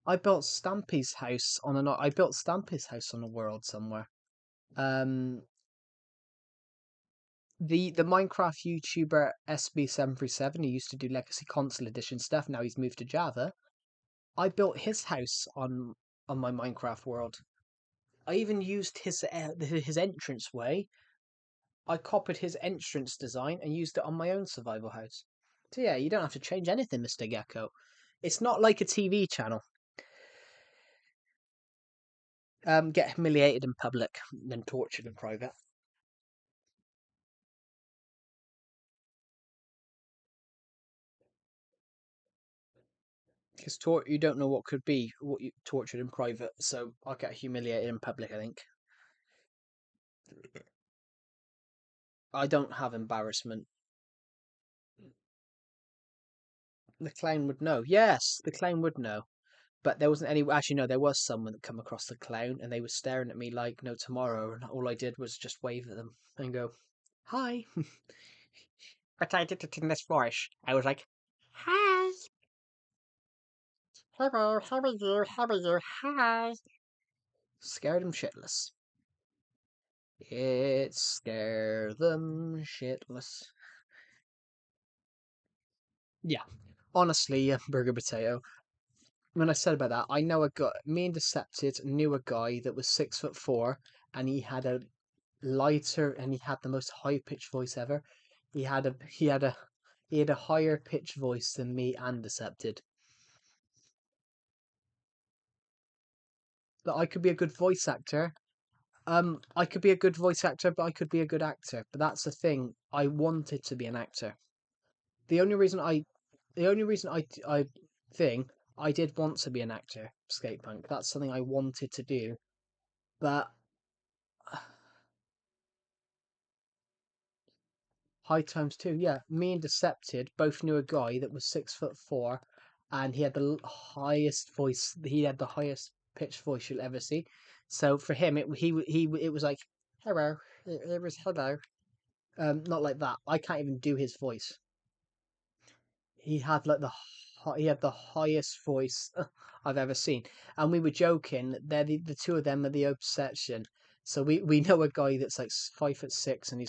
I built Stampy's house on a world somewhere. Um, the Minecraft YouTuber SB737, who used to do Legacy Console Edition stuff, now he's moved to Java. I built his house on my Minecraft world. I even used his entrance way. I copied his entrance design and used it on my own survival house. So yeah, you don't have to change anything, Mr. Gecko. It's not like a TV channel. Get humiliated in public, then tortured in private. Because you don't know what you tortured in private, so I'll get humiliated in public. I think I don't have embarrassment. The clown would know. Yes, the clown would know. But there wasn't any. Actually, no, there was someone that come across the clown, and they were staring at me like no tomorrow. And all I did was just wave at them and go, "Hi." But I did it in this voice. I was like, "Hi, hello, how are you? How are you? Hi." Scared them shitless. It scared them shitless. Yeah, honestly, Burger Potato. When I said about that, I know a guy. Me and Decepted knew a guy that was 6'4", and he had the most high pitched voice ever. He had a higher pitched voice than me and Decepted. That I could be a good voice actor. I could be a good voice actor, but I could be a good actor. But that's the thing. I wanted to be an actor. The only reason I, the only reason I think I did want to be an actor, skate punk. That's something I wanted to do. But high times two, yeah. Me and Decepted both knew a guy that was 6'4", and he had the highest voice. He had the highest pitched voice you'll ever see. So for him, it was like hello. It was hello. Not like that. I can't even do his voice. He had like the he had the highest voice I've ever seen. And we were joking. They're the two of them are the obsession. So we know a guy that's like 5'6" and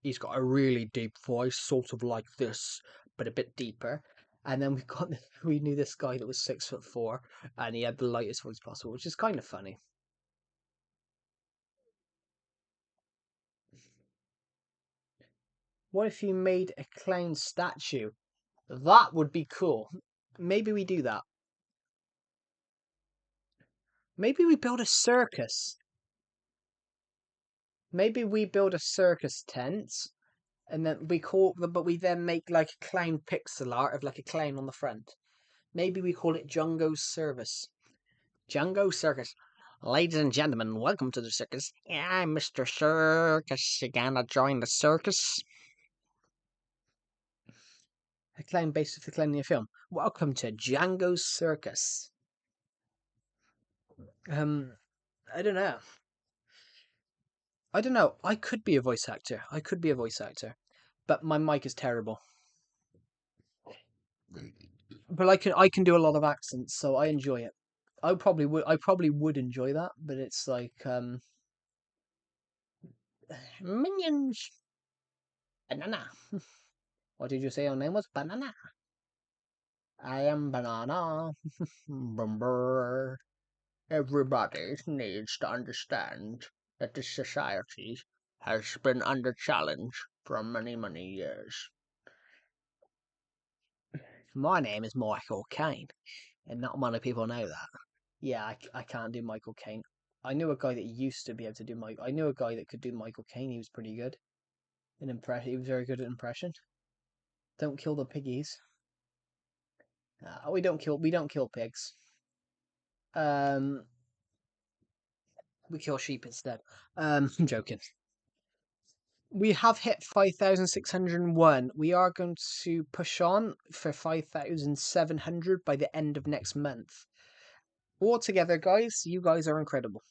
he's got a really deep voice, sort of like this, but a bit deeper. And then we knew this guy that was 6'4" and he had the lightest voice possible, which is kind of funny. What if you made a clown statue? That would be cool. Maybe we do that. Maybe we build a circus. Maybe we build a circus tent, and then but we then make like a clown pixel art of like a clown on the front. Maybe we call it Django's Service. Django Circus. Ladies and gentlemen, welcome to the circus. Yeah, I'm Mr. Circus. You gonna join the circus? A clown based off the clown in your film. Welcome to Django's Circus. Um, I don't know. I don't know. I could be a voice actor. I could be a voice actor, but my mic is terrible. But I can do a lot of accents, so I enjoy it. I probably would enjoy that, but it's like minions banana. What did you say your name was? Banana. I am banana. Brr. Everybody needs to understand that this society has been under challenge for many, many years. My name is Michael Caine, and not many people know that. Yeah, I can't do Michael Caine. I knew a guy that used to be able to do Mike. I knew a guy that could do Michael Caine. He was pretty good in impression. He was very good at impression. Don't kill the piggies. We don't kill pigs. Um, we kill sheep instead. I'm joking. We have hit 5,601. We are going to push on for 5,700 by the end of next month. Altogether, guys, you guys are incredible.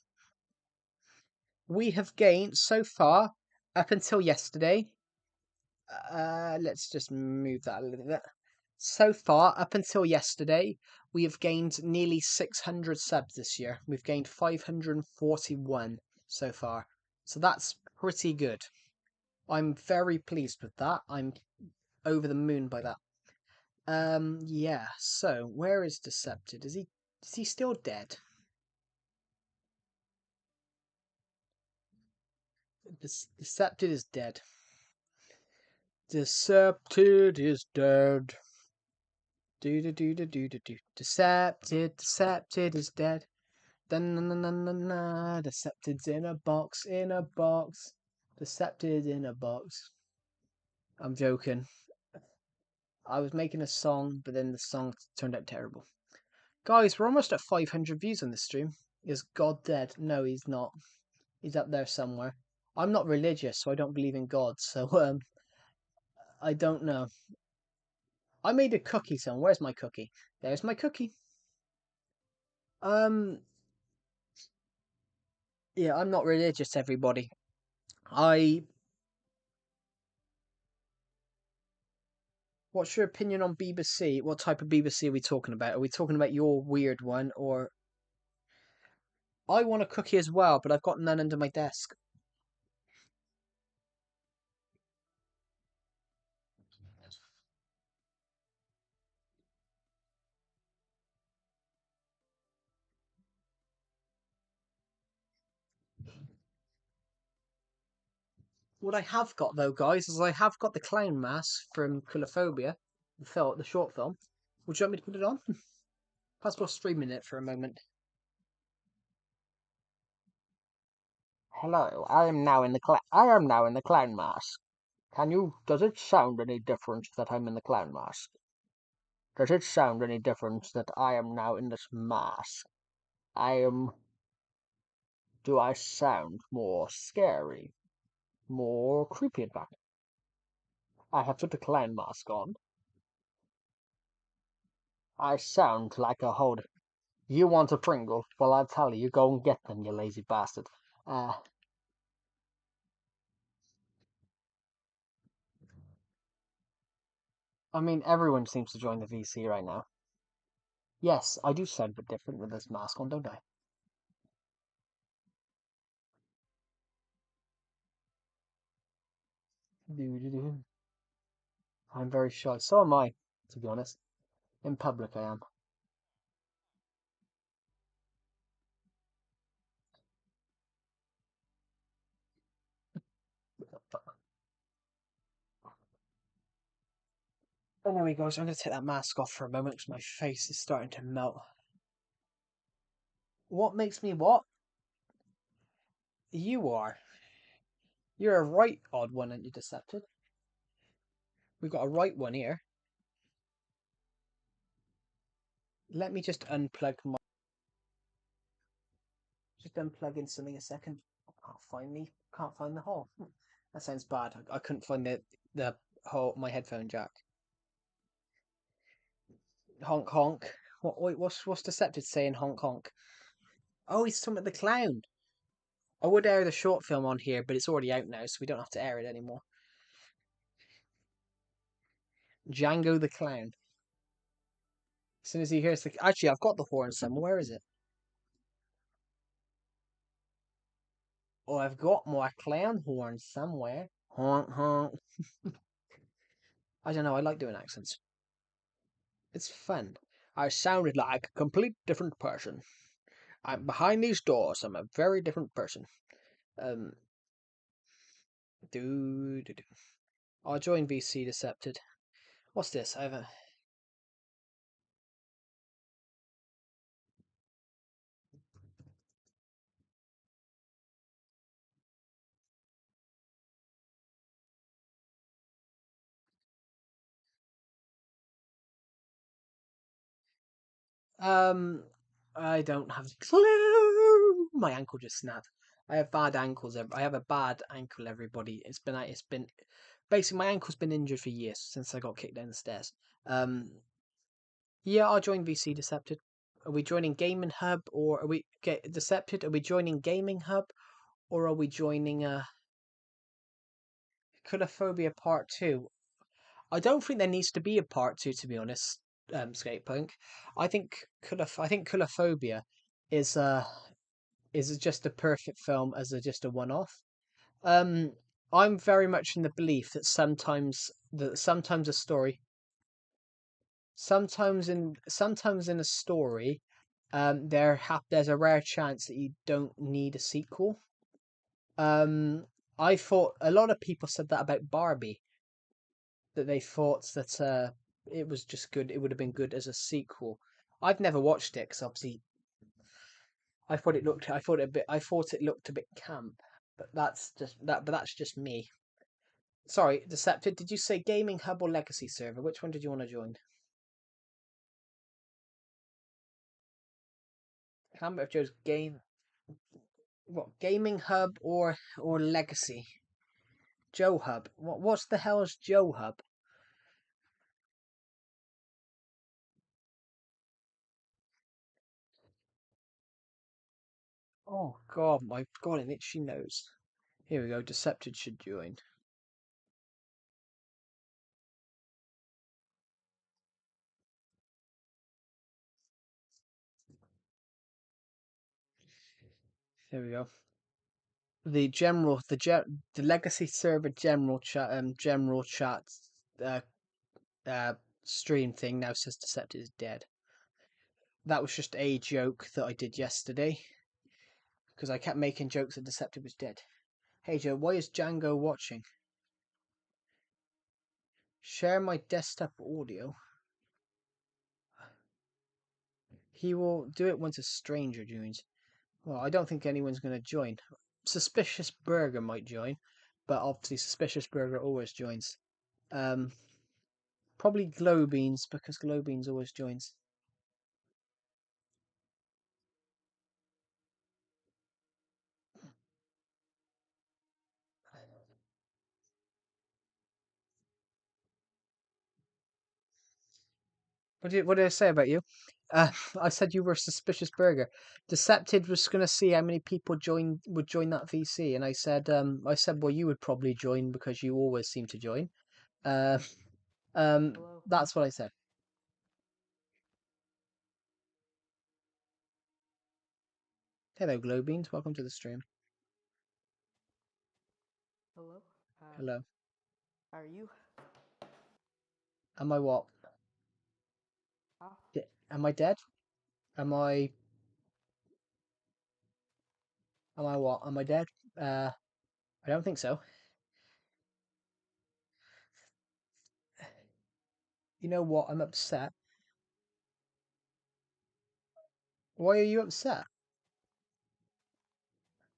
We have gained so far, up until yesterday. Let's just move that a little bit. So far, up until yesterday, we have gained nearly 600 subs this year. We've gained 541 so far. So that's pretty good. I'm very pleased with that. I'm over the moon by that. Yeah. So where is Decepted? Is he still dead? Decepted is dead. Decepted is dead. Do do do do do do do. Decepted is dead. Da-na-na-na-na-na. Decepted's in a box, in a box. Decepted in a box. I'm joking. I was making a song, but then the song turned out terrible. Guys, we're almost at 500 views on this stream. Is God dead? No, he's not. He's up there somewhere. I'm not religious, so I don't believe in God. So I don't know. I made a cookie song. Where's my cookie? There's my cookie. Um, yeah, I'm not religious, everybody. I. What's your opinion on BBC? What type of BBC are we talking about? Are we talking about your weird one, or I want a cookie as well, but I've got none under my desk. What I have got though, guys, is I have got the clown mask from Culophobia, the short film. Would you want me to put it on? Perhaps we'll streaming it for a moment. Hello, I am now in the clown mask. Does it sound any different that I'm in the clown mask? Does it sound any different that I am now in this mask? I am, do I sound more scary? More creepy, in fact. I have put the clown mask on. I sound like a hold. You want a Pringle? Well, I'll tell you, go and get them, you lazy bastard. Uh, I mean, everyone seems to join the VC right now. Yes, I do sound a bit different with this mask on, don't I? Doo-doo-doo. I'm very shy. So am I, to be honest. In public, I am. Anyway, guys, I'm going to take that mask off for a moment because my face is starting to melt. What makes me what? You are. You're a right odd one, aren't you, Decepted? We've got a right one here. Let me just unplug my... Just unplugging something a second. Can't find the hole. That sounds bad. I couldn't find the hole, my headphone jack. Honk honk. What's Decepted saying honk honk? Oh, he's talking about the clown. I would air the short film on here, but it's already out now, so we don't have to air it anymore. Django the Clown. As soon as he hears the... Actually, I've got the horn somewhere. Where is it? Oh, I've got my clown horn somewhere. Honk, honk. I don't know, I like doing accents. It's fun. I sounded like a complete different person. I'm behind these doors. I'm a very different person. Um, do, do, do. I'll join VC Decepted. What's this? I have a... Um, I don't have a clue. My ankle just snapped. I have bad ankles. I have a bad ankle. Everybody, it's been basically my ankle's been injured for years since I got kicked down the stairs. Um, yeah, I'll join VC Decepted. Are we joining Gaming Hub or are we get Decepted? Are we joining Gaming Hub or are we joining Culophobia Part 2? I don't think there needs to be a part 2, to be honest. Skatepunk. I think Culophobia is just a perfect film as just a one-off. Um, I'm very much in the belief that sometimes a story, sometimes in a story, there's a rare chance that you don't need a sequel. Um, I thought a lot of people said that about Barbie, that they thought that it was just good. It would have been good as a sequel. I've never watched it because obviously I thought it looked a bit camp, but that's just me. Sorry, Decepted, did you say Gaming Hub or Legacy Server? Which one did you want to join? Camp of Joe's Gaming Hub or Legacy? Joe Hub. What's the hell is Joe Hub? Oh god, my god, an itchy nose. Here we go, Decepted should join. There we go. The Legacy Server general chat uh, uh, stream thing now says Decepted is dead. That was just a joke that I did yesterday because I kept making jokes that Decepted was dead. Hey Joe, why is Django watching? Share my desktop audio. He will do it once a stranger joins. Well, I don't think anyone's going to join. Suspicious Burger might join, but obviously Suspicious Burger always joins. Um, Probably Glowbeans because Glowbeans always joins. What did I say about you? I said you were a suspicious burger. Decepted was going to see how many people would join that VC, and I said, well, you would probably join because you always seem to join. Uh, Hello. That's what I said. Hello, Glowbeans. Welcome to the stream. Hello. Hello. How are you? Am I what? Huh? Am I dead? Am I? Am I what? Am I dead? I don't think so. You know what? I'm upset. Why are you upset?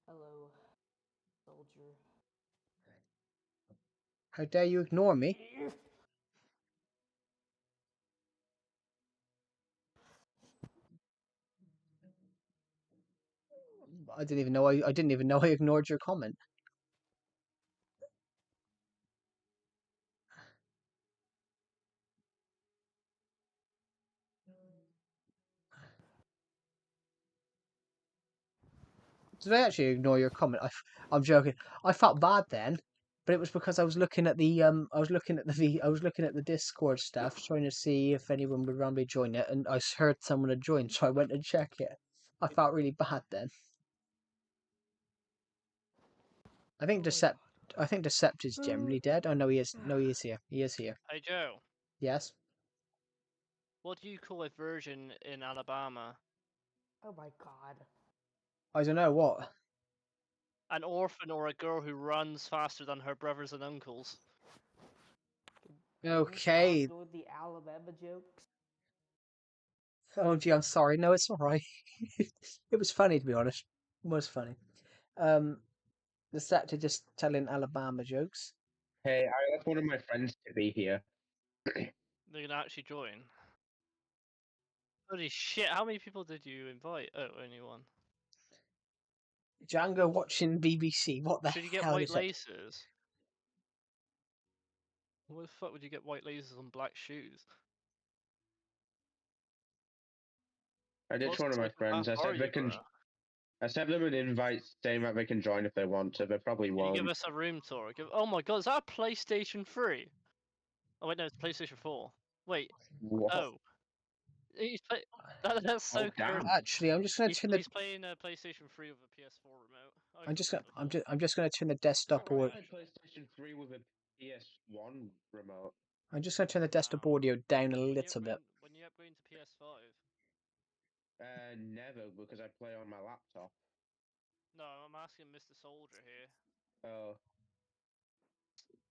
Hello, soldier. How dare you ignore me? I didn't even know. I didn't even know I ignored your comment. Did I actually ignore your comment? I'm joking. I felt bad then, but it was because I was looking at the I was looking at the Discord stuff, trying to see if anyone would randomly join it, and I heard someone had joined, so I went and checked it. I felt really bad then. I think Oh my Decept. god. I think Decept is generally dead. Oh no, he is. No, he is here. He is here. Hey Joe, Yes. what do you call a virgin in Alabama? Oh my god. I don't know what. An orphan or a girl who runs faster than her brothers and uncles? Can you Okay. stop doing the Alabama jokes? Oh gee, I'm sorry. No, it's all right. It was funny to be honest. It was funny. Um, Decept just telling Alabama jokes. Hey, I asked one of my friends to be here. They're gonna actually join. Holy shit, how many people did you invite? Oh, only one. Django watching BBC. What the Should you get hell white is it? laces? What the fuck would you get white laces on black shoes? I did What to one of my friends. psychopath I are said they you, can. bro? I sent them an invite saying that they can join if they want to. They probably Can you give won't. us a room tour? Oh my god, is that a PlayStation 3? Oh wait, no, it's PlayStation 4. Wait, What? oh. He's play- that's so Oh damn! cursed. Actually, I'm just gonna turn the. He's playing a PlayStation 3 with a PS4 remote. I I'm can just play gonna. the 4. I'm just gonna turn the Is that desktop right? or. I had PlayStation 3 with a PS1 remote. I'm just gonna turn the desktop Wow. audio down a When you little bit. upgrade when you upgrade to PS5? Never, because I play on my laptop. No, I'm asking Mr. Soldier here. Oh,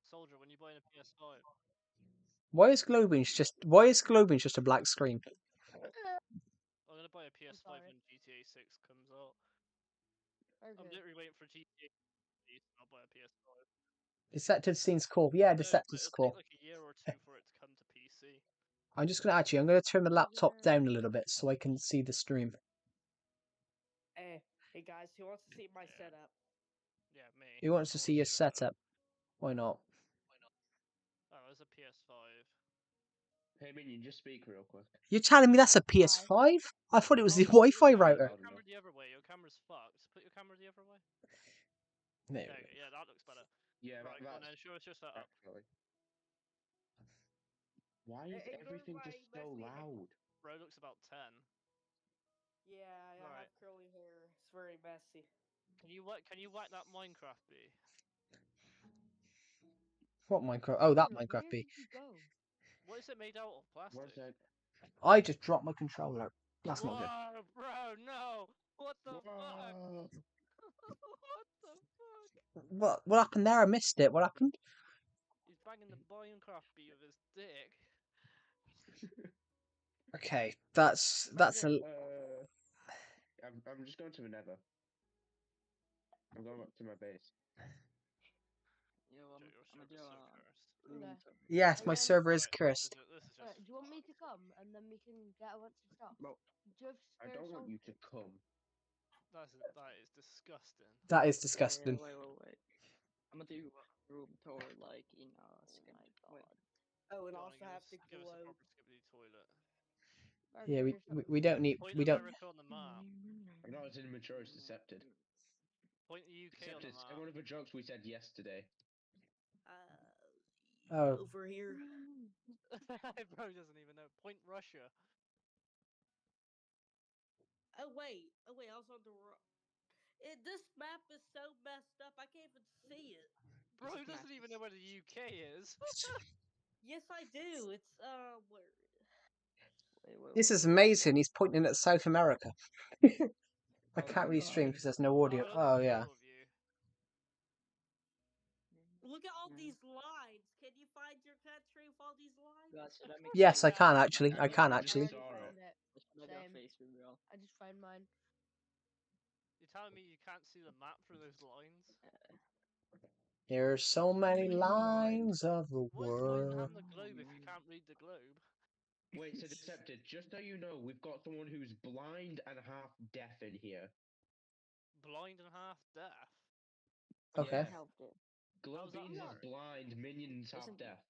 Soldier, when you buy a PS5? Why is Glowbeans just? Why is Glowbeans just a black screen? I'm gonna buy a PS5 sorry. when GTA 6 comes out. I'm Okay. literally waiting for GTA 6 and I'll buy a PS5. Deceptive seems cool. Yeah, No, but Deceptive's it'll take cool. like a year or two for it to come to PC. I'm just gonna actually. I'm gonna turn the laptop Okay. down a little bit so I can see the stream. Hey guys, who wants to see my Yeah. setup? Yeah, me. Who wants I to wanna see your setup. setup? Why not? Oh, there's a PS5. hey, Minion, just speak real quick. You're telling me that's a PS5? I thought it was the Wi-Fi Put router. your camera the other way. Your camera's fucked. Put your camera the other way. There There we you go. go. Yeah, that looks better. Yeah, Right, go on that's then. Show us your setup. actually. Why is Ignore everything my just so messy hair. loud? Bro looks about 10. Yeah, I Right. have curly hair. It's very messy. Can you whack that Minecraft bee? What Minecraft? Oh, that Where Minecraft did B. you go? What is it made out of? Where's Plastic? that? I just dropped my controller. That's not good. Whoa, bro, no! What the fuck? Whoa. What the fuck? What happened there? I missed it. What happened? He's banging the Minecraft bee with his dick. Okay, that's Okay, a. I'm just going to the Nether. I'm going back to my base. Yo, Joe, your I'm gonna do server's so a cursed. room Okay. tour. Yes, my And then, server is Right, cursed. this is just do you want me to come and then we can get a bunch of stuff? Well, Do you have I spare don't want you to soldiers? come. that is disgusting. That is yeah, disgusting. wait. I'm gonna do a room tour like in Oh my Wait, god. Oh, and Go on also and have to give us a glow. proper skibbity toilet. Yeah, Okay, here's some. we don't need Point we don't. America on the map. I'm not as immature as Decepted. Point the UK on the Decepted, say map. one of the jokes we said yesterday. Uh, Oh, over here. Bro doesn't even know. Point Russia. Oh wait, I was on the wrong. This map is so messed up. I can't even see it. Bro This doesn't even know where the UK is. Yes, I do. It's where? this is amazing. He's pointing at South America. I Oh can't my restream God. because there's no audio. Look at Oh the yeah. photo of you. Look at all Yeah. these lines. Can you find your country with all these lines? Guys, should I make Yes, I you can actually. I can just actually. saw Found it. it. should I be on Same. face reveal? I just found mine. You're telling me you can't see the map through those lines? There's so many lines of the What is the point in world. having the globe if you can't read the globe? Wait, so Decepted, just so you know, we've got someone who's blind and half deaf in here. Blind and half deaf. Okay. Yeah. Help it. Glow How's that Beans is work? blind, Minions half Isn't- deaf.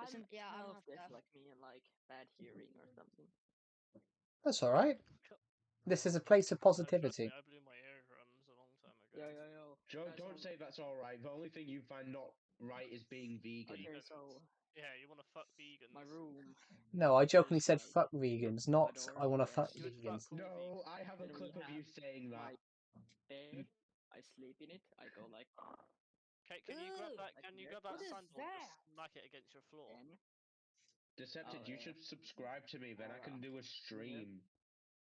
Isn't Yeah, I'm half half deaf deaf. like me and like bad hearing or something? That's all right. This is a place of Trust me, positivity. I blew my eardrums a long time ago. Yo. Joe, Guys, don't say that's alright. The only thing you find not right is being vegan. Okay, Vegans. so Yeah, you want to fuck vegans. my room. No, I jokingly There's, said like, fuck vegans, not door, I want to yes. fuck You would fuck vegans. all No, vegans. I have a Then clip we of you have saying that. my bed. I sleep in it. I go like Can you grab Ugh, that? like Can you here. grab that what is sandal and just that? smack it against your floor? Then Decepted, Oh, you yeah. should subscribe to me, then I can do a stream.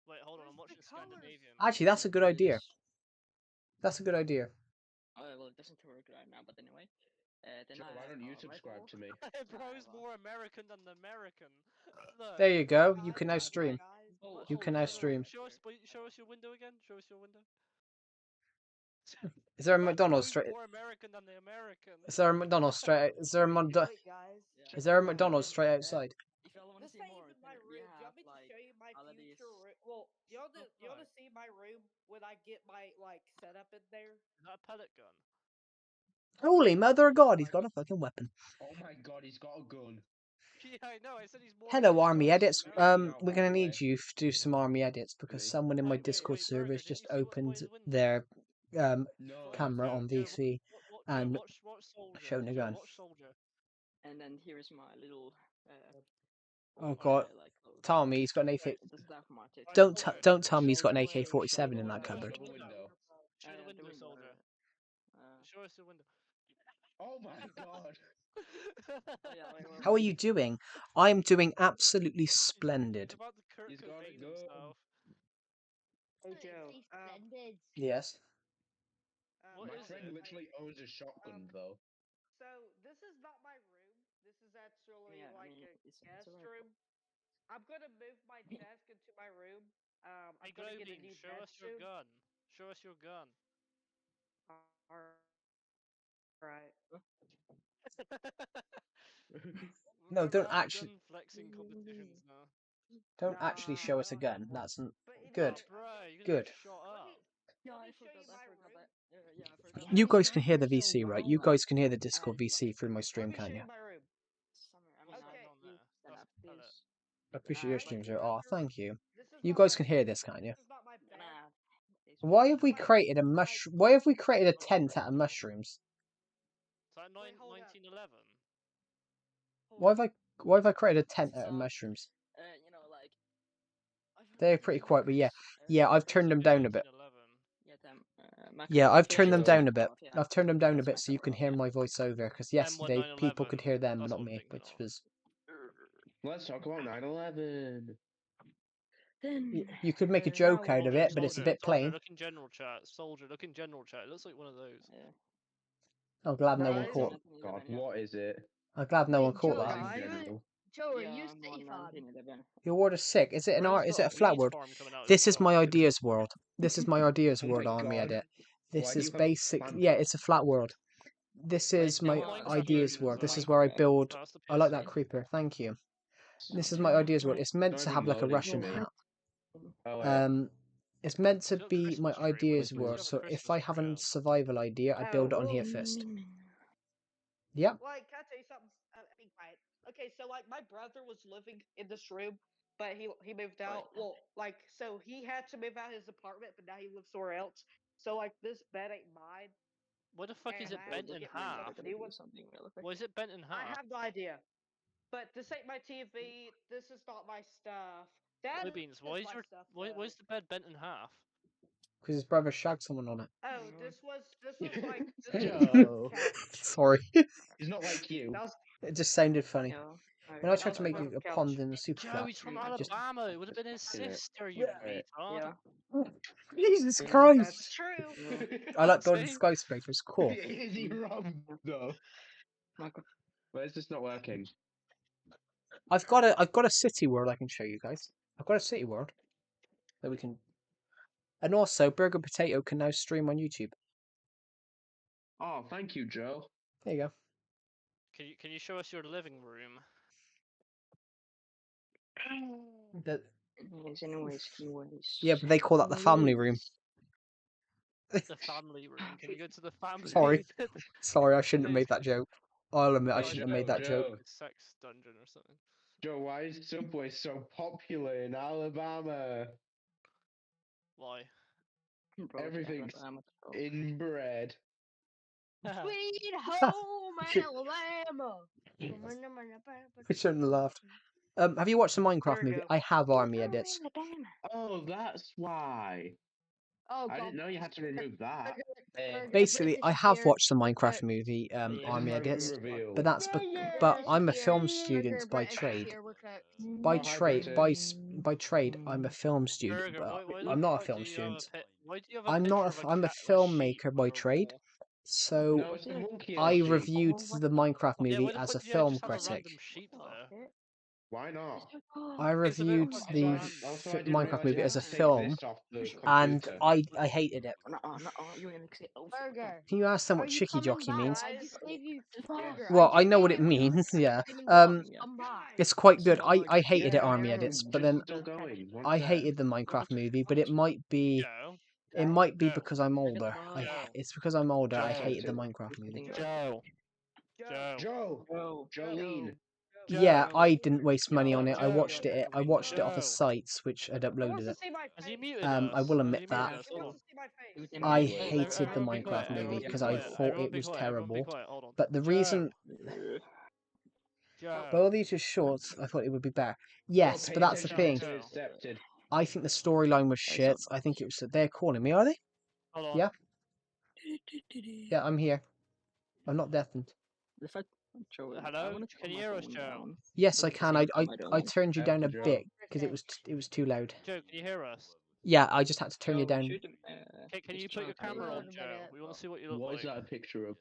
Wait, hold on. I'm Where's the watching colors? Scandinavian. Actually, that's a good idea. Yes. That's a good idea. Oh well, it doesn't work right now, but anyway. Then Joe, I why have don't you a subscribe rifle. to me? Bro's Nah, more American than American. Look. There you go. You Guys, can now stream. guys, Oh, You Hold can on, now hold on. stream. Show us your window again. Show us your window. Is there a That's McDonald's Bro's straight? more American than the American. Is there a McDonald's straight? Is there a wait, guys. Yeah. Is there a Hold on. McDonald's straight outside? If y'all want to This see ain't more, even then my we room. Do you have want me to like show you my all of these. future room? Well, you want to Right. see my room when I get my like setup in there? Is that a pellet gun? Holy mother of God, he's got a fucking weapon. Oh my God, he's got a gun. Yeah, I know. I said he's more Hello, American army than edits. American. We're gonna need you to do some army edits because Really? someone in my Wait, Discord Burger, server has didn't just you see what's by opened his window? their No. camera on Joe, VC Joe, and watch soldier. shown a Joe, gun. watch soldier. And then here's my little. Oh what God, I like clothes. tell me he's got an AK. Wait, The staff market. right, Don't soldier. don't tell me he's got an Soldier, AK-47 show in the that window, cupboard. show the window. Show the window, window. soldier. Show us your window. Oh my God. Oh yeah, How are you doing? I'm doing absolutely He's splendid. about to Kurt He's got a Cobain gun. himself. Hey It's Joe. splendid. Yes. What My is friend it? literally owns a shotgun, though. So this is not my room. This is actually Yeah, I like mean, a it's guest a room. I'm gonna move my desk into my room. Hey, I'm gonna get a Glowbeam, new show bed us your soon. gun. Show us your gun. Alright. No, We're don't having actually gun flexing competitions now. don't actually show us a gun. Nah. That's But good. Oh, bro, you're gonna Good. get shot up. Yeah, Let I me show forgot. you I my forgot room. that. Yeah, I forgot. You that. guys can hear the VC, right? You guys can hear the Discord like, VC through my stream, Let me can show you? you my room. Summer. I mean, What's I going Okay. on you there? then That's have a pellet. this. I appreciate your Like, stream, Like, sir. Oh, thank you. This is You not guys my can hear bed. this, can't you? This is not my and bed. I have this Why one. have we Like, created a like, Why have we created a What's tent great? out of mushrooms? It's like Wait, hold up. 1911. Why have I Why have I created a tent This is out of mushrooms? like I They're forgot the pretty name quiet, of but yeah, this. yeah. I've It looks turned them like down a bit. 1911. Yeah, them. Yeah, I've turned them Joe. down a bit. Yeah. I've turned them down a That's bit so you can Makarov, hear yeah. my voice over. Because M1911. yesterday people could hear them, but That's not what I'm me, thinking which of. was Let's talk about 9/11. Then you could make a now joke we out need of to it, do but it's a this. bit Soldier, plain. look in general chat. Soldier, look in general chat. It looks like one of those. Yeah. I'm glad no one Guys? caught. God, 1911, yeah. what is it? I'm glad no one Wait, caught Joe, that. In Guys? general. Joe, are Yeah, you a I'm city on fan? 1911. Your word is sick. Is it an Bro's art? Is got it a a flat weed word? farm coming out of This his is my garden. ideas world. This is my ideas Oh world my army God. edit. Why This do is you have basic. plants? Yeah, it's a flat world. This Wait, is my no, Minecraft ideas version as world. This well. is where I Minecraft. build. That's the I like that PS3. creeper. Thank you. This is Summer, my ideas world. right. It's meant Not to even have like a loading for Russian me. hat. Oh wait. It's meant to He's got the be my Christmas tree. ideas Why does he world. have a So if Christmas I tree have a up? survival idea, I build it on here first. Yep. Like, can I tell you something? Be quiet. Okay, so like my brother was living in this room, but he moved out. Right. Well, like so he had to move out his apartment, but now he lives somewhere else. So like this bed ain't mine, Why the fuck is it Well, bent look in at me, I half? gotta do something really quick. Why is it bent in I half? have no idea. But this ain't my TV. This is not my stuff. That is Soybeans, my stuff, why though. is the bed bent in half? Because his brother shagged someone on it. Oh, this was like this was Joe. couch. Sorry. He's not like you. That was It just sounded funny. No. When I that tried was to make part of a couch. pond in the super Joe, flat, he's from just Alabama. It would have been his Yeah. sister, you Right. retard. Yeah. Jesus Yeah. Christ! That's true. Yeah. I like building See? skyscrapers. Cool. Is he wrong though? Michael. Why is this not working? I've got a city world I can show you guys. I've got a city world that we can, and also Burger Potato can now stream on YouTube. Oh, thank you, Joe. There you go. Can you show us your living room? That Anyways. yeah, but they call that the family room. The family room. Can you go to the family? Sorry. Sorry, I shouldn't have Please. made that joke. I'll admit I Hey, shouldn't have made that Joe. joke. Sex dungeon or something. Joe, why is Subway so popular in Alabama? Why? Bro, Everything's Alabama, bro. inbred. Sweet home Should- Alabama. I shouldn't have laughed. Have you watched the Minecraft There we movie? go. I have army edits. Oh, that's why. Oh, I God. didn't know you had to remove that. Basically, I have watched the Minecraft Burger- movie Yeah, army There's no edits, reveal. but that's but I'm a film student by trade. By Oh, hi, trade, British. by trade, I'm a film student. Burger, But why the I'm not a fuck film do you have student. why do you have a I'm picture not. of a I'm a cat or a sheep filmmaker by on your trade. wall? So No, it's a monkey and I a sheep. reviewed the Minecraft Yeah, movie why the as fuck a do you film just have a critic. random sheep there? Why not? I Seems a bit reviewed fucking the random. Also, I didn't Minecraft realise movie you had as a to take film, this off the and computer. I hated it. You ain't mix it. Oh, Burger. Can you ask them Are what you chicky coming jockey back? means? I just gave you burger. Well, I I just know gave what you it means. Yeah. Diamond Blocks. Yeah. Come back. It's quite good. So, I hated it Yeah, army no, edits, but just then still going. One I sec. hated the Minecraft movie, but it might be Joe. Joe. because I'm older. Joe. It's because I'm older. I Joe. hated the Minecraft movie. Joe. Joe. Joe. Jolene. Yeah, Joe. I didn't waste money on it. I Joe. watched it. I watched it off of Joe. sites which had Who wants uploaded to it. see my Has he face? muted us? I will Has admit he muted that. us? Who Hold wants on. to see my face? I Hey, hated the everyone be quiet. Minecraft movie Everyone be because I quiet. thought Everyone it be was quiet. Everyone be terrible. quiet. Hold on. But the Joe. reason, Joe. well, these are shorts. I thought it would be better. Yes, Joe, but pay that's the attention thing. to accepted. I think the storyline was shit. I think it was. They're calling me, are they? Hold on. Yeah. Yeah, I'm here. I'm not deafened. The fact, Joe, I Hello? wanna Can turn you my hear us, volume Joe? down. Yes, I At the can. same I time, I turned you down a Joe. bit because it was too loud. Joe, can you hear us? Yeah, I just had to turn you Joe, down. shoot him, Can you just put your try to camera play on, it. Joe? We want to see what you look What like. is that a picture of?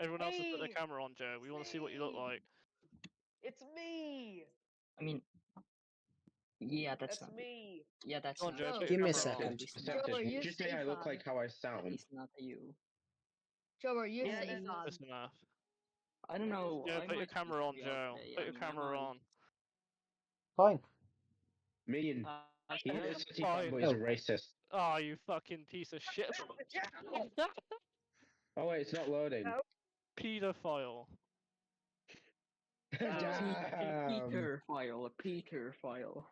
Everyone else has put their Hey! camera on, Joe. We want to see what you look like. It's me. I mean, yeah, that's That's not. me. Yeah, that's Come on, not. Joe. Put Give your me a camera on. second. At least not. Accepted. Joe, are you Would you say I look like how I At sound? least not you. Joe, are you a Yeah, City that's- fan? That's enough. I don't know. Joe, I put your might camera on, be Joe. okay, Put your I camera might. on. Fine. Mean. He Yeah. is City Fine. fanboy is a racist. Oh, you fucking piece of shit. Oh wait, it's not loading. No. Pedophile. Damn. Peter file, a Peter file.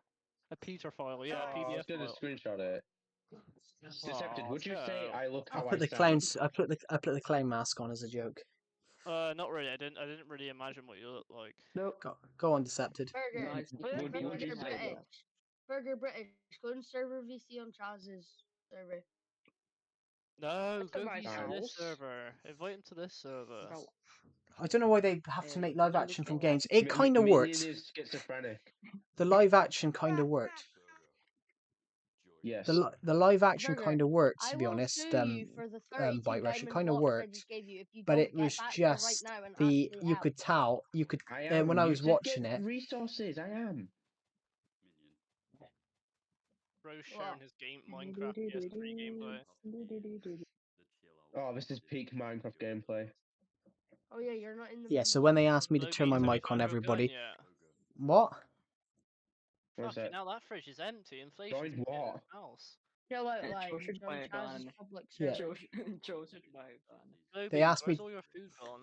A Peter file, yeah, Oh, a I was PDF gonna file. screenshot it. Decepted. Aw, Would you say Joe. I look I how I put the sound? clowns. I put the clown mask on as a joke. Not really. I didn't really imagine what you look like. No. Go on, Decepted. Burger. Guys, Would you Burger say British. Burger British. Go and server VC on Chaz's server. No, That's a go nice VC this house. server. Invite him to this server. Bro, I don't know why they have to make live Joe, action from look games. It kind of Minion worked. is schizophrenic. The live action kind of worked. Yes. The live action Burger, kind of worked, I to be will honest. sue you for the 32 Bite Rush, it diamond kind of blocks I worked, just gave you if you but don't it was get back here right just now and the actually you help. could tell I am. when I You was did watching get it. resources. I am. Bro's sharing his Minecraft PS3 gameplay. Oh, this is peak Minecraft gameplay. Oh yeah, you're not in the Yeah. room. So when they asked me to Blue turn my Beans, have you mic on, found your gun everybody, yet? what? What's Fucking that? hell, that fridge is empty. Inflation's Joined getting in what? the house. Chill out, Joe like, should join buy a Chaz's gun. public Yeah. server. Joe should buy a gun. Blue They Beans, asked me- where's all your food gone?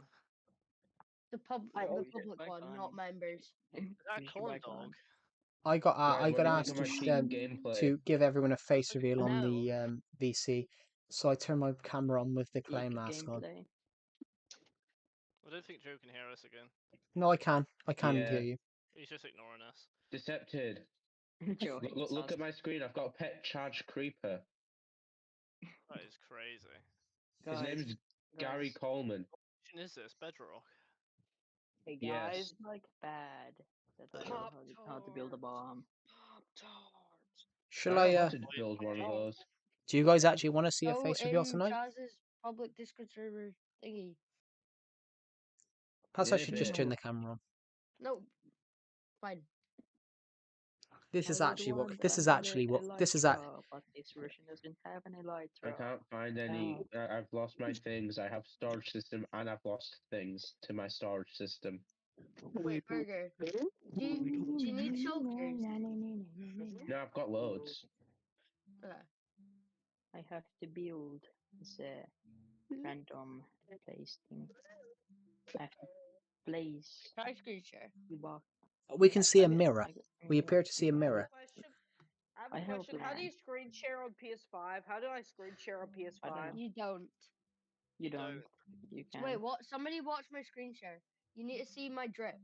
The Oh, public yeah, one, fine. not members. Is that You should corn buy a dog? gun. I got Guys, what do you think asked of my to peak gameplay? to give everyone a face Look at reveal on that. the VC. So I turn my camera on with the clay Epic mask on. gameplay. I don't think Joe can hear us again. No, I can. I can Yeah. hear you. He's just ignoring us. Decepted. Joe hates Look us. at my screen. I've got a pet charged creeper. That is crazy. His Guys, name's Gary guys, Coleman. What is this? Bedrock. Hey Yes. guys, it's like bad that I know how to build a bomb. Pop Tarts. Shall I I? know how to build one of those. Do you guys actually want to see a Go face reveal in tonight? Chaz's public Discord server thingy. Perhaps In I a should just bit. turn the camera on. No, fine. This is I would actually what. want This is another actually what. This is elytra, but this version doesn't have an elytra. I can't find any. I've lost my things. I have storage system and I've lost things to my storage system. Wait, Burger. Do you need shulkers? No, I've got loads. Okay. I have to build this random place thing. I have to place Try screen share. the box. We can see a I get- mirror. I get- We appear to see a I have a mirror. question. I have I a have a question. How do you plan. screen share on PS5? How do I screen share on PS5? I don't know. You don't. You don't. You can. Wait, what? Somebody watch my screen share. You need to see my drip.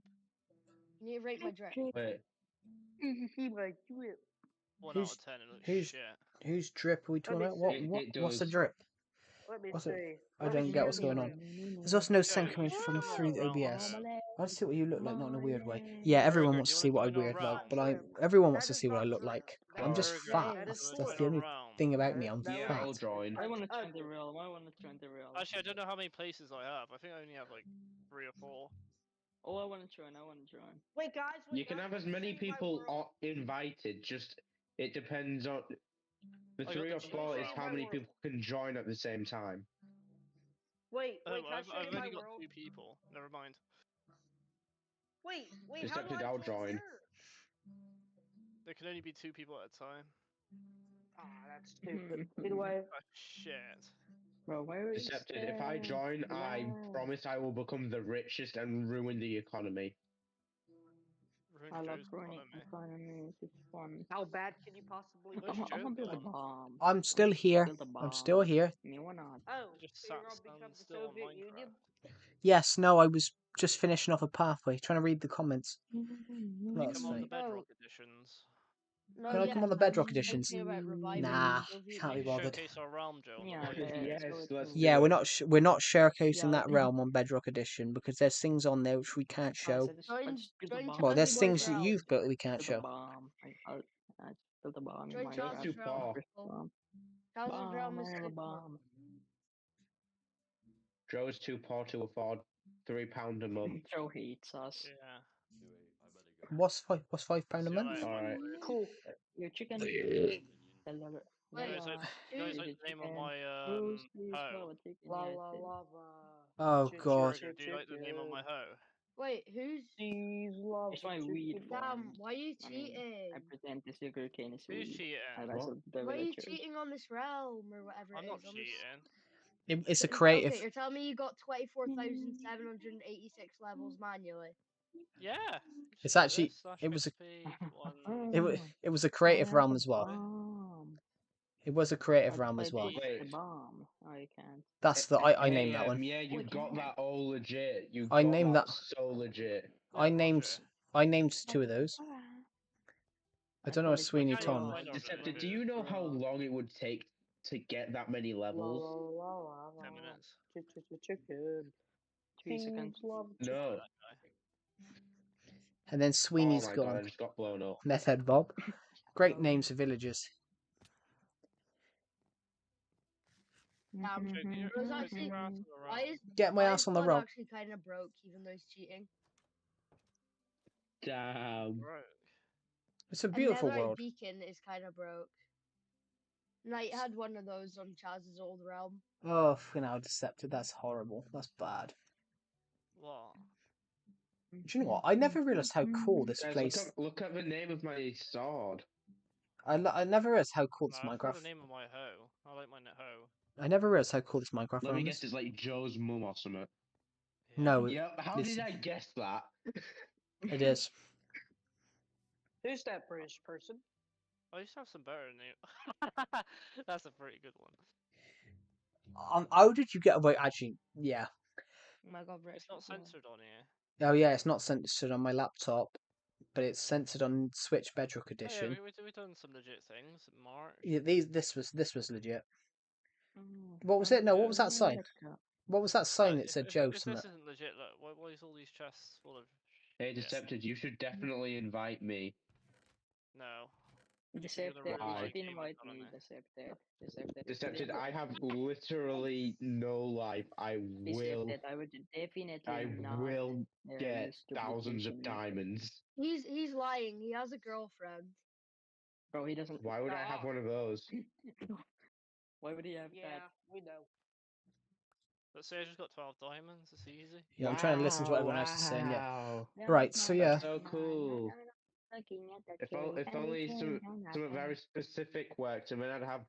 You need to rate my drip. Wait, You see my drip. 1 Who's- out of 10. It looks who's- shit. Whose drip are we talking me about? What? see. What's the does. drip? Let me What's it? see. I Let me don't see get your what's going on. screen. There's also no Joe, sound you coming should from come on through the our realm, OBS. though. I just see what you look like, not in a weird way. Yeah, everyone Burger, wants do to you see wanna what I join our weird like, realm? but True. everyone wants That to is see what I not look true. like. That I'm is just Burger, fat. that is That's Join the our only realm. thing about me. I'm that Yeah, would- fat. I'll join. I want to join Okay. the realm. I want to join the realm. Actually, I don't know how many places I have. I think I only have like 3 or 4. Oh, I want to join. I want to join. Wait, guys. Wait, You can guys, have let as me many show you my people world. invited. Just it depends on the I got 3 the or cheat 4 is realm. how my many world. people can join at the same time. Wait, Oh, can I show I've you my only got world? 2 people. Never mind. Wait, how do Decepted, I I'll join join. yours? There can only be 2 people at a time. Ah, that's stupid. Either way, Oh, shit. Bro, where is Decepted, if I join, I Wow. promise I will become the richest and ruin the economy. Ruined I love Joe's running economy. economies. It's fun. how bad can you possibly Where's be? Joe I'm gonna build a gone? bomb. I'm still here. Build a bomb. I'm still here. You wanna not? Oh, He just so you're sat gonna become the still on Soviet Minecraft. Union? Yes, no, I was just finishing off a pathway, trying to read the comments. Can No, you that's come on fine. the Bedrock editions? No, Can I come on the I'm Bedrock just editions? thinking about reviving Nah, Soviet can't be We Union. can bothered. showcase our realm, Joe, on Yeah, the live let's stream. Yes, go to- let's Yeah, do we're not showcasing Yeah, that realm on Bedrock Edition because there's things on there which we can't Guys, show. Join build a bomb. Well, there's Chaz's things that realm. you've built that we can't Build a show. bomb. I just built a bomb in Join Minecraft. Chaz's realm. Paul. people. Chaz's realm is I have a super fun. bomb. Joe's too poor to afford £3 a month. Joe hates us. Yeah. What's £5 a See you month? later, Alright. Microwave. Cool. Your chicken. Wait, You guys like the name of my hoe? La la lava. Oh god. Burger, do you like the name of my hoe? wait, who's? Cheese love. It's my weed Damn, farm. why are you I mean, cheating? I present the sugar cane as Who's weed. cheating? Advice of the Why are you villagers. cheating on this realm or whatever I'm it not is? On cheating. It's a this... creative. Okay, you're telling me you got 24,786 levels manually. Yeah. It's Just like actually- this, it was a- /recipe1. It was a creative realm as well. Bomb. It was a creative How realm do I as well. take Wait. the bomb? Oh, you can't. That's the I Hey, named that one. yeah, you We got can. that all legit. You I got named that- so legit. I Yeah, named Roger. I named 2 of those. I don't know what thought it Sweeney was Can't even Tom. find our Deceptive, do village. you know how long it would take to get that many La levels? la la la. 10 minutes. Chicken. 3 seconds. Cheese love. No. And then Oh Sweeney's my god, I gone. just got blown up. Meth Head Bob. Great names for villagers. Damn, Joe, can you It was Joe, actually- congrats on the why round. is Get my why ass is on the Bud rope. actually kind of broke, even though he's cheating? Damn. Broke. It's a beautiful Netherite world. beacon is kind of broke. Knight had one of those on Chaz's old realm. Oh, Decepted. That's horrible. That's bad. What? Do you know what? I never realised how cool this Guys, place. look at the name of my sword. I never realised how cool this No, that's not the Minecraft. name of my hoe. I like my hoe. I never realised how cool this Minecraft Let me realm guess, is. it's like Joe's mum or something. No, Yep, how this- did I guess that? It is. Who's that British person? I used to have some better name. That's a pretty good one. How did you get away? Actually, yeah. Oh my god, It's not censored on here. Oh yeah, it's not censored on my laptop, but it's censored on Switch Bedrock Oh, yeah, Edition. we've done some legit things. March. Yeah, this was legit. Oh, What was it? No, what was that sign? America. What was that sign that if, said if, Joe if something? this isn't legit, look, why is all these chests full of Hey, shit? Decepted, you should definitely invite me. No. You should be the Decepted, you Why? should roguelike game invite I've done on me, there. Decepted. Decepted. Decepted, I have literally no life. I will Decepted, I would definitely I not will get use thousands of duplication method. diamonds. He's lying. He has a girlfriend. Bro, he doesn't. Why would I have one of those? Why would he have Yeah, that? we know. Let's say I just got 12 diamonds. It's easy. Yeah, I'm trying to listen to what everyone else is saying. Yeah. Wow. Right. So yeah, That's so cool. If only some very specific worked, and then I'd have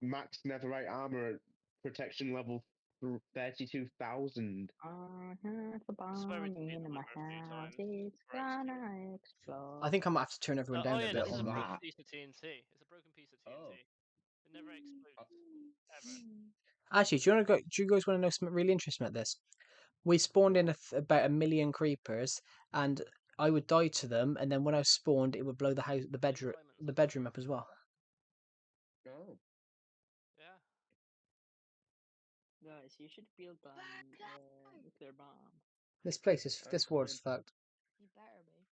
max netherite armor protection level 32,000. I have a This is where we bomb defeat in the my mapper a few house. times. It's We're executed. gonna explode. I think I might have to turn everyone Oh down yeah, a bit this is a on my. broken piece of TNT. It's a broken piece of TNT. Oh. It never explodes. Ever. Actually, do you want to go? Do you guys want to know something really interesting about this? We spawned in about 1,000,000 creepers, and I would die to them, and then when I spawned, it would blow the house, Diamonds. the bedroom up as well. Oh. Yeah. Guys, you should build a nuclear bomb. This place is I this world's could. fucked. You better be.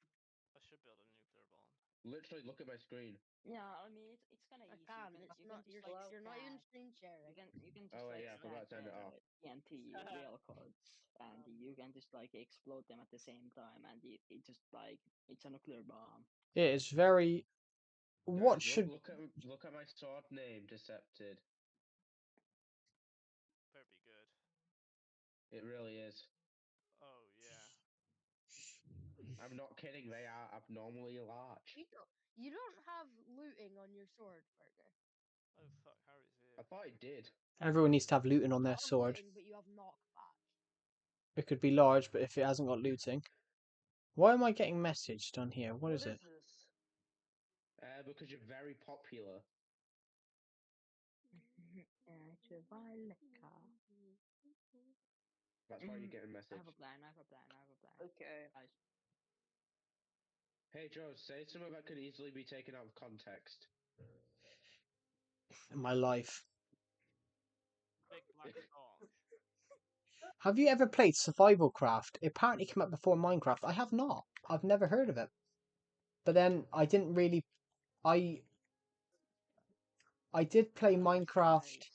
I should build a nuclear bomb. Literally, look at my screen. Yeah, I mean it's kind of I easy. can. You It's can not. just You're like you're not even stack. screen sharing. You can just Oh, like yeah, I stack forgot to turn it off. TNT real cards, and you can just like explode them at the same time, and it just like it's a nuclear bomb. It is very. What Guys, should look at my sword name, Decepted. Better be good. It really is. Oh yeah. I'm not kidding. They are abnormally large. You don't have looting on your sword, Burger. Oh fuck, Harry's here. I thought it did. everyone needs to have looting on You their have sword? looting, but you have knockback. It could be large, but if it hasn't got looting, why am I getting messaged on here? What is it? this? Because you're very popular. That's why you get a I message. have a plan. I have a plan. I have a plan. Okay. Guys, Hey, Joe, say something that could easily be taken out of context. In my life. Big black cock. Have you ever played Survival Craft? It apparently came out before Minecraft. I have not. I've never heard of it. But then I didn't really. I did play Minecraft. guys,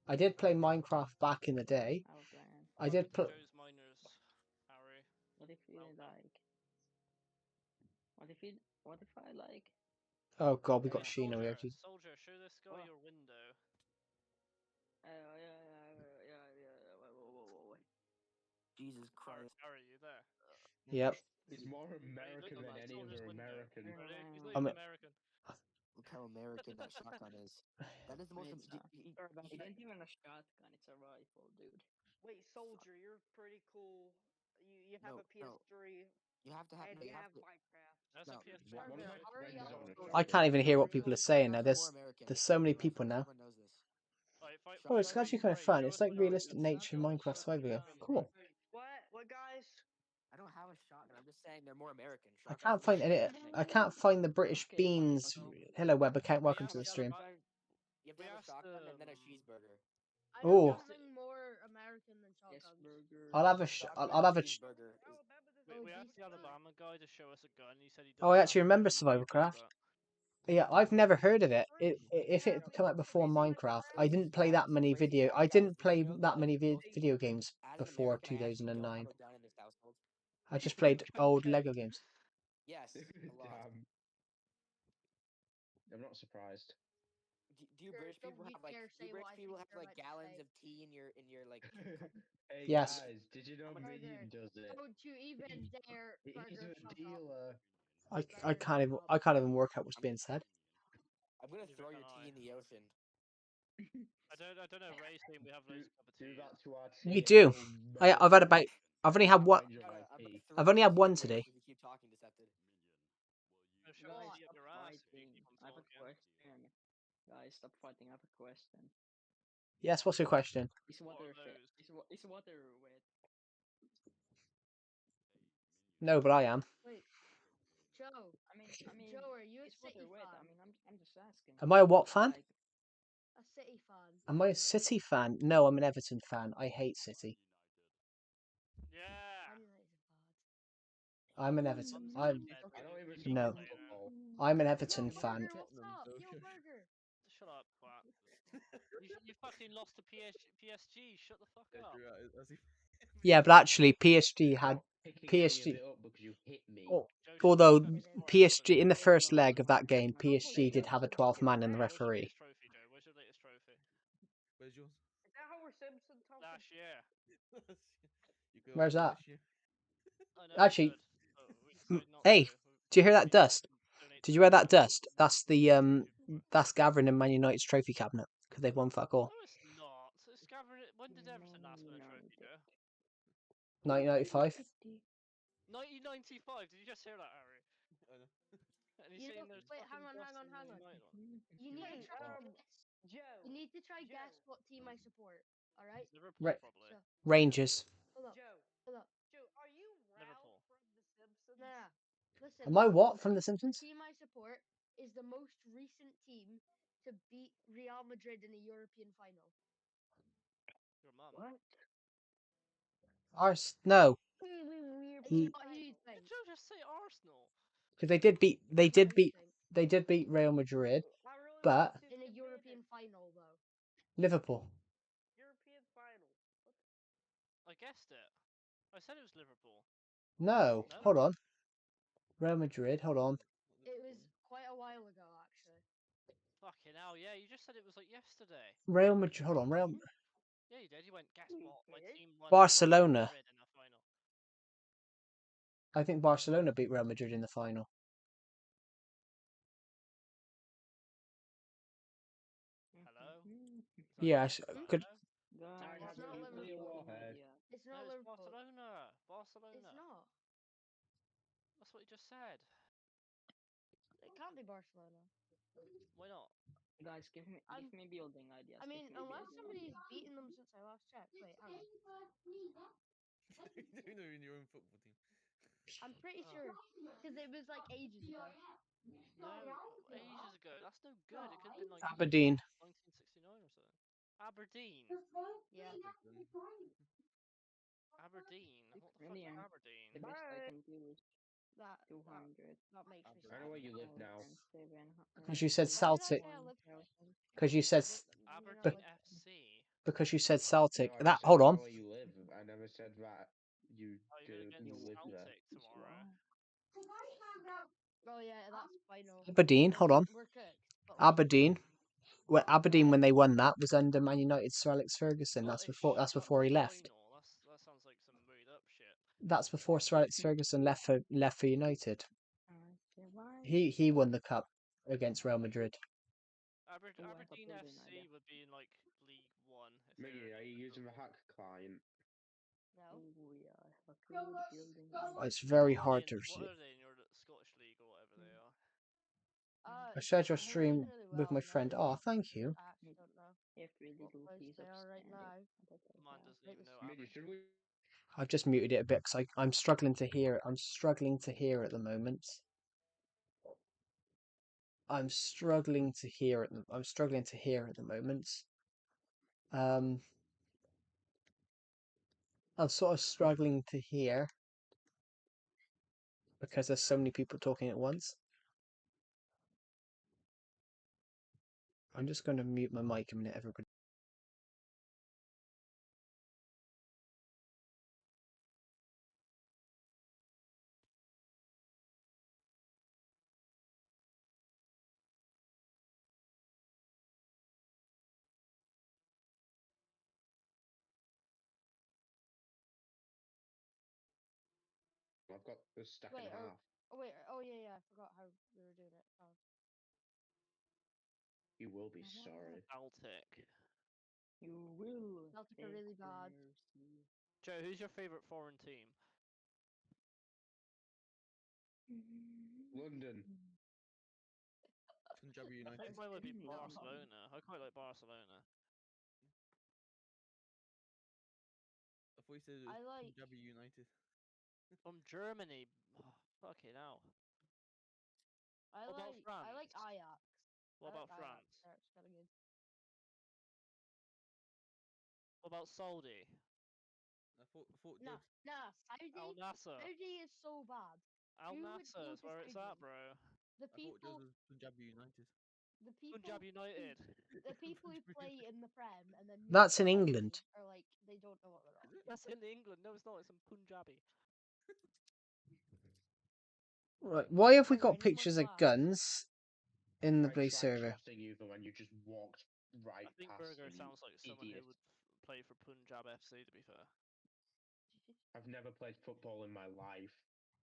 I did play Minecraft back in the day. I have a plan. I did Welcome to put. Joe's Miners, Harry. What if we Welcome. like? What if I like? Oh god, we got Hey, Sheena. We soldier, actually. soldier, show this guy What? your window. Whoa. Jesus Christ. Harry, you there? Yep. He's more Hey, American look at than that any soldier's other window. American. Ready? He's not I'm even a- American. Look how American that shotgun is. That is the most. It's it ain't even a shotgun. It's a rifle, dude. Wait, soldier, you're pretty cool. You have No, a PS3 You have to have. and No, you you have have to. Minecraft. That's No, a PS3. One of my Hurry friends up. on a I can't even hear what Everyone- people are saying now. everyone's There's more American. there's so many Trust people me, now. everyone knows this. Right, Oh, it's Shotgun- actually kind of Harry, fun. show It's us like one of your realistic nature windows. Minecraft Show us survival one game. of your Cool. windows. What guys? I don't have a shotgun. I'm just saying they're more American. I Shotguns can't are find just any. thing. I can't find the British Okay, fine, Beans. okay. Hello, web account. We Welcome to the asked stream. shotgun. You have to We have a asked, shotgun and then a cheeseburger. I Oh. know something more American than Yes, shotguns. burger. I'll have a. I'll have a. cheeseburger. We Oh, asked the decent. Alabama guy to show us a gun. He said he Oh, doesn't I actually have remember one in the Survival UK, Craft. but Yeah, I've never heard of it. If it come out before Minecraft, I didn't play that many video. I didn't play that many video games As an before American, I actually know 2009. how to gun in this household. I just played old Okay. Lego games. Yes, a lot. Damn. I'm not surprised. Do you Sure, British don't people you have like? dare Do say what British I people think have you're like about to gallons say. of tea in your like? Hey Yes. guys, did you know Burger. Minion does it? Don't you even dare, He's Burger, a shut up. dealer. I can't even work out what's being said. I'm gonna Neither throw can your I. tea in the ocean. I don't know. Ray's saying we have loads of cup of Do tea. that to our You tea. do. It'll I've had melt. about. I've only I'll had one. find you No, my I'm gonna tea. throw I've your only had tea in one the today. ocean if you keep talking, Decepted. No, show Guys, tea up Stop your ass if you fighting. keep on I have a talking. question. Guys, stop fighting. I have a question. Yes, what's your question? Is What water are fit? those? Is water wet? No, but I am. Wait, Joe. I mean, Joe, are you a is City water wet? fan? I'm just asking. Am I a what fan? Like, A City fan. Am I a City fan? No, I'm an Everton fan. I hate City. Yeah. Man United are I'm an My Everton. mum's I'm got bed I don't even Premier League no. support later. football. I'm an bad. Everton Yo, fan. Burger, what's up? Yo, Burger. Shut up, quack. You fucking lost to PSG. Shut the fuck up. Yeah, but actually, PSG had Stop picking any of PSG. it up because you hit me. Oh, Joe, shut although the fuck up It is. before I PSG in the Hold first on, leg of hold that on, game, hold on. PSG did have a 12th man in the What's your referee. latest trophy, Joe? What's your latest trophy? Where's yours? Is that Homer Simpson talking? Last year. You go Where's for that? this year. I know we Actually, should, but we decided not hey, to. do you hear that We decided dust? to donate Did to you hear that charity. dust? That's the that's Gathering in Man United's trophy cabinet because they've won fuck all. No, it's not. It's gathering. When did Everton last win a trophy, Joe? 1995. 1995. Did you just hear that, Harry? I know. And he's You saying know, there's wait, fucking hang dust on, in hang the on. United one. You need to try guess. Joe. You need to try guess what team I support. All right. Liverpool, probably. So Rangers. hold up. Joe. Hold up. Joe, are you Liverpool. Ralph from The Simpsons? Nah. Listen. Am I listen. what from The The Simpsons? team I support is the most recent team to beat Real Madrid in a European final. Your mum. What? No, It's L- not who you think. Did Joe just say Arsenal? because they did beat It's not who you think. they did beat Real Madrid, I really but want to In a commit European final, though. Liverpool. European final. What? I guessed it. I said it was Liverpool. No, No? hold on. Real Madrid. Hold on. It was quite a while ago, actually. Fucking hell, yeah, you just said it was like yesterday. Real Madrid. Hold on. Yeah, you did. You went, guess what? My team won Barcelona. Madrid in the final. I think Barcelona beat Real Madrid in the final. Hello? Is that Yeah, correct? good. Hello? Guys, It's you're not building Liverpool. idea. It's No, not it's Liverpool. Barcelona. Barcelona. It's not. That's what you just said. It can't be Barcelona. Why not? Guys, give me building ideas. I mean, give me unless building somebody's ideas. beaten them since I last checked. Wait, hang on. You know in your own football team. I'm pretty Oh. sure because it was like ages ago. No, ages ago. That's no good. It could have been like Aberdeen. 1969 or something. Aberdeen. Yeah. Aberdeen. What the fuck is Brilliant. Aberdeen? The best I can do is That 200. that makes me I know where sad. you live now. Because you said Why did I Celtic. say I live? Because you said Aberdeen FC. because you said Celtic. No, I That just said hold I on. know where you live. I never said that you Oh, you're going you against live there. Celtic tomorrow. Oh yeah, that's final. Aberdeen. I Hold mean, on. we're cooked. But like, Aberdeen. Well, Aberdeen when they won that was under Man United Sir Alex Ferguson. What That's is before. That's shut before he left. final? That sounds like some made up shit. That's before Sir Alex Ferguson left for United. He won the cup against Real Madrid. Aberdeen FC would be in like League One if they Miggy, were. are you using the hack client? no. It's very What are they hard in, to what see. are they in your Scottish League or whatever they are? I shared your They're doing stream really with well my in friend. that Oh, league. thank you. I actually don't know If really what little place piece they of are right standing now. that I Man have. doesn't It even was know Miggy, should Aberdeen. we? I've just muted it a bit because I'm struggling to hear it. I'm struggling to hear at the moment. I'm struggling to hear it. I'm struggling to hear at the moment. Um, I'm sort of struggling to hear because there's so many people talking at once. I'm just going to mute my mic a minute, everybody. I've got a stack Wait, and a half. oh yeah, I forgot how we were doing it. Oh. You will be sorry. Celtic. You will. Celtic are really bad. Joe, who's your favourite foreign team? London. Punjabi I United. think mine would be No. Barcelona. I quite like Barcelona. thought you said it I was like Punjabi United. From Germany. Oh, fucking hell. What about I like France? Ajax. What I like about Ajax. France? That's kind of good. What about Saudi? I thought Nah, Al Nasser. Saudi is so bad. Al Who would Nasser go is to where it's stadium? at, bro. The I thought yours people, was Punjabi United. the people, Punjab United. the people who play in the Prem and then move That's to in Saudi England. are like they don't know what they're on. That's in England. No, it's not. It's in Punjabi. Right, why have we Burger, I got need more pictures of glass. guns in the I Blue tried server? trusting you for when you just walked right I think past Burger me, sounds like someone idiot. who would play for Punjab FC, to be fair. I've never played football in my life.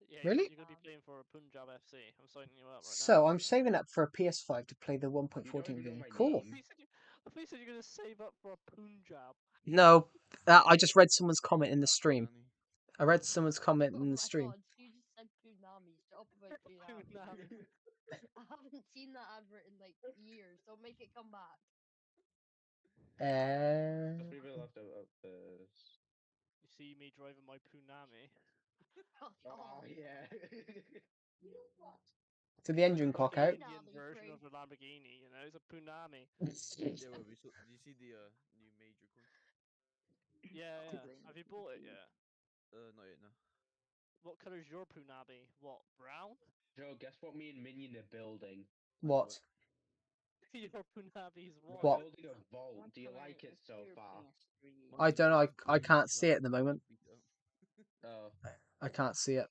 Yeah, Really? you're going to be playing for Punjab FC. I'm signing you up right So now. I'm saving up for a PS5 to play the 1.14 You don't even know game. my Cool. name. I thought you said you're going to save up for a Punjab. No, I just read someone's comment in the stream. Pakistani. I read someone's comment Oh in the my stream. god, you just said Punami. Shut up about Punami. Punami. I haven't seen that advert in like years. Don't make it come back. Because we will have to this. You see me driving my Punami. Oh yeah. To the engine It's like cock the out. Indian Punami version free. of the Lamborghini, you know? It's a Punami. Yeah, well, did you see the new Major one? Yeah. Have you bought it yet? Not yet, no. What colour's your Punami? What, brown? Joe, guess what me and Minion are building? What? Your Punami's We're What? white. building a vault. Do you like it so far? I don't know. I can't see it at the Because moment. beat it up. Oh. I can't see it.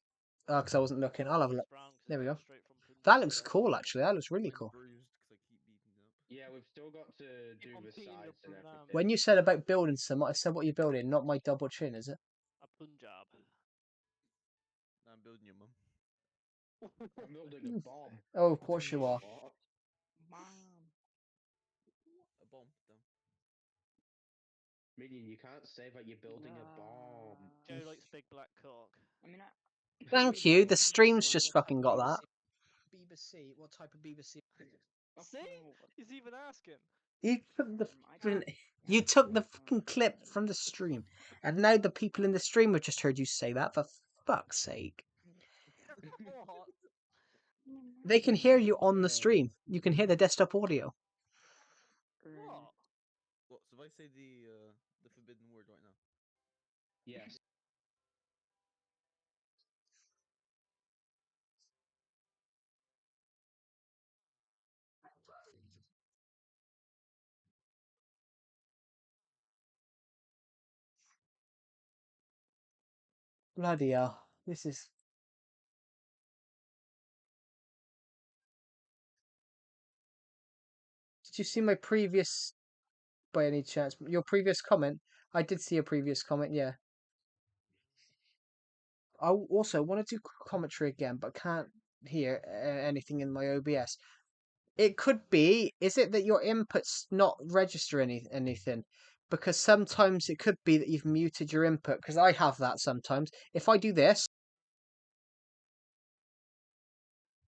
Oh, because I wasn't looking. I'll have a It's look. brown 'cause There it we comes go. straight from That Punjab. looks cool, actually. That looks really I'm cool. bruised because I keep beating it up. Yeah, we've still got to Keep do on the beating your sides and Punami. everything. When you said about building some, I said what you're building, not my double chin, is it? A Punjab. Now I'm building your mum. I'm building a bomb. Oh, of course you are. What? Mom. A bomb, down. Minion, you can't say that you're building a bomb. Joe likes big black cock. I mean, Thank you. The stream's just fucking got that. BBC. What type of BBC? See? He's even asking. You took the I fucking, can't- you took the fucking clip from the stream, and now the people in the stream have just heard you say that. For fuck's sake, What? they can hear you on the stream. You can hear the desktop audio. What? What? So if I say the forbidden word right now? Yes. Bloody hell! This is. Did you see my previous, by any chance, your previous comment? I did see a previous comment. Yeah. I also want to do commentary again, but can't hear anything in my OBS. It could be. Is it that your inputs not register anything? Because sometimes it could be that you've muted your input. Because I have that sometimes. If I do this,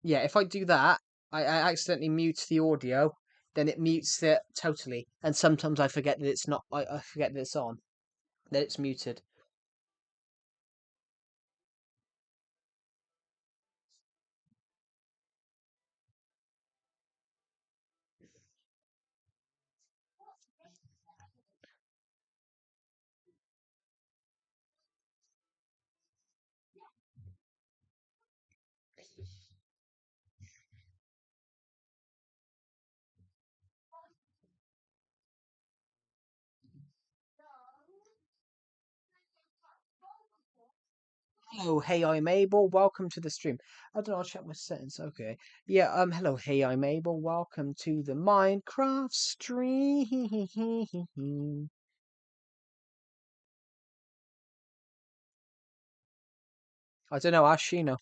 yeah, if I do that, I accidentally mute the audio. Then it mutes it totally. And sometimes I forget that it's not. I forget that it's on. That it's muted. Hello, hey, I'm Abel. Welcome to the stream. I don't know, I'll check my settings. Okay. Yeah, hello, hey, I'm Abel. Welcome to the Minecraft stream. I don't know, ask Sheena.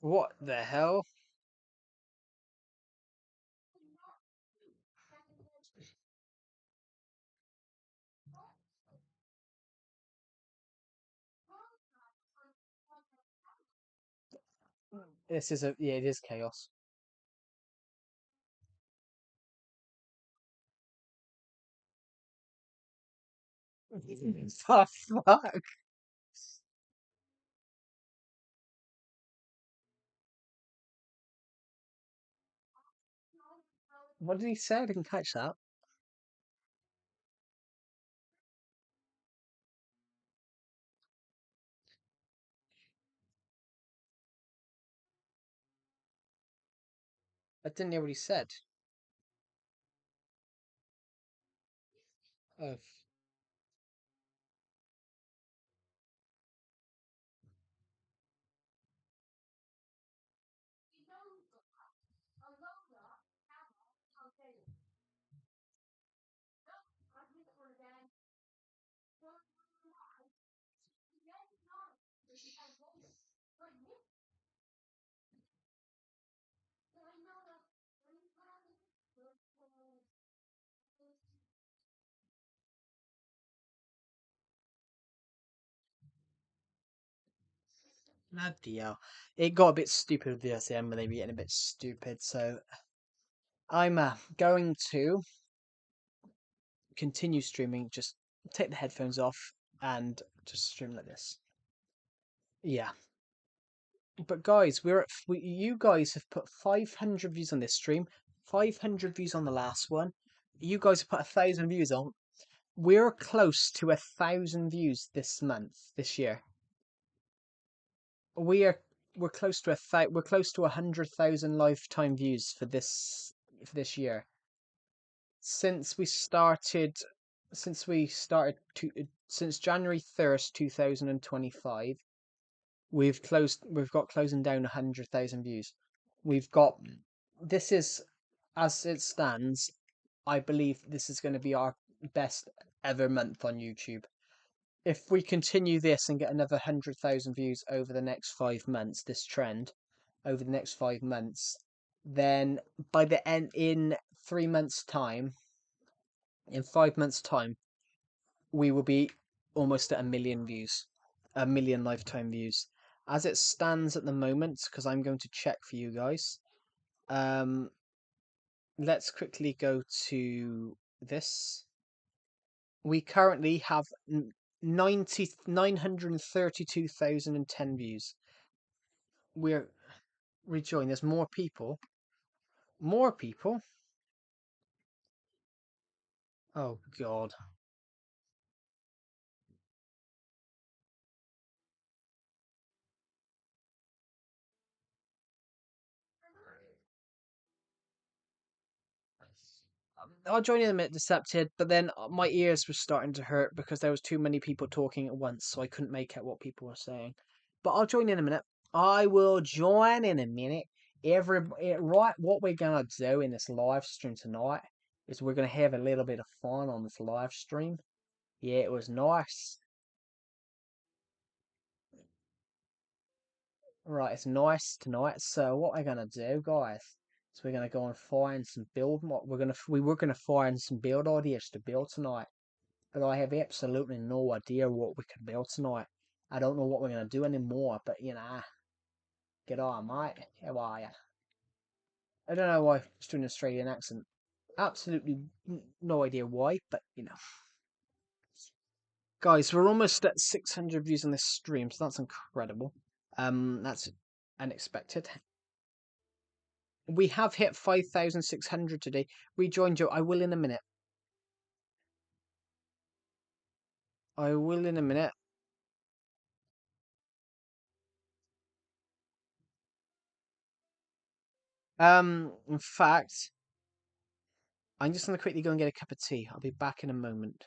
What the hell? This is yeah, it is chaos. The fuck? What did he say? I didn't catch that. I didn't hear what he said. Oh. Bloody hell. It got a bit stupid with the SAM when they were getting a bit stupid, so I'm going to continue streaming, just take the headphones off and just stream like this. Yeah. But guys, you guys have put 500 views on this stream, 500 views on the last one. You guys have put 1,000 views on. We're close to 1,000 views this year. We're close to we're close to 100,000 lifetime views for this year. Since January 1st, 2025, we've got closing down 100,000 views. This is, as it stands, I believe this is going to be our best ever month on YouTube. If we continue this and get another 100,000 views over the next 5 months, this trend, over the next 5 months, then by the end, in 3 months' time, in 5 months' time, we will be almost at 1 million views, 1 million lifetime views. As it stands at the moment, because I'm going to check for you guys, let's quickly go to this. We currently have 932,010 views. We're rejoining. There's more people. More people? Oh, God. I'll join in a minute, Decepted, but then my ears were starting to hurt because there was too many people talking at once, so I couldn't make out what people were saying. But I'll join in a minute. I will join in a minute. Right, what we're gonna do in this live stream tonight is we're gonna have a little bit of fun on this live stream. Yeah, it was nice. Right, it's nice tonight. So what we're gonna do, guys, is we're gonna go and find some build. We were gonna find some build ideas to build tonight, but I have absolutely no idea what we could build tonight. I don't know what we're gonna do anymore. But get on, mate. How are you? I don't know why it's doing an Australian accent. Absolutely no idea why, but guys, we're almost at 600 views on this stream, so that's incredible. That's unexpected. We have hit 5,600 today. Rejoin Joe. I will in a minute. I will in a minute. In fact, I'm just gonna quickly go and get a cup of tea. I'll be back in a moment.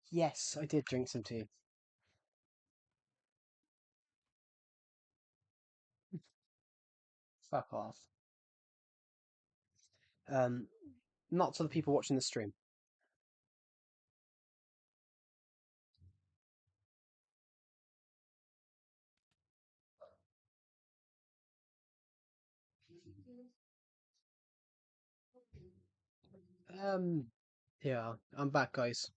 Yes, I did drink some tea. Fuck off. Not to the people watching the stream. Yeah, I'm back, guys.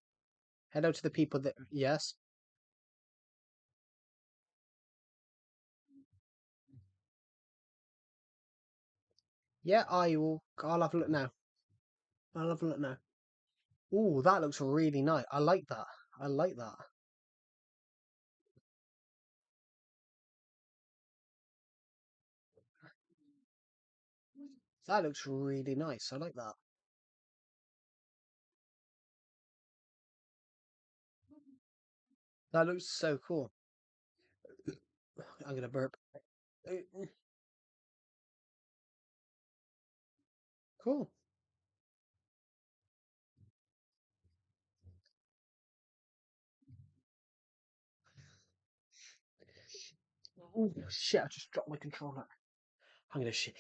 Hello to the people that. Yes? Yeah, I will. I'll have a look now. I'll have a look now. Ooh, that looks really nice. I like that. I like that. That looks really nice. I like that. That looks so cool. I'm gonna burp. Cool. Oh shit! I just dropped my controller. I'm gonna shit.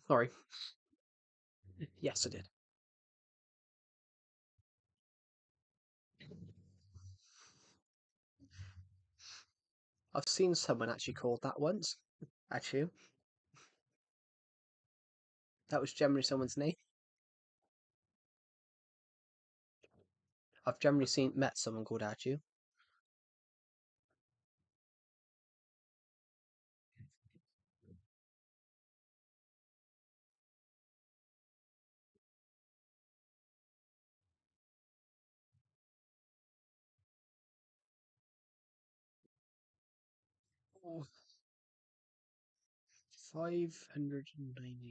Sorry. Yes, I did. I've seen someone actually called that once. Actually, that was generally someone's name. I've generally met someone called Atu. Oh, 590.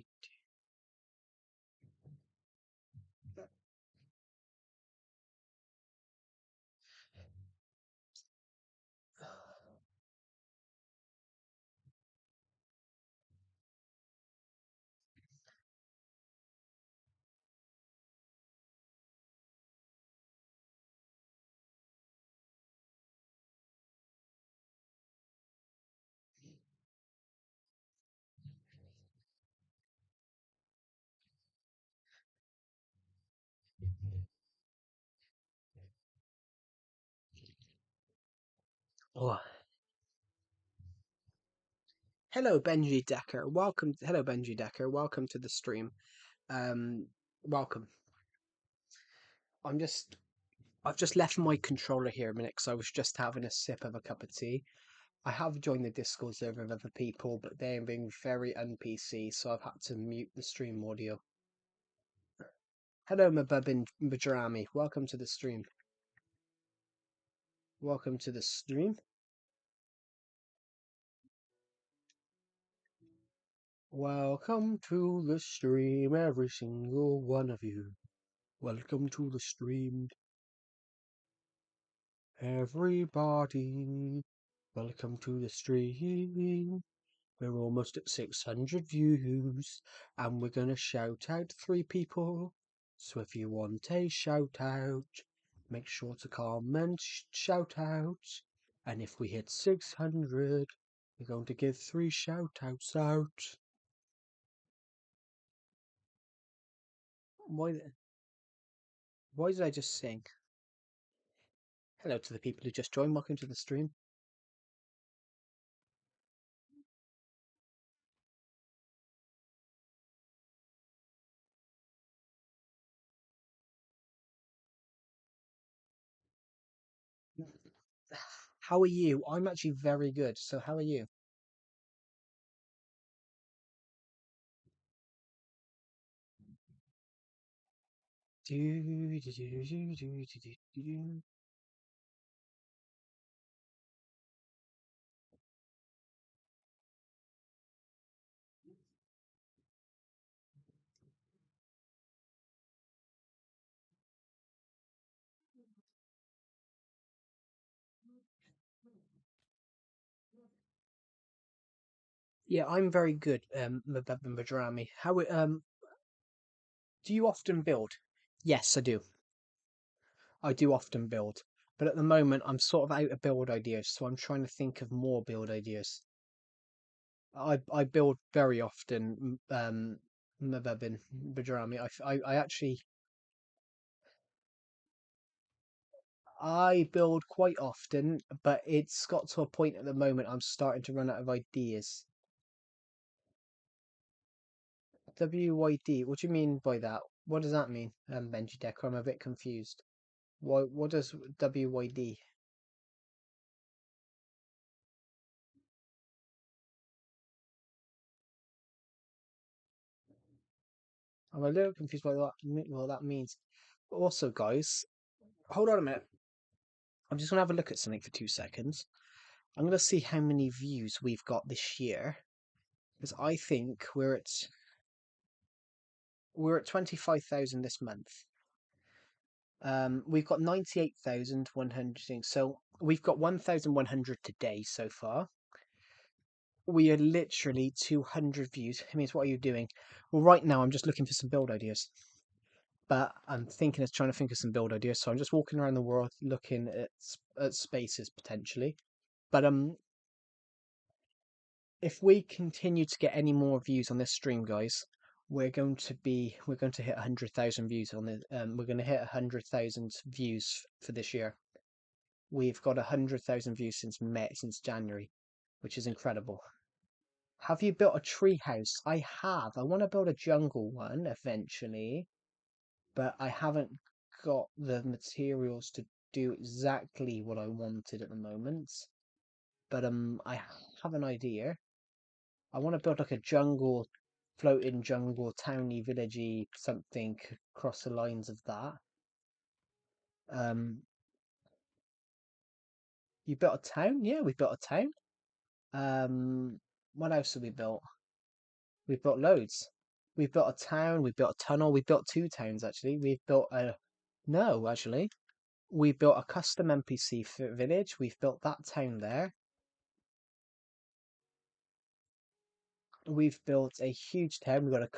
Oh. Hello, Benji Decker. Welcome. Hello, Benji Decker. Welcome to the stream. Welcome. I've just left my controller here a minute because I was just having a sip of a cup of tea. I have joined the Discord server of other people, but they are being very un-PC, so I've had to mute the stream audio. Hello, Mabubin Badrami. Welcome to the stream. Welcome to the stream. Welcome to the stream, every single one of you. Welcome to the stream. Everybody, welcome to the stream. We're almost at 600 views, and we're gonna shout out 3 people. So if you want a shout out, make sure to comment shout out. And if we hit 600, we're going to give 3 shout outs out. Why did I just sing? Hello to the people who just joined. Welcome to the stream. How are you? I'm actually very good. So how are you? Yeah, I'm very good, Madrami. How do you often build? Yes, I do. I do often build, but at the moment I'm sort of out of build ideas, so I'm trying to think of more build ideas. I build very often. Mababin Badrami. I actually I build quite often, but it's got to a point at the moment I'm starting to run out of ideas. WYD, what do you mean by that? What does that mean, Benji Decker? I'm a bit confused. What does WYD? I'm a little confused by what that means. Also, guys, hold on a minute. I'm just gonna have a look at something for 2 seconds. I'm gonna see how many views we've got this year, because I think we're at 25,000 this month. We've got 98,100 things, so we've got 1,100 today so far. We are literally 200 views. It means, what are you doing? Well, right now I'm just looking for some build ideas. But I'm trying to think of some build ideas, so I'm just walking around the world looking at spaces potentially. But if we continue to get any more views on this stream, guys, we're going to hit 100,000 views on the we're going to hit 100,000 views for this year. We've got 100,000 views since January, which is incredible. Have you built a tree house? I have. I want to build a jungle one eventually, but I haven't got the materials to do exactly what I wanted at the moment. But I have an idea. I want to build like a floating jungle, towny, villagey something across the lines of that. You built a town? Yeah, we built a town. What else have we built? We've built loads. We've built a town, we've built a tunnel, we've built 2 towns actually. No, actually. We built a custom NPC village, we've built that town there. We've built a huge town, we've got a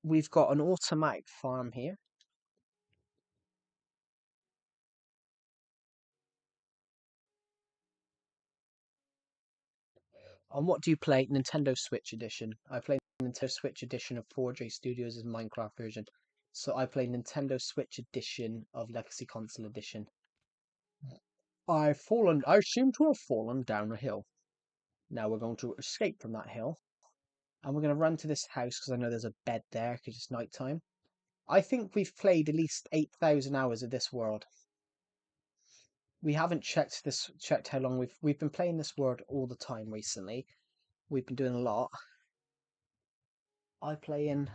we've got an automatic farm here. On what do you play? Nintendo Switch Edition. I play Nintendo Switch Edition of 4J Studios' Minecraft version. So I play Nintendo Switch Edition of Legacy Console Edition. I seem to have fallen down a hill. Now we're going to escape from that hill. And we're going to run to this house because I know there's a bed there because it's night time. I think we've played at least 8,000 hours of this world. We haven't checked how long we've been playing this world all the time recently. We've been doing a lot. I play in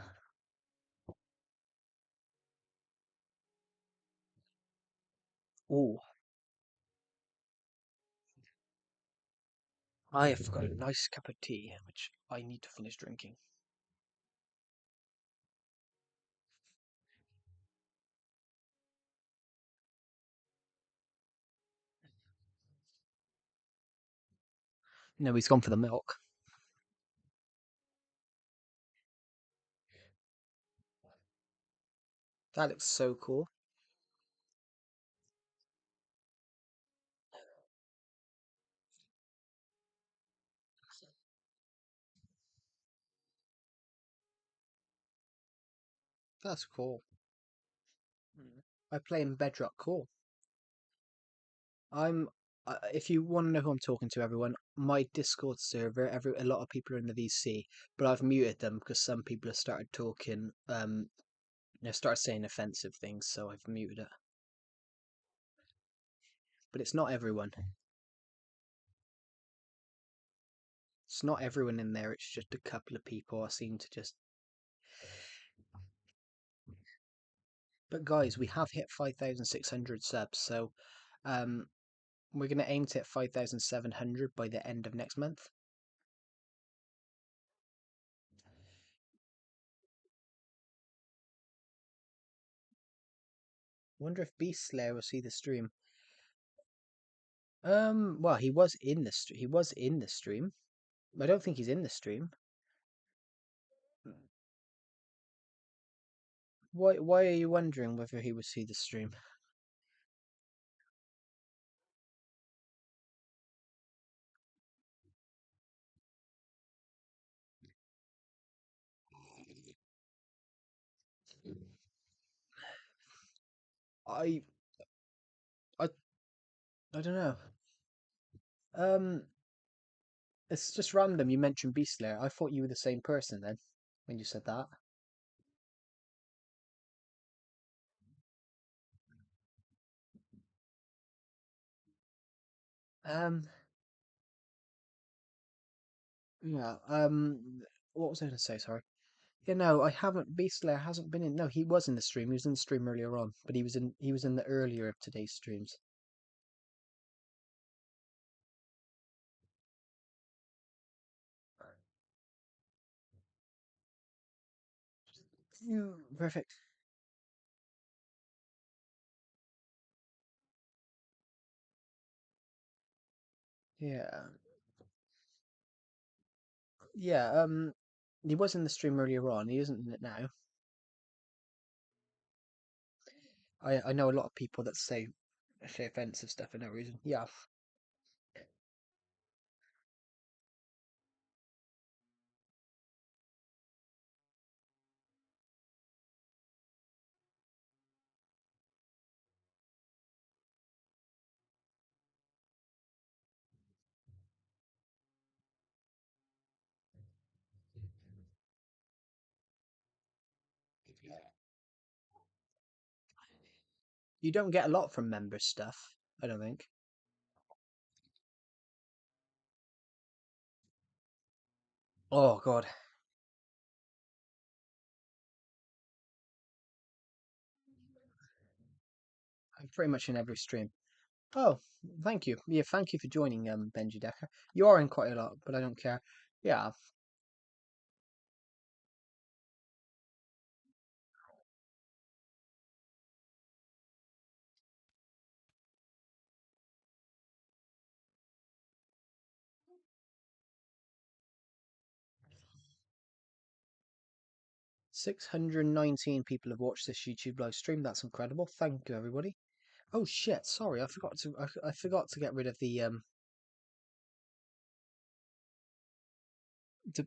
Oh, I have got a nice cup of tea, which I need to finish drinking. No, he's gone for the milk. That looks so cool. That's cool. I play in Bedrock. Cool. If you want to know who I'm talking to, everyone, my Discord server, a lot of people are in the VC, but I've muted them because some people have started talking, started saying offensive things, so I've muted it. But it's not everyone. It's not everyone in there, it's just a couple of people I seem to just... But guys, we have hit 5,600 subs, so we're going to aim to hit 5,700 by the end of next month. Wonder if Beast Slayer will see the stream. Well, he was in the stream. I don't think he's in the stream. Why are you wondering whether he would see the stream? I I I don't know. Um, it's just random. You mentioned Beast Slayer. I thought you were the same person then when you said that. Um, yeah. What was I going to say? Sorry. Yeah, no, I haven't. Beast Slayer hasn't been in. No, he was in the stream. He was in the stream earlier on, but he was in the earlier of today's streams. Yeah, perfect. Yeah, yeah. He was in the stream earlier on. He isn't in it now. I know a lot of people that say offensive stuff for no reason. Yeah. You don't get a lot from member stuff, I don't think. Oh god, I'm pretty much in every stream. Oh, thank you. Yeah, thank you for joining, Benji Decker. You are in quite a lot, but I don't care. Yeah, — 619 people have watched this YouTube live stream. That's incredible. Thank you, everybody. Oh shit! Sorry, I forgot to. I forgot to get rid of the. De-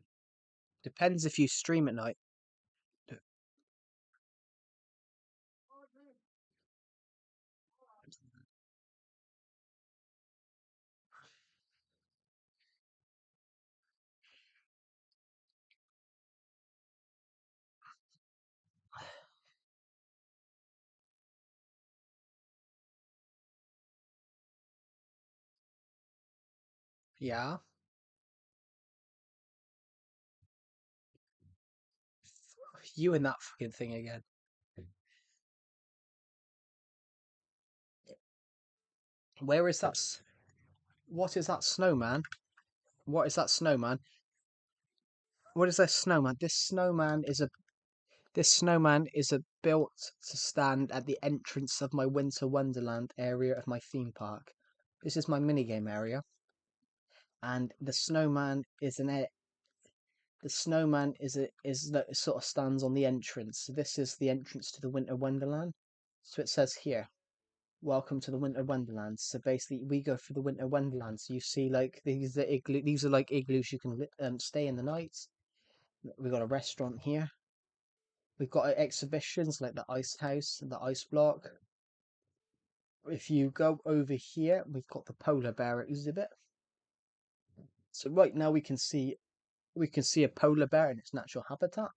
Depends if you stream at night. D- Yeah. You and that fucking thing again. Where is that? What is that snowman? What is that snowman? What is this snowman? This snowman is a built to stand at the entrance of my Winter Wonderland area of my theme park. This is my minigame area, and the snowman is that sort of stands on the entrance. So this is the entrance to the Winter Wonderland. So it says here, "Welcome to the Winter Wonderland." So basically, we go through the Winter Wonderland. So you see, like these are like igloos you can stay in the night. We've got a restaurant here. We've got exhibitions like the ice house and the ice block. If you go over here, we've got the polar bear exhibit. So right now we can see a polar bear in its natural habitat.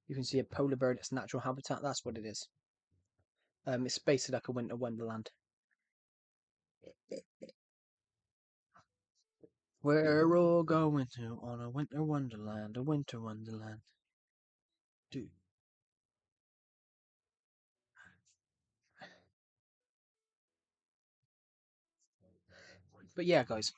You can see a polar bear in its natural habitat. That's what it is. It's basically like a winter wonderland. We're all going to on a winter wonderland, a winter wonderland. Dude. But yeah, guys.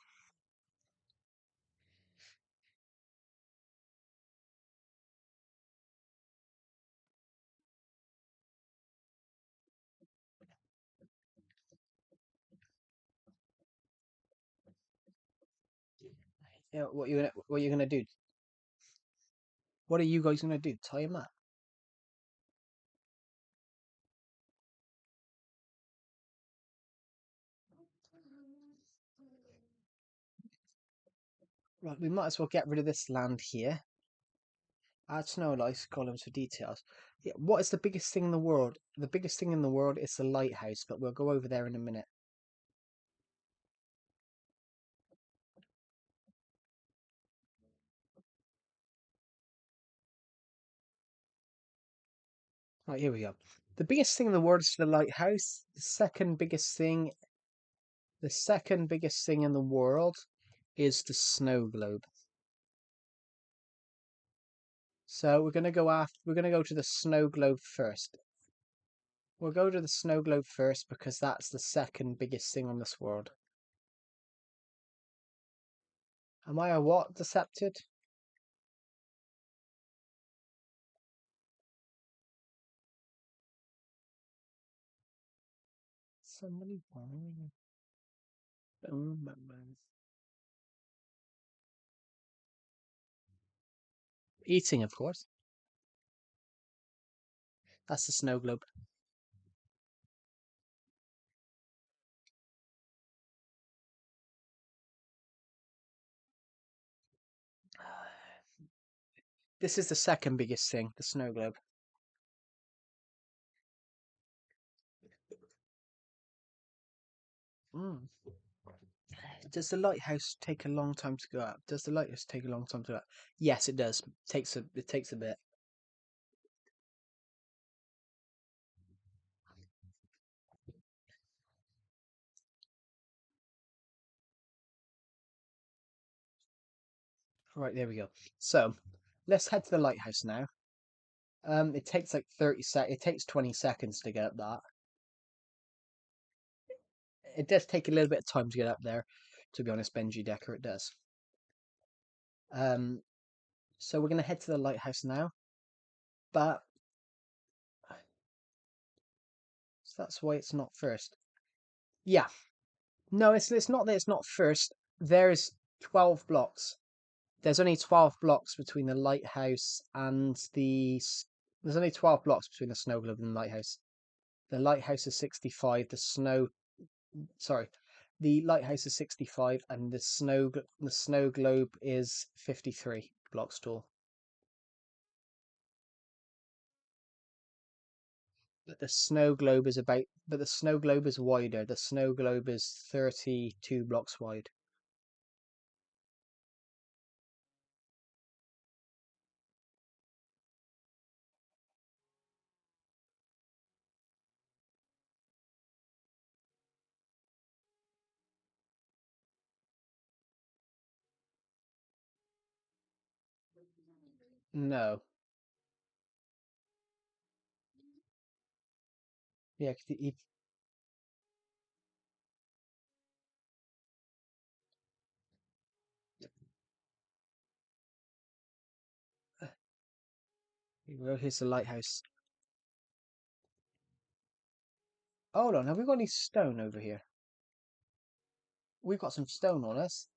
Yeah, what you gonna do? What are you guys gonna do? Tie him up? Right, we might as well get rid of this land here. Add snow and ice columns for details. Yeah, what is the biggest thing in the world? The biggest thing in the world is the lighthouse, but we'll go over there in a minute. Right, here we go. The biggest thing in the world is the lighthouse. The second biggest thing in the world is the snow globe. So we're gonna go to the snow globe first. We'll go to the snow globe first because that's the second biggest thing on this world. Am I a what? Decepted? Somebody boom, boom, boom. Eating, of course. That's the snow globe. This is the second biggest thing, the snow globe. Mm. Does the lighthouse take a long time to go up? Does the lighthouse take a long time to go up? Yes, it does. It takes a bit. Right, there we go. So, let's head to the lighthouse now. It takes like 30 it takes 20 seconds to get up that. It does take a little bit of time to get up there, to be honest, Benji Decker, it does. So we're gonna head to the lighthouse now. But so that's why it's not first. Yeah. No, it's not that it's not first. There's 12 blocks. There's only 12 blocks between the lighthouse and there's only 12 blocks between the snow globe and the lighthouse. The lighthouse is 65, the lighthouse is 65 and the snow globe is 53 blocks tall. But the snow globe is wider. The snow globe is 32 blocks wide. No. Yeah, 'cause here's the lighthouse. Hold on, have we got any stone over here? We've got some stone on us.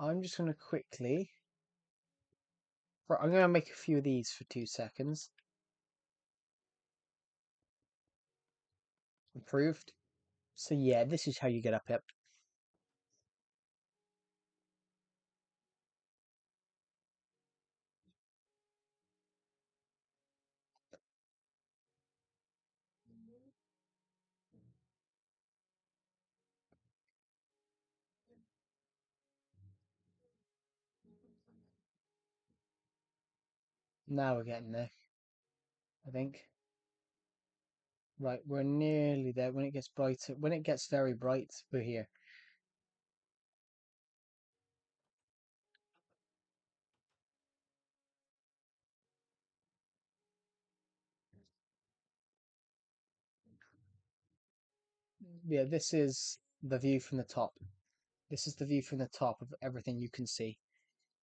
I'm just going to quickly... Right, I'm going to make a few of these for 2 seconds. Improved. So yeah, this is how you get up it. Now we're getting there, I think. Right, we're nearly there. When it gets brighter, when it gets very bright, we're here. Yeah, this is the view from the top. This is the view from the top of everything you can see.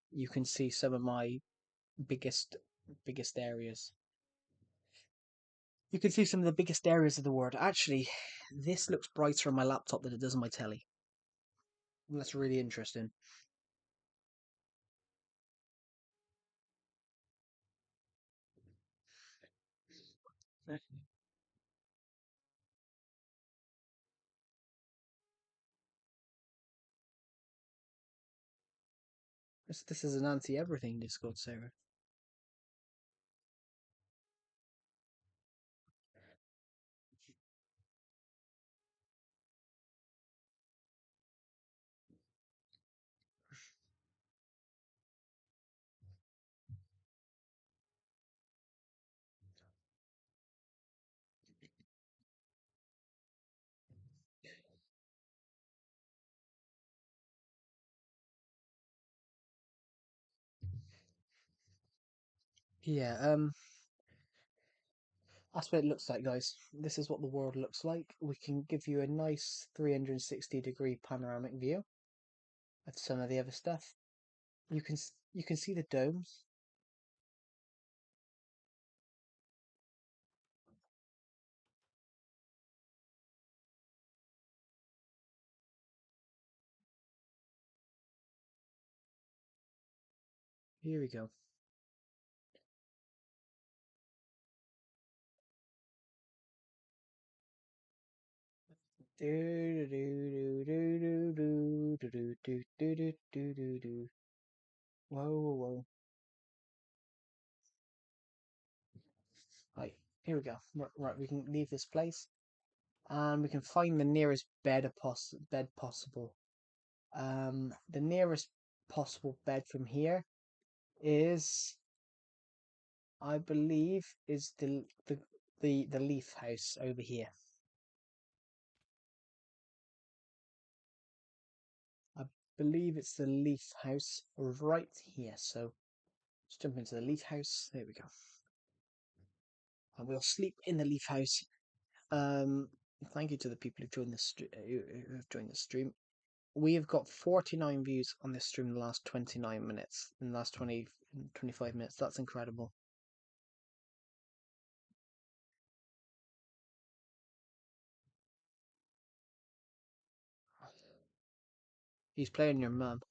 You can see some of my biggest areas. You can see some of the biggest areas of the world. Actually, this looks brighter on my laptop than it does on my telly. That's really interesting. This is an anti-everything Discord server. Yeah, that's what it looks like, guys. This is what the world looks like. We can give you a nice 360-degree panoramic view of some of the other stuff. You can see the domes. Here we go. Do do do do do do do do do do do do do. Whoa, whoa, whoa. Right, here we go. Right, we can leave this place, and we can find the nearest bed possible. The nearest possible bed from here is, I believe, is the Leaf House over here. I believe it's the Leaf House right here. So let's jump into the Leaf House. There we go. And we'll sleep in the Leaf House. Thank you to the people who've joined the stream. We have got 49 views on this stream in the last 29 minutes. In the last 25 minutes. That's incredible. He's playing your mum.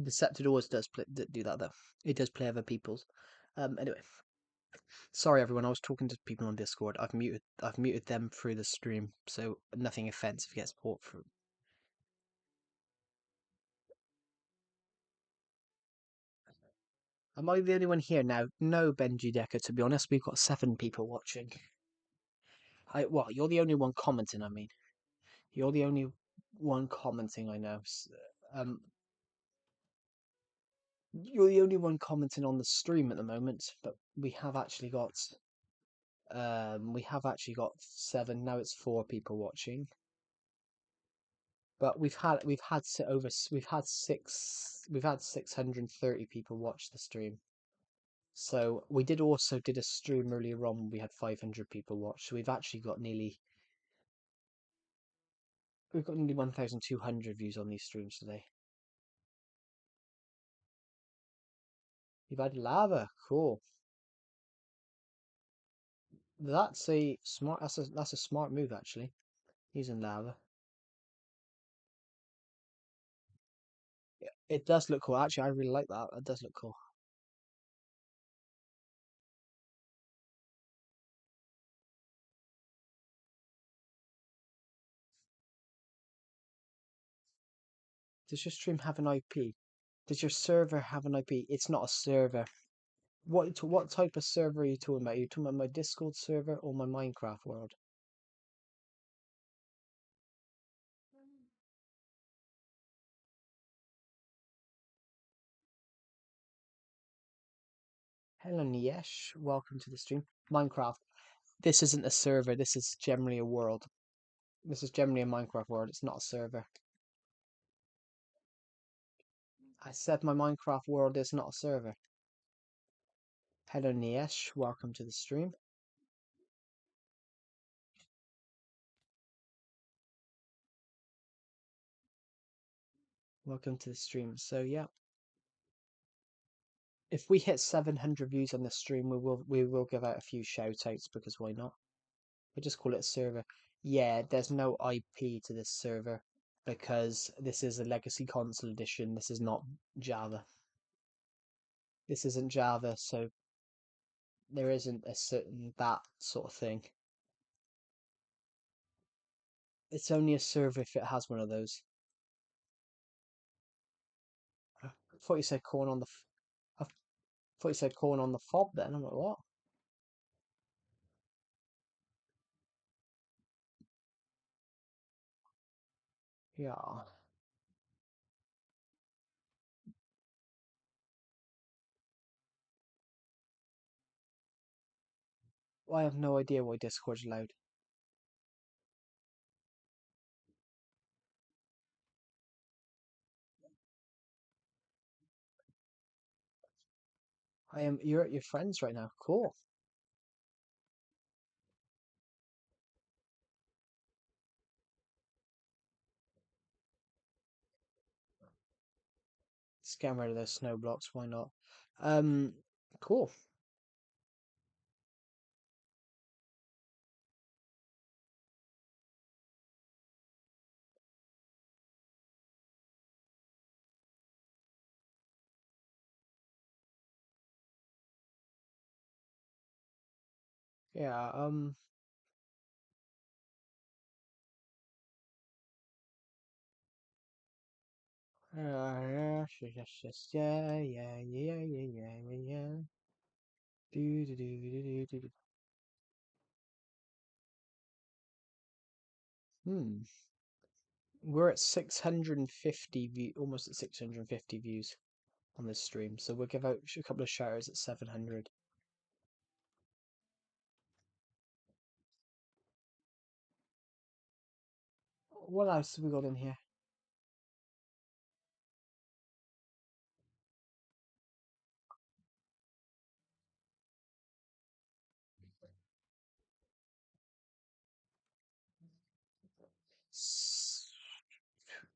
Decepted always does do that though. It does play other people's. Anyway, sorry everyone. I was talking to people on Discord. I've muted them through the stream, so nothing offensive gets brought through. Am I the only one here now? No, Benji Decker. To be honest, we've got 7 people watching. Well, you're the only one commenting. I mean, you're the only one commenting. I know. You're the only one commenting on the stream at the moment, but we have actually got 7. Now it's 4 people watching. But we've had 630 people watch the stream. So we did a stream earlier on. We had 500 people watch. So we've got nearly 1,200 views on these streams today. You've had lava, cool. That's a smart. That's a smart move actually. Using lava. It does look cool. Actually, I really like that. It does look cool. Does your stream have an IP? Does your server have an IP? It's not a server. What type of server are you talking about? Are you talking about my Discord server or my Minecraft world? Hello Niesh, welcome to the stream. Minecraft. This isn't a server, this is generally a world. This is generally a Minecraft world, it's not a server. I said my Minecraft world is not a server. Hello Niesh, welcome to the stream. Welcome to the stream. So yeah, if we hit 700 views on the stream, we will give out a few shout outs, because why not? We just call it a server. Yeah, there's no IP to this server because this is a legacy console edition. This is not Java. This isn't Java, so there isn't a certain that sort of thing. It's only a server if it has one of those. I thought you said corn on the. I thought you said corn on the fob. Then I'm like, what? Yeah. Well, I have no idea why Discord's loud. You're at your friends right now. Cool. Let's get rid of those snow blocks. Why not? Cool. Yeah. Yeah. Yeah. Yeah. Yeah. Yeah. Yeah. Do do do do do do. We're at 650 view, almost at 650 views on this stream, so we'll give out a couple of shoutouts at 700. What else have we got in here?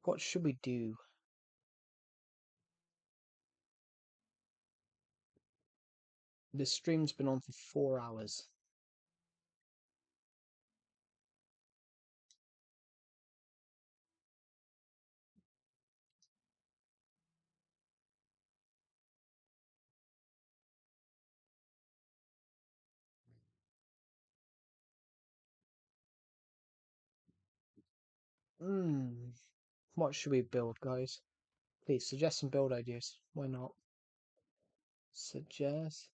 What should we do? This stream's been on for 4 hours. What should we build, guys? Please suggest some build ideas. Why not? Suggest.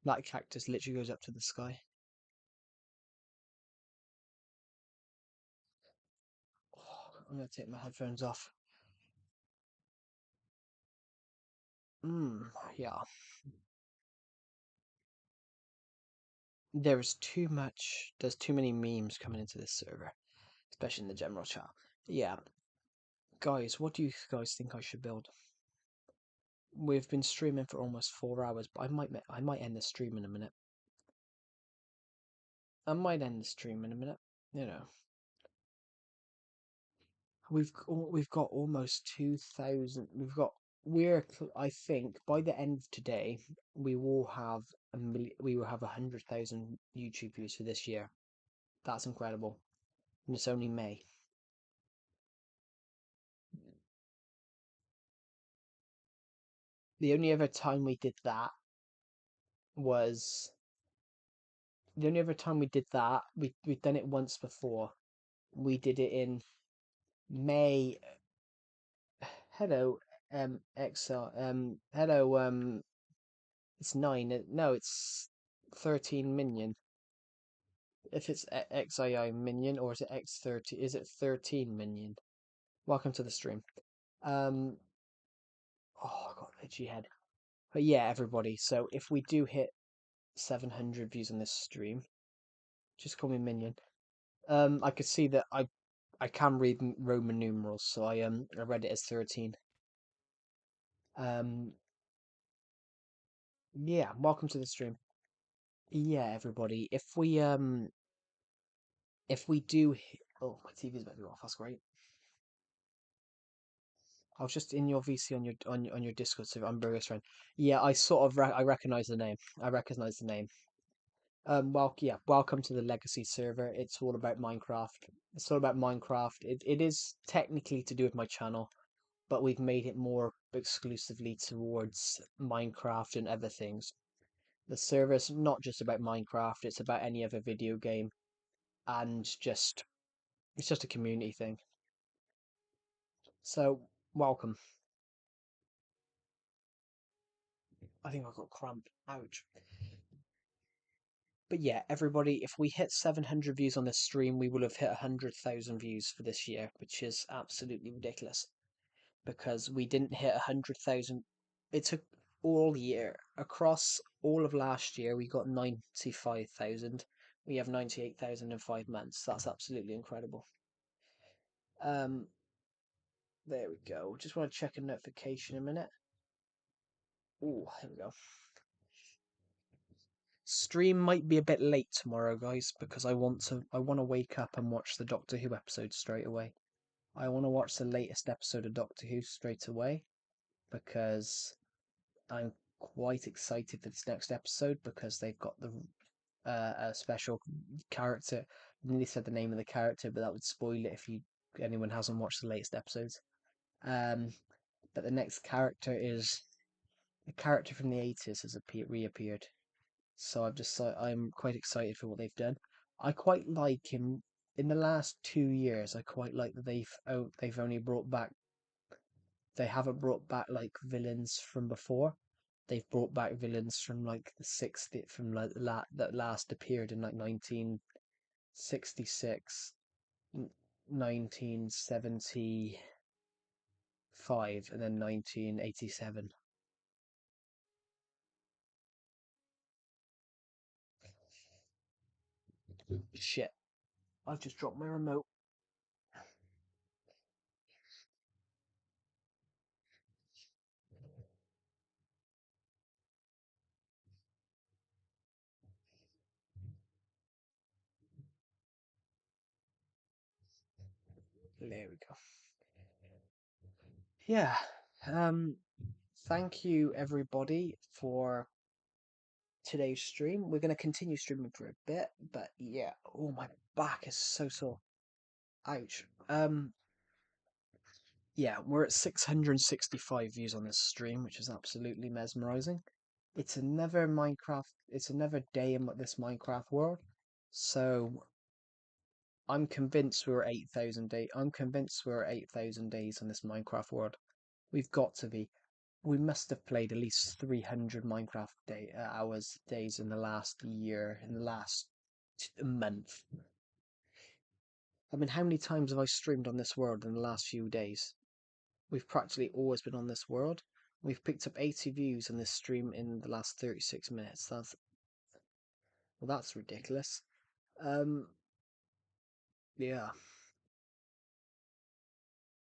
That cactus literally goes up to the sky. Oh, I'm gonna take my headphones off. Yeah. There's too many memes coming into this server, especially in the general chat. Yeah. Guys, what do you guys think I should build? We've been streaming for almost 4 hours, but I might end the stream in a minute. I might end the stream in a minute. You know, we've got almost 2,000. I think by the end of today we will have we will have 100,000 YouTube views for this year. That's incredible, and it's only May. The only other time we did that was the only other time we did that we've done it once before. We did it in May. Hello, Excel. Hello, it's 9. No, it's 13 minion. If it's XII minion, or is it X30? Is it 13 minion? Welcome to the stream. Oh, I got an itchy head. But yeah, everybody. So if we do hit 700 views on this stream, just call me minion. I could see that I can read Roman numerals, so I read it as 13. Yeah, welcome to the stream. Yeah, everybody. If we do, oh, my TV's about to go off. That's great. I was just in your VC on your Discord server. I'm Burger's friend. Yeah, I sort of I recognize the name. I recognize the name. Welcome to the Legacy server. It's all about Minecraft. It's all about Minecraft. It is technically to do with my channel, but we've made it more exclusively towards Minecraft and other things. The server's not just about Minecraft, it's about any other video game, and it's just a community thing. So, welcome. I think I got cramp. Ouch. But yeah, everybody, if we hit 700 views on this stream, we will have hit 100,000 views for this year, which is absolutely ridiculous. Because we didn't hit 100,000. It took all year. Across all of last year, we got 95,000. We have 98,000 in 5 months. That's absolutely incredible. There we go. Just want to check a notification a minute. Oh, here we go. Stream might be a bit late tomorrow, guys, because I want to wake up and watch the Doctor Who episode straight away. I want to watch the latest episode of Doctor Who straight away because I'm quite excited for this next episode because they've got the a special character. I nearly said the name of the character, but that would spoil it if anyone hasn't watched the latest episodes. But the next character is a character from the 80s has reappeared. So I'm quite excited for what they've done. I quite like him in the last 2 years. I quite like that they've only brought back. They haven't brought back like villains from before. They've brought back villains from like the 60s, from like that last appeared in like 1966, 1975, and then 1987. Shit. I've just dropped my remote. There we go. Yeah. Thank you everybody for today's stream. We're gonna continue streaming for a bit, but yeah. Oh, my back is so sore. Ouch. Yeah, we're at 665 views on this stream, which is absolutely mesmerizing. It's another day in this Minecraft world. So I'm convinced we're 8,000 days. I'm convinced we're 8,000 days in this Minecraft world. We've got to be. We must have played at least 300 Minecraft days in the last year, in the last month. I mean, how many times have I streamed on this world in the last few days? We've practically always been on this world. We've picked up 80 views on this stream in the last 36 minutes. That's ridiculous. Yeah.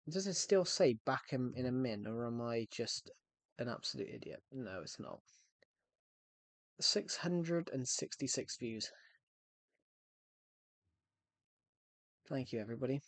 Does it still say back in a min, or am I just an absolute idiot? No, it's not. 666 views. Thank you, everybody.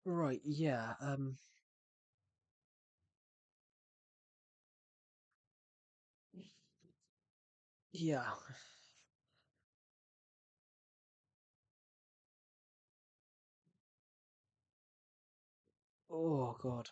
Right, yeah, yeah. Oh god.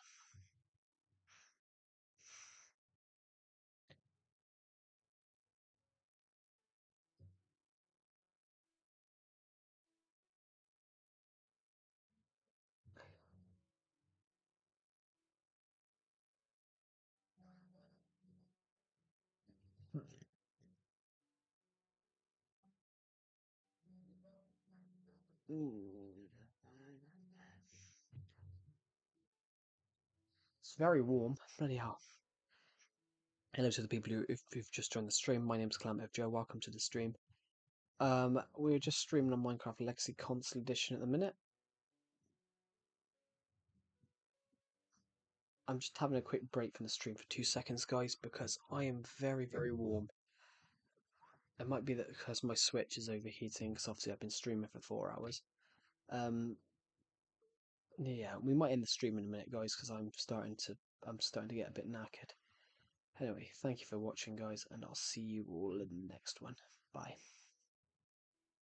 It's very warm. Bloody hell. Hello to the people who've just joined the stream. My name's Clam Joe. Welcome to the stream. We're just streaming on Minecraft Legacy Console Edition at the minute. I'm just having a quick break from the stream for 2 seconds, guys, because I am very, very warm. It might be that because my Switch is overheating, because obviously I've been streaming for 4 hours. Yeah, we might end the stream in a minute, guys, because I'm starting to get a bit knackered. Anyway, thank you for watching, guys, and I'll see you all in the next one. Bye.